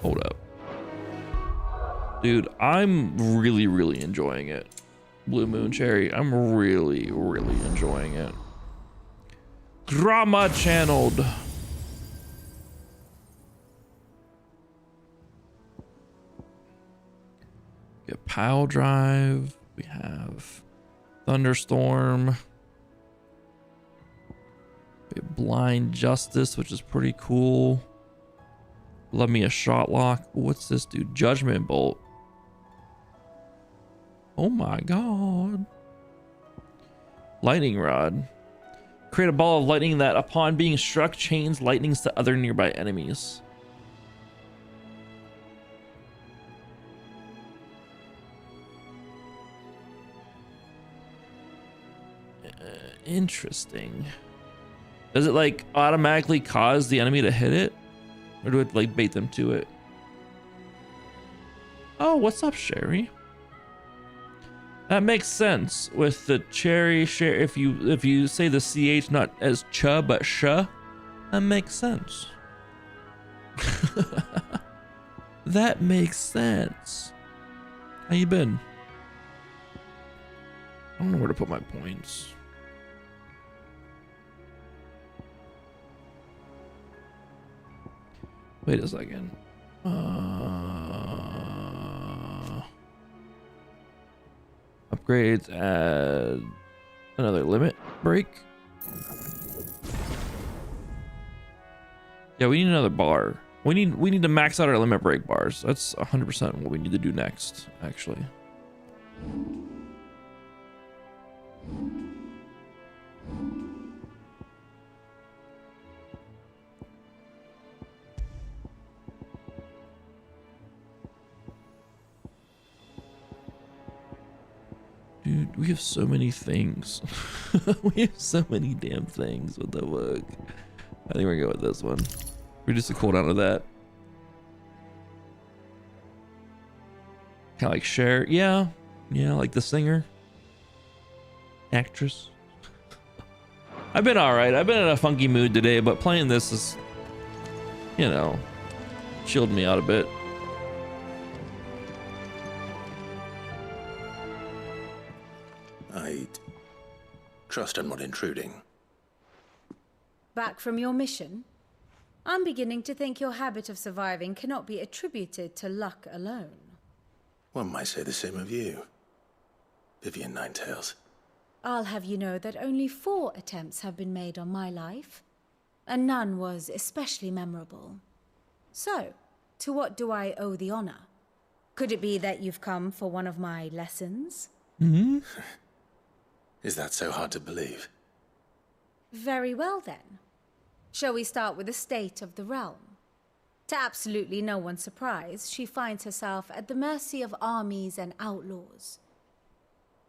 Hold up. Dude, I'm really enjoying it. Blue Moon Cherry. I'm really enjoying it. Drama channeled. Get Pile Drive. We have Thunderstorm. We have Blind Justice, which is pretty cool. Love me a shot lock. What's this do? Judgment Bolt. Oh my god. Lightning Rod. Create a ball of lightning that, upon being struck, chains lightnings to other nearby enemies. Interesting. Does it like automatically cause the enemy to hit it? Or do it like bait them to it? Oh, what's up, Sherry? That makes sense with the cherry share. If you say the CH not as ch but sh, that makes sense. That makes sense. How you been? I don't know where to put my points. Wait a second. Upgrades, add another limit break. Yeah, we need another bar. We need to max out our limit break bars. That's 100% what we need to do next, actually. Dude, we have so many things. We have so many damn things. What the fuck? I think we're gonna go with this one. Reduce the cooldown of that. Kind of like Cher. Yeah, like the singer, actress. I've been all right. I've been in a funky mood today, but playing this is, chilled me out a bit. I trust I'm not intruding. Back from your mission? I'm beginning to think your habit of surviving cannot be attributed to luck alone. One might say the same of you, Vivian Ninetails. I'll have you know that only 4 attempts have been made on my life, and none was especially memorable. So, to what do I owe the honor? Could it be that you've come for one of my lessons? Mm-hmm. Is that so hard to believe? Very well then. Shall we start with the state of the realm? To absolutely no one's surprise, she finds herself at the mercy of armies and outlaws.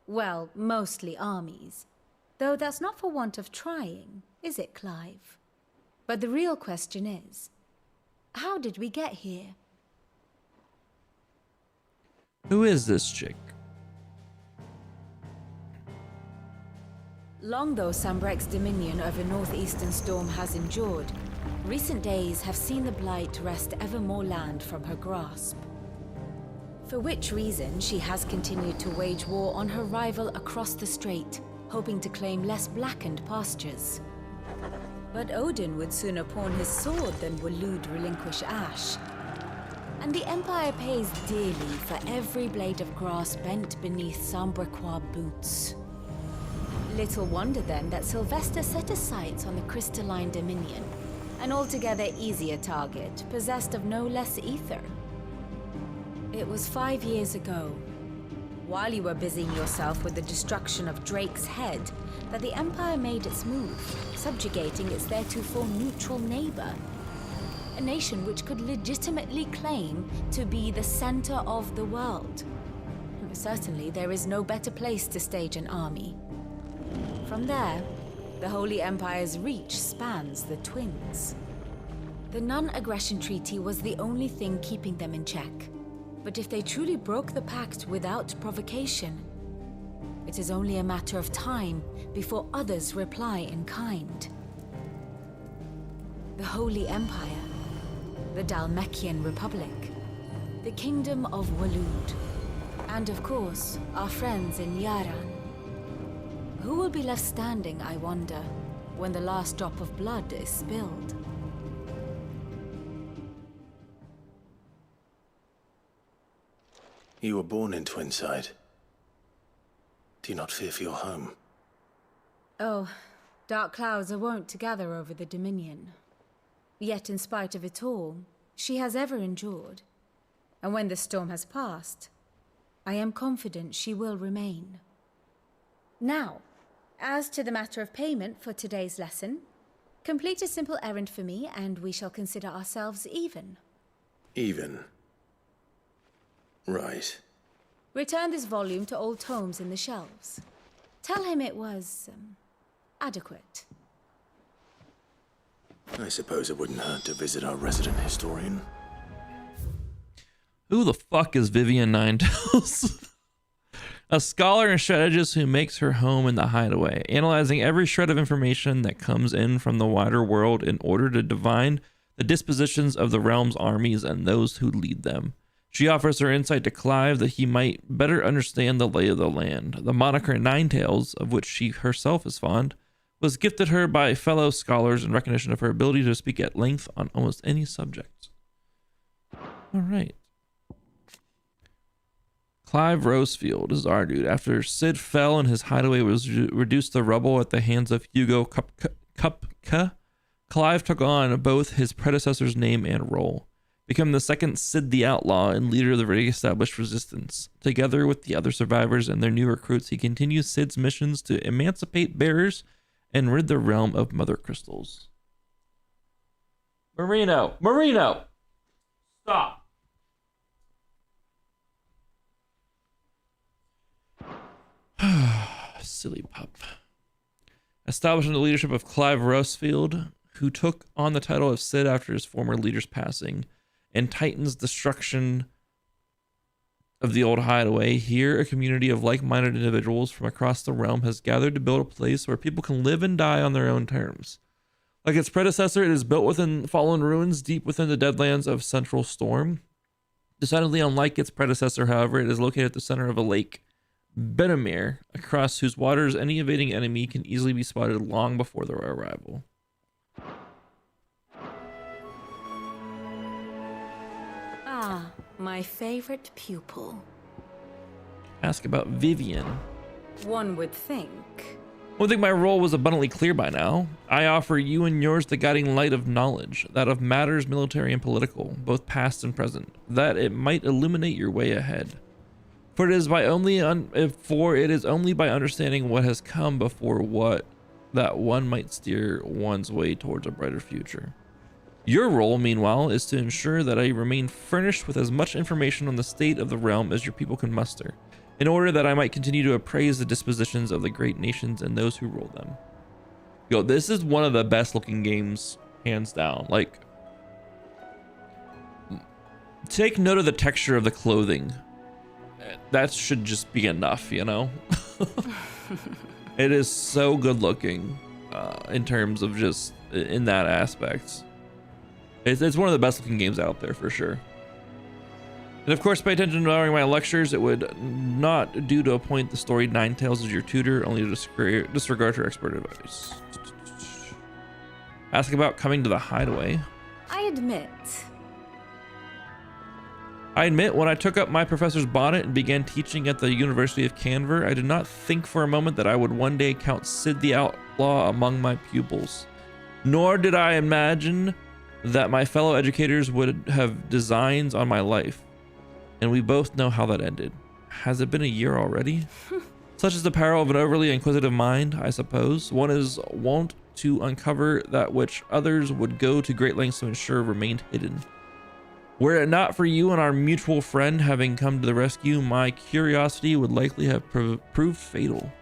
Well, mostly armies. Though that's not for want of trying, is it, Clive? But the real question is, how did we get here? Who is this chick? Long though Sambrek's dominion over northeastern Storm has endured, recent days have seen the Blight wrest ever more land from her grasp. For which reason she has continued to wage war on her rival across the strait, hoping to claim less blackened pastures. But Odin would sooner pawn his sword than Waloed relinquish Ash. And the Empire pays dearly for every blade of grass bent beneath Sambrequois boots. Little wonder then that Sylvester set his sights on the crystalline dominion, an altogether easier target, possessed of no less ether. It was 5 years ago, while you were busying yourself with the destruction of Drake's head, that the Empire made its move, subjugating its theretofore neutral neighbor. A nation which could legitimately claim to be the center of the world. Certainly, there is no better place to stage an army. From there, the Holy Empire's reach spans the Twins. The non-aggression treaty was the only thing keeping them in check. But if they truly broke the pact without provocation, it is only a matter of time before others reply in kind. The Holy Empire, the Dhalmekian Republic, the Kingdom of Waloed, and of course, our friends in Yaran. Who will be left standing, I wonder, when the last drop of blood is spilled? You were born in Twinside. Do you not fear for your home? Oh, dark clouds are wont to gather over the Dominion. Yet in spite of it all, she has ever endured. And when the storm has passed, I am confident she will remain. Now, as to the matter of payment for today's lesson, complete a simple errand for me and we shall consider ourselves even. Even? Right. Return this volume to old tomes in the shelves. Tell him it was, adequate. I suppose it wouldn't hurt to visit our resident historian. Who the fuck is Vivian Ninetales? A scholar and strategist who makes her home in the hideaway, analyzing every shred of information that comes in from the wider world in order to divine the dispositions of the realm's armies and those who lead them. She offers her insight to Clive that he might better understand the lay of the land. The moniker Ninetales, of which she herself is fond, was gifted her by fellow scholars in recognition of her ability to speak at length on almost any subject. All right. Clive Rosefield is our dude. After Sid fell and his hideaway was reduced to rubble at the hands of Hugo Kupka, Clive took on both his predecessor's name and role, becoming the second Sid the Outlaw and leader of the re-established resistance. Together with the other survivors and their new recruits, he continues Sid's missions to emancipate bearers and rid the realm of mother crystals. Marino! Stop! Silly pup. Establishing the leadership of Clive Rosefield, who took on the title of Sid after his former leader's passing, and Titan's destruction of the old hideaway. Here, a community of like-minded individuals from across the realm has gathered to build a place where people can live and die on their own terms. Like its predecessor, it is built within fallen ruins deep within the deadlands of Central Storm. Decidedly unlike its predecessor, however, it is located at the center of a lake, Benamir, across whose waters any invading enemy can easily be spotted long before their arrival. Ah, my favorite pupil. Ask about Vivian. One would think. One thing my role was abundantly clear by now. I offer you and yours the guiding light of knowledge, that of matters military and political, both past and present, that it might illuminate your way ahead. For it is only by understanding what has come before what that one might steer one's way towards a brighter future. Your role, meanwhile, is to ensure that I remain furnished with as much information on the state of the realm as your people can muster, in order that I might continue to appraise the dispositions of the great nations and those who rule them. Yo, this is one of the best looking games, hands down. Like, take note of the texture of the clothing. That should just be enough, you know? It is so good looking in terms of just in that aspect. It's one of the best looking games out there for sure. And of course, pay attention during my lectures. It would not do to appoint the storied Ninetales as your tutor, only to disregard her expert advice. Ask about coming to the hideaway. I admit, when I took up my professor's bonnet and began teaching at the University of Canver, I did not think for a moment that I would one day count Sid the Outlaw among my pupils. Nor did I imagine that my fellow educators would have designs on my life. And we both know how that ended. Has it been a year already? Such is the power of an overly inquisitive mind, I suppose. One is wont to uncover that which others would go to great lengths to ensure remained hidden. Were it not for you and our mutual friend having come to the rescue, my curiosity would likely have proved fatal.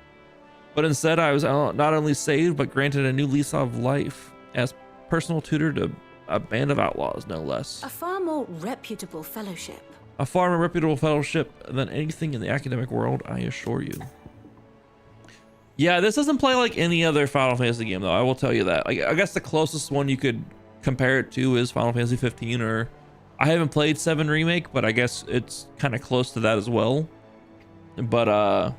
But instead, I was not only saved, but granted a new lease of life as personal tutor to a band of outlaws, no less. A far more reputable fellowship. A far more reputable fellowship than anything in the academic world, I assure you. Yeah, this doesn't play like any other Final Fantasy game, though. I will tell you that. I guess the closest one you could compare it to is Final Fantasy 15, or I haven't played 7 Remake, but I guess it's kind of close to that as well. But I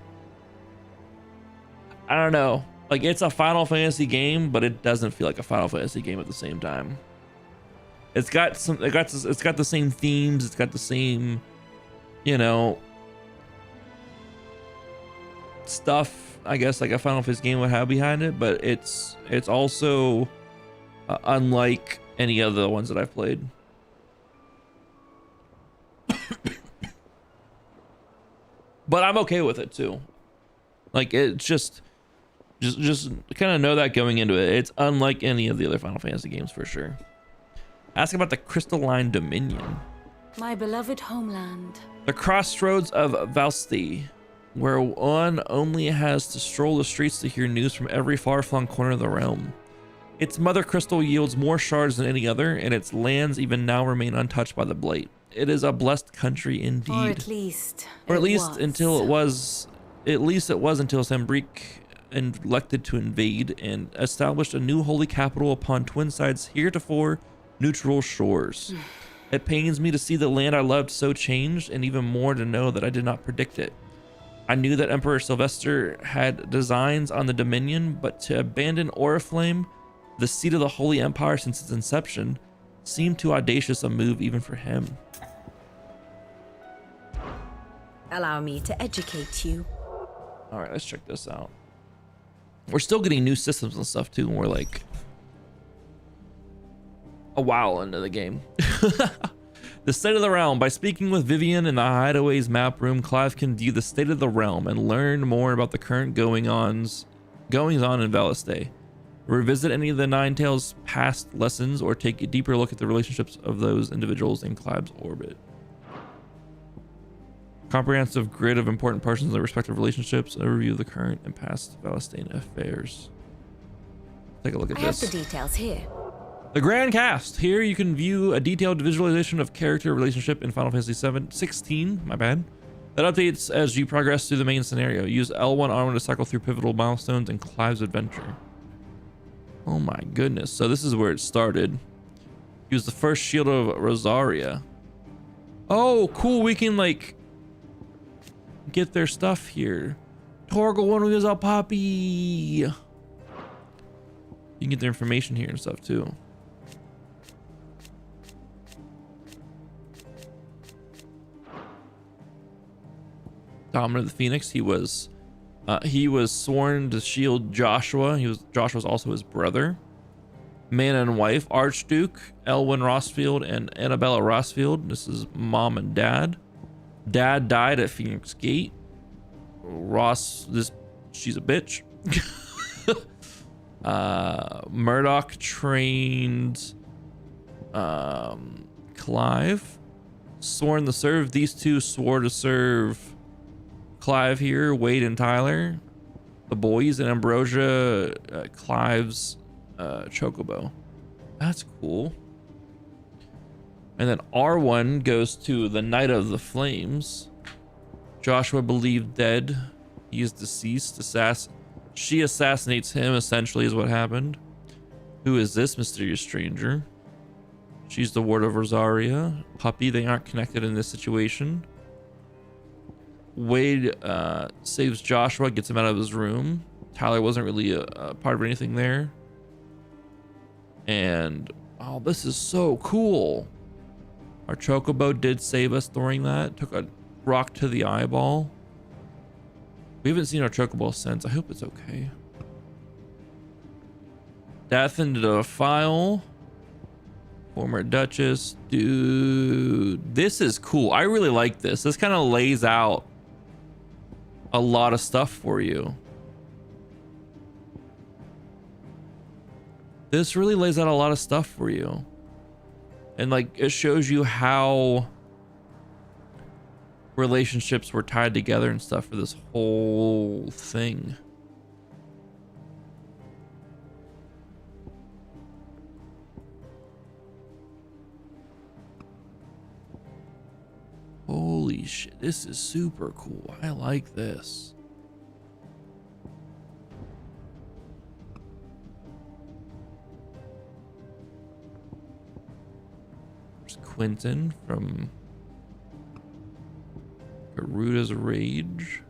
don't know. Like, it's a Final Fantasy game, but it doesn't feel like a Final Fantasy game at the same time. It's got the same themes. It's got the same, you know, stuff, I guess, like a Final Fantasy game would have behind it, but it's also unlike any of the ones that I've played. But I'm okay with it too. Like, it's just kind of know that going into it. It's unlike any of the other Final Fantasy games for sure. Ask about the Crystalline Dominion. My beloved homeland. The crossroads of Valsti, where one only has to stroll the streets to hear news from every far-flung corner of the realm. Its mother crystal yields more shards than any other, and its lands even now remain untouched by the Blight. It is a blessed country indeed. Or at least until Sambrique elected to invade and established a new holy capital upon Twinside's heretofore neutral shores. It pains me to see the land I loved so changed, and even more to know that I did not predict it. I knew that Emperor Sylvester had designs on the Dominion, but to abandon Oriflame, the seat of the Holy Empire since its inception, seemed too audacious a move even for him. Allow me to educate you. All right, let's check this out. We're still getting new systems and stuff too, and we're like a while into the game. The state of the realm. By speaking with Vivian in the Hideaway's map room, Clive can view the state of the realm and learn more about the current goings-on in Valiste. Revisit any of the Nine Tails' past lessons, or take a deeper look at the relationships of those individuals in Clive's orbit. Comprehensive grid of important persons in their respective relationships, a review of the current and past Valistine affairs. Take a look at this. I have the details here. The Grand Cast. Here you can view a detailed visualization of character relationship in Final Fantasy 16, my bad. That updates as you progress through the main scenario. Use L1 armor to cycle through pivotal milestones in Clive's adventure. Oh my goodness. So this is where it started. Use the first shield of Rosaria. Oh, cool. We can like get their stuff here. Torgal one wheels out Poppy. You can get their information here and stuff too. Dominant the Phoenix, he was sworn to shield Joshua. Joshua's also his brother. Man and wife, Archduke, Elwyn Rossfield and Annabella Rossfield. This is mom and dad. Dad died at Phoenix Gate. She's a bitch. Murdoch trained Clive. Sworn to serve. These two swore to serve Clive here, Wade and Tyler, the boys, and Ambrosia, Clive's chocobo. That's cool. And then R1 goes to the Knight of the Flames. Joshua believed dead. He is deceased. She assassinates him, essentially, is what happened. Who is this mysterious stranger? She's the ward of Rosaria. Puppy, they aren't connected in this situation. Wade saves Joshua, gets him out of his room. Tyler wasn't really a part of anything there. And, oh, this is so cool. Our chocobo did save us during that. Took a rock to the eyeball. We haven't seen our chocobo since. I hope it's okay. Death into the file. Former Duchess. Dude, this is cool. I really like this. This kind of lays out a lot of stuff for you. This really lays out a lot of stuff for you. And like, it shows you how relationships were tied together and stuff for this whole thing. Holy shit, this is super cool. I like this. There's Quentin from Garuda's Rage.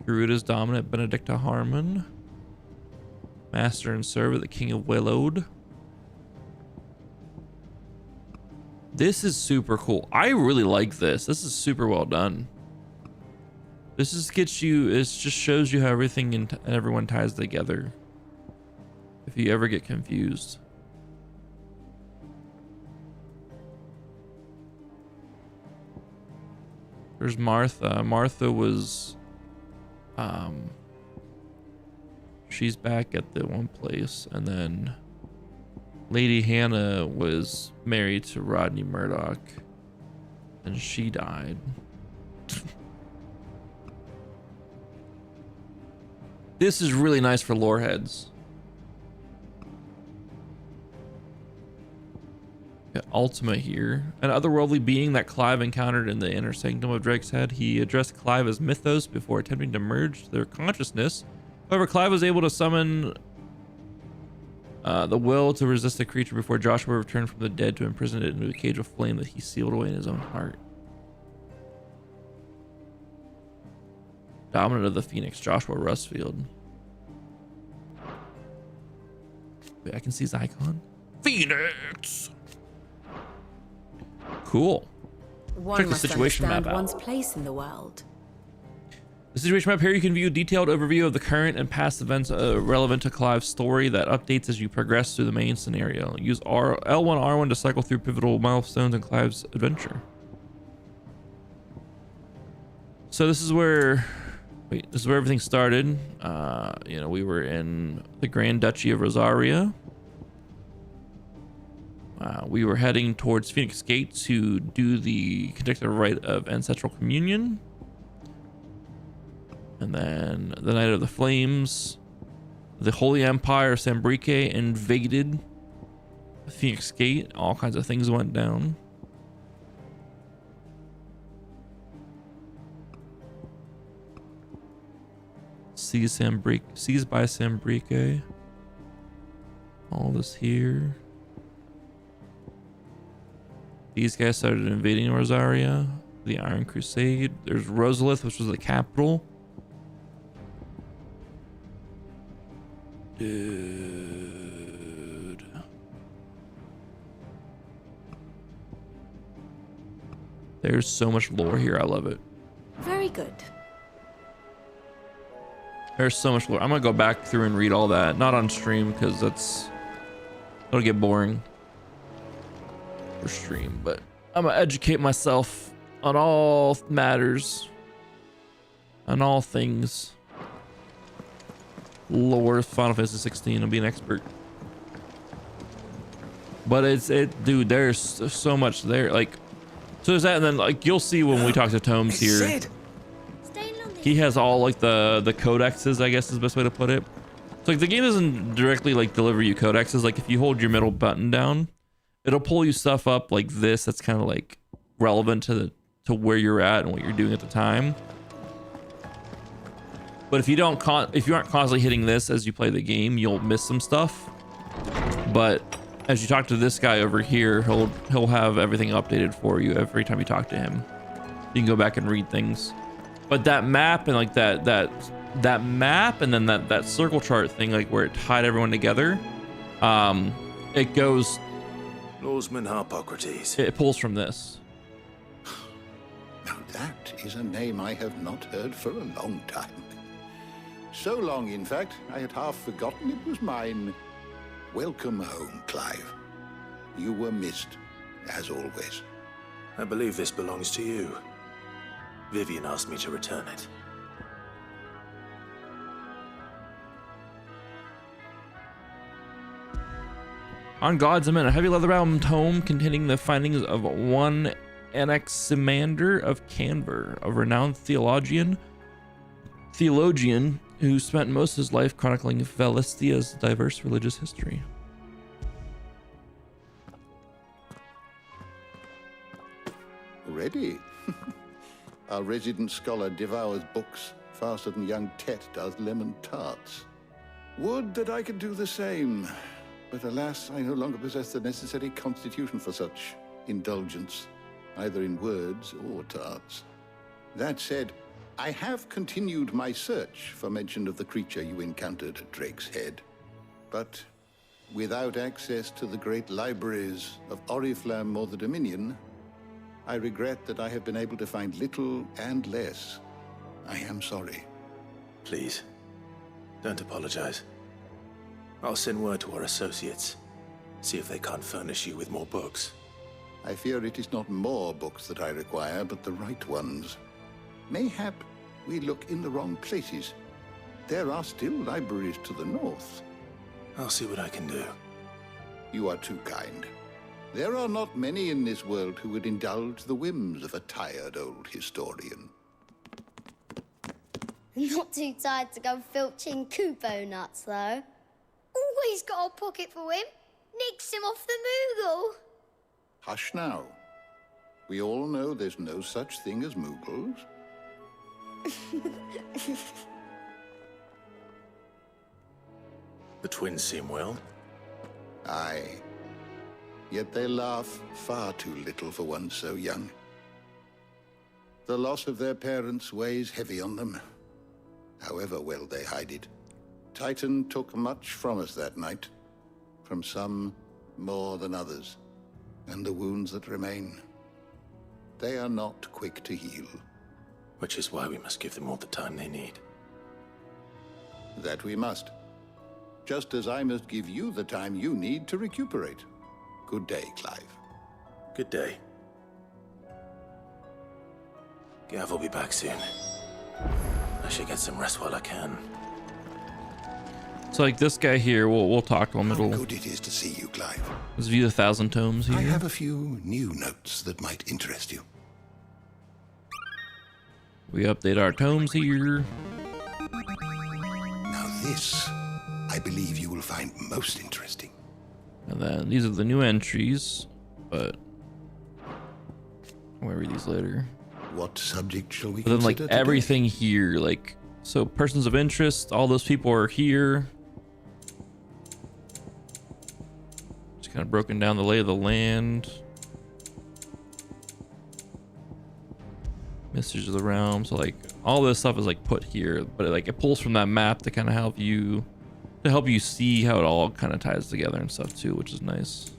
Garuda's Dominant, Benedicta Harmon. Master and Servant, the King of Willowed. This is super cool. I really like this. This is super well done. This just gets you, it just shows you how everything and everyone ties together. If you ever get confused. There's Martha. Martha was, she's back at the one place, and then Lady Hannah was married to Rodney Murdoch, and she died. This is really nice for lore heads. Got Ultima here, an otherworldly being that Clive encountered in the inner sanctum of Drake's Head. He addressed Clive as Mythos before attempting to merge their consciousness. However, Clive was able to summon the will to resist the creature before Joshua returned from the dead to imprison it into a cage of flame that he sealed away in his own heart. Dominant of the Phoenix, Joshua Rustfield. Wait, I can see his icon. Phoenix! Cool. One Check the must situation understand map out. one's place in the world. The situation map here, you can view a detailed overview of the current and past events relevant to Clive's story that updates as you progress through the main scenario. Use L1, R1 to cycle through pivotal milestones in Clive's adventure. So this is where, this is where everything started. You know, we were in the Grand Duchy of Rosaria. We were heading towards Phoenix Gate to conduct the rite of ancestral communion. And then the Night of the Flames, the Holy Empire of Sambrique invaded Phoenix Gate. All kinds of things went down. Seized by Sambrique. All this here. These guys started invading Rosaria. The Iron Crusade. There's Rosalith, which was the capital. Dude. There's so much lore here. I love it. Very good. There's so much lore. I'm gonna go back through and read all that. Not on stream because it'll get boring for stream, but I'm gonna educate myself on all matters, on all things. Lore Final Fantasy 16. I'll be an expert. But dude, there's so much there. Like, so there's that, and then like you'll see when we talk to Tomes here. He has all like the codexes, I guess is the best way to put it. So like the game doesn't directly like deliver you codexes. Like if you hold your middle button down, it'll pull you stuff up like this that's kind of like relevant to where you're at and what you're doing at the time. But if you aren't constantly hitting this as you play the game, you'll miss some stuff. But as you talk to this guy over here, he'll have everything updated for you every time you talk to him. You can go back and read things. But that map and like that map and then that circle chart thing, like where it tied everyone together, it goes. Lawsman Harpocrates. It pulls from this. Now that is a name I have not heard for a long time. So long, in fact, I had half forgotten it was mine. Welcome home, Clive. You were missed, as always. I believe this belongs to you. Vivian asked me to return it. On God's Amendment, a heavy leather-bound tome containing the findings of one Anaximander of Canver, a renowned theologian who spent most of his life chronicling Valistia's diverse religious history. Already? Our resident scholar devours books faster than young Tet does lemon tarts. Would that I could do the same. But alas, I no longer possess the necessary constitution for such indulgence, either in words or tarts. That said, I have continued my search for mention of the creature you encountered at Drake's Head. But without access to the great libraries of Oriflamme or the Dominion, I regret that I have been able to find little and less. I am sorry. Please, don't apologize. I'll send word to our associates. See if they can't furnish you with more books. I fear it is not more books that I require, but the right ones. Mayhap we look in the wrong places. There are still libraries to the north. I'll see what I can do. You are too kind. There are not many in this world who would indulge the whims of a tired old historian. Not too tired to go filching Kupo nuts, though. Always got a pocket for him. Nicks him off the Moogle. Hush now. We all know there's no such thing as Moogles. The twins seem well. Aye. Yet they laugh far too little for one so young. The loss of their parents weighs heavy on them, however well they hide it. Titan took much from us that night, from some more than others, and the wounds that remain, they are not quick to heal. Which is why we must give them all the time they need. That we must. Just as I must give you the time you need to recuperate. Good day, Clive. Good day. Gav will be back soon. I should get some rest while I can. So like this guy here, we'll talk to him. How good it is to see you, Clive. Let's view the 1,000 tomes here. I have a few new notes that might interest you. We update our tomes here. Now this, I believe you will find most interesting. And then these are the new entries, but I'll read these later. What subject shall we But then like consider today? everything here, like, so persons of interest, all those people are here. Just kind of broken down the lay of the land. Mysteries of the Realm. So like all this stuff is like put here, but it pulls from that map to kind of help you see how it all kind of ties together and stuff too, which is nice.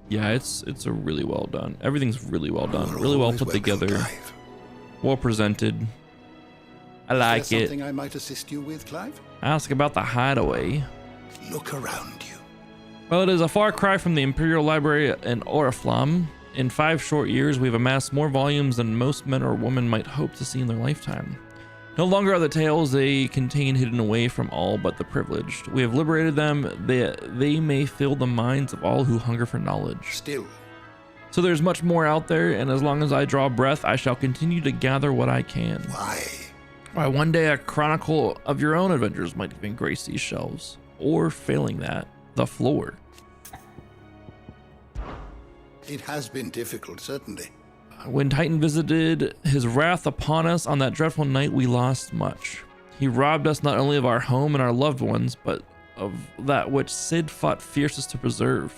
Yeah, it's a really well done. Everything's really well done, really well put together, well presented. I like Is there it. something I might assist you with, Clive? Ask about the hideaway. Look around you. Well, it is a far cry from the Imperial Library in Oriflamme. In 5 short years, we've amassed more volumes than most men or women might hope to see in their lifetime. No longer are the tales they contain hidden away from all but the privileged. We have liberated them that they may fill the minds of all who hunger for knowledge. Still. So there's much more out there, and as long as I draw breath, I shall continue to gather what I can. Why? Why, one day a chronicle of your own adventures might even grace these shelves. Or, failing that, the floor. It has been difficult, certainly. When Titan visited his wrath upon us on that dreadful night, we lost much. He robbed us not only of our home and our loved ones, but of that which Cid fought fiercest to preserve,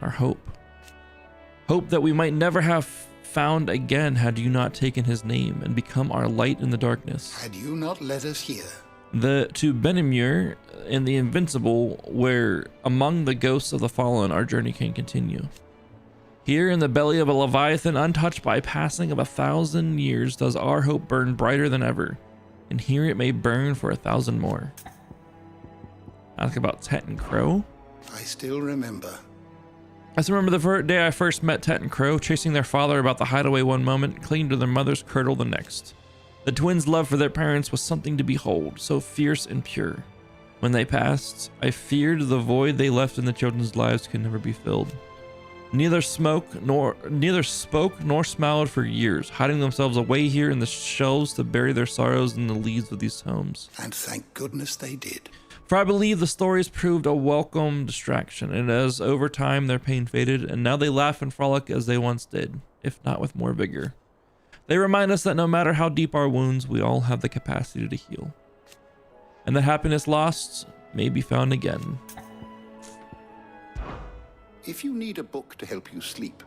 our hope. Hope that we might never have found again had you not taken his name and become our light in the darkness. Had you not led us here? To Benimur and the Invincible, where among the ghosts of the fallen our journey can continue. Here in the belly of a Leviathan, untouched by passing of 1,000 years, does our hope burn brighter than ever, and here it may burn for 1,000 more. Ask about Tet and Crow. I still remember. I still remember the day I first met Tet and Crow, chasing their father about the hideaway one moment, clinging to their mother's cradle the next. The twins' love for their parents was something to behold, so fierce and pure. When they passed, I feared the void they left in the children's lives could never be filled. Neither spoke nor smiled for years, hiding themselves away here in the shelves to bury their sorrows in the leaves of these homes. And thank goodness they did. For I believe the stories proved a welcome distraction, and as over time their pain faded, and now they laugh and frolic as they once did, if not with more vigor. They remind us that no matter how deep our wounds, we all have the capacity to heal, and that happiness lost may be found again. If you need a book to help you sleep,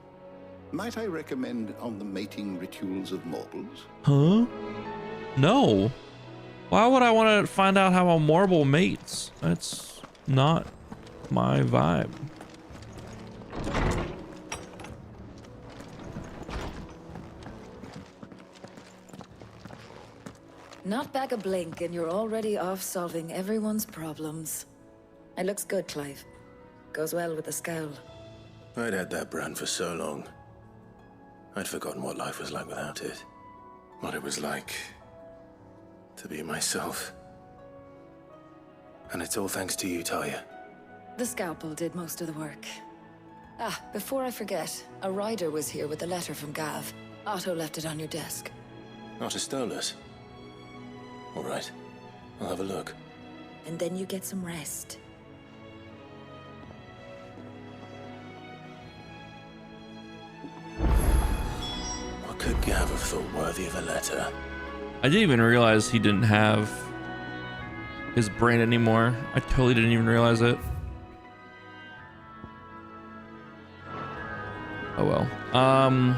might I recommend On the Mating Rituals of Mortals? Huh? No. Why would I want to find out how a marble mates? That's not my vibe. Not back a blink and you're already off solving everyone's problems. It looks good, Clive. Goes well with the scowl. I'd had that brand for so long. I'd forgotten what life was like without it. What it was like to be myself. And it's all thanks to you, Talia. The scalpel did most of the work. Ah, before I forget, a rider was here with a letter from Gav. Otto left it on your desk. Not a stolus. All right, I'll have a look. And then you get some rest. What could Gav have thought worthy of a letter? I didn't even realize he didn't have his brain anymore. I totally didn't even realize it. Oh well. I'm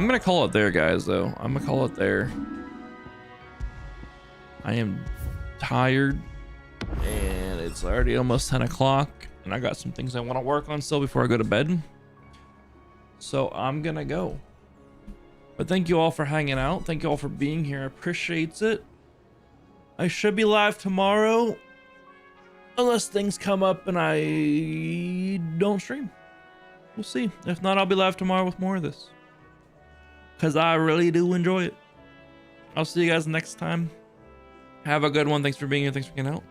gonna call it there, guys, though. I'm gonna call it there. I am tired and it's already almost 10 o'clock and I got some things I want to work on still before I go to bed. So I'm gonna go. But thank you all for hanging out. Thank you all for being here. I appreciate it. I should be live tomorrow unless things come up and I don't stream. We'll see. If not, I'll be live tomorrow with more of this because I really do enjoy it. I'll see you guys next time. Have a good one. Thanks for being here. Thanks for getting out.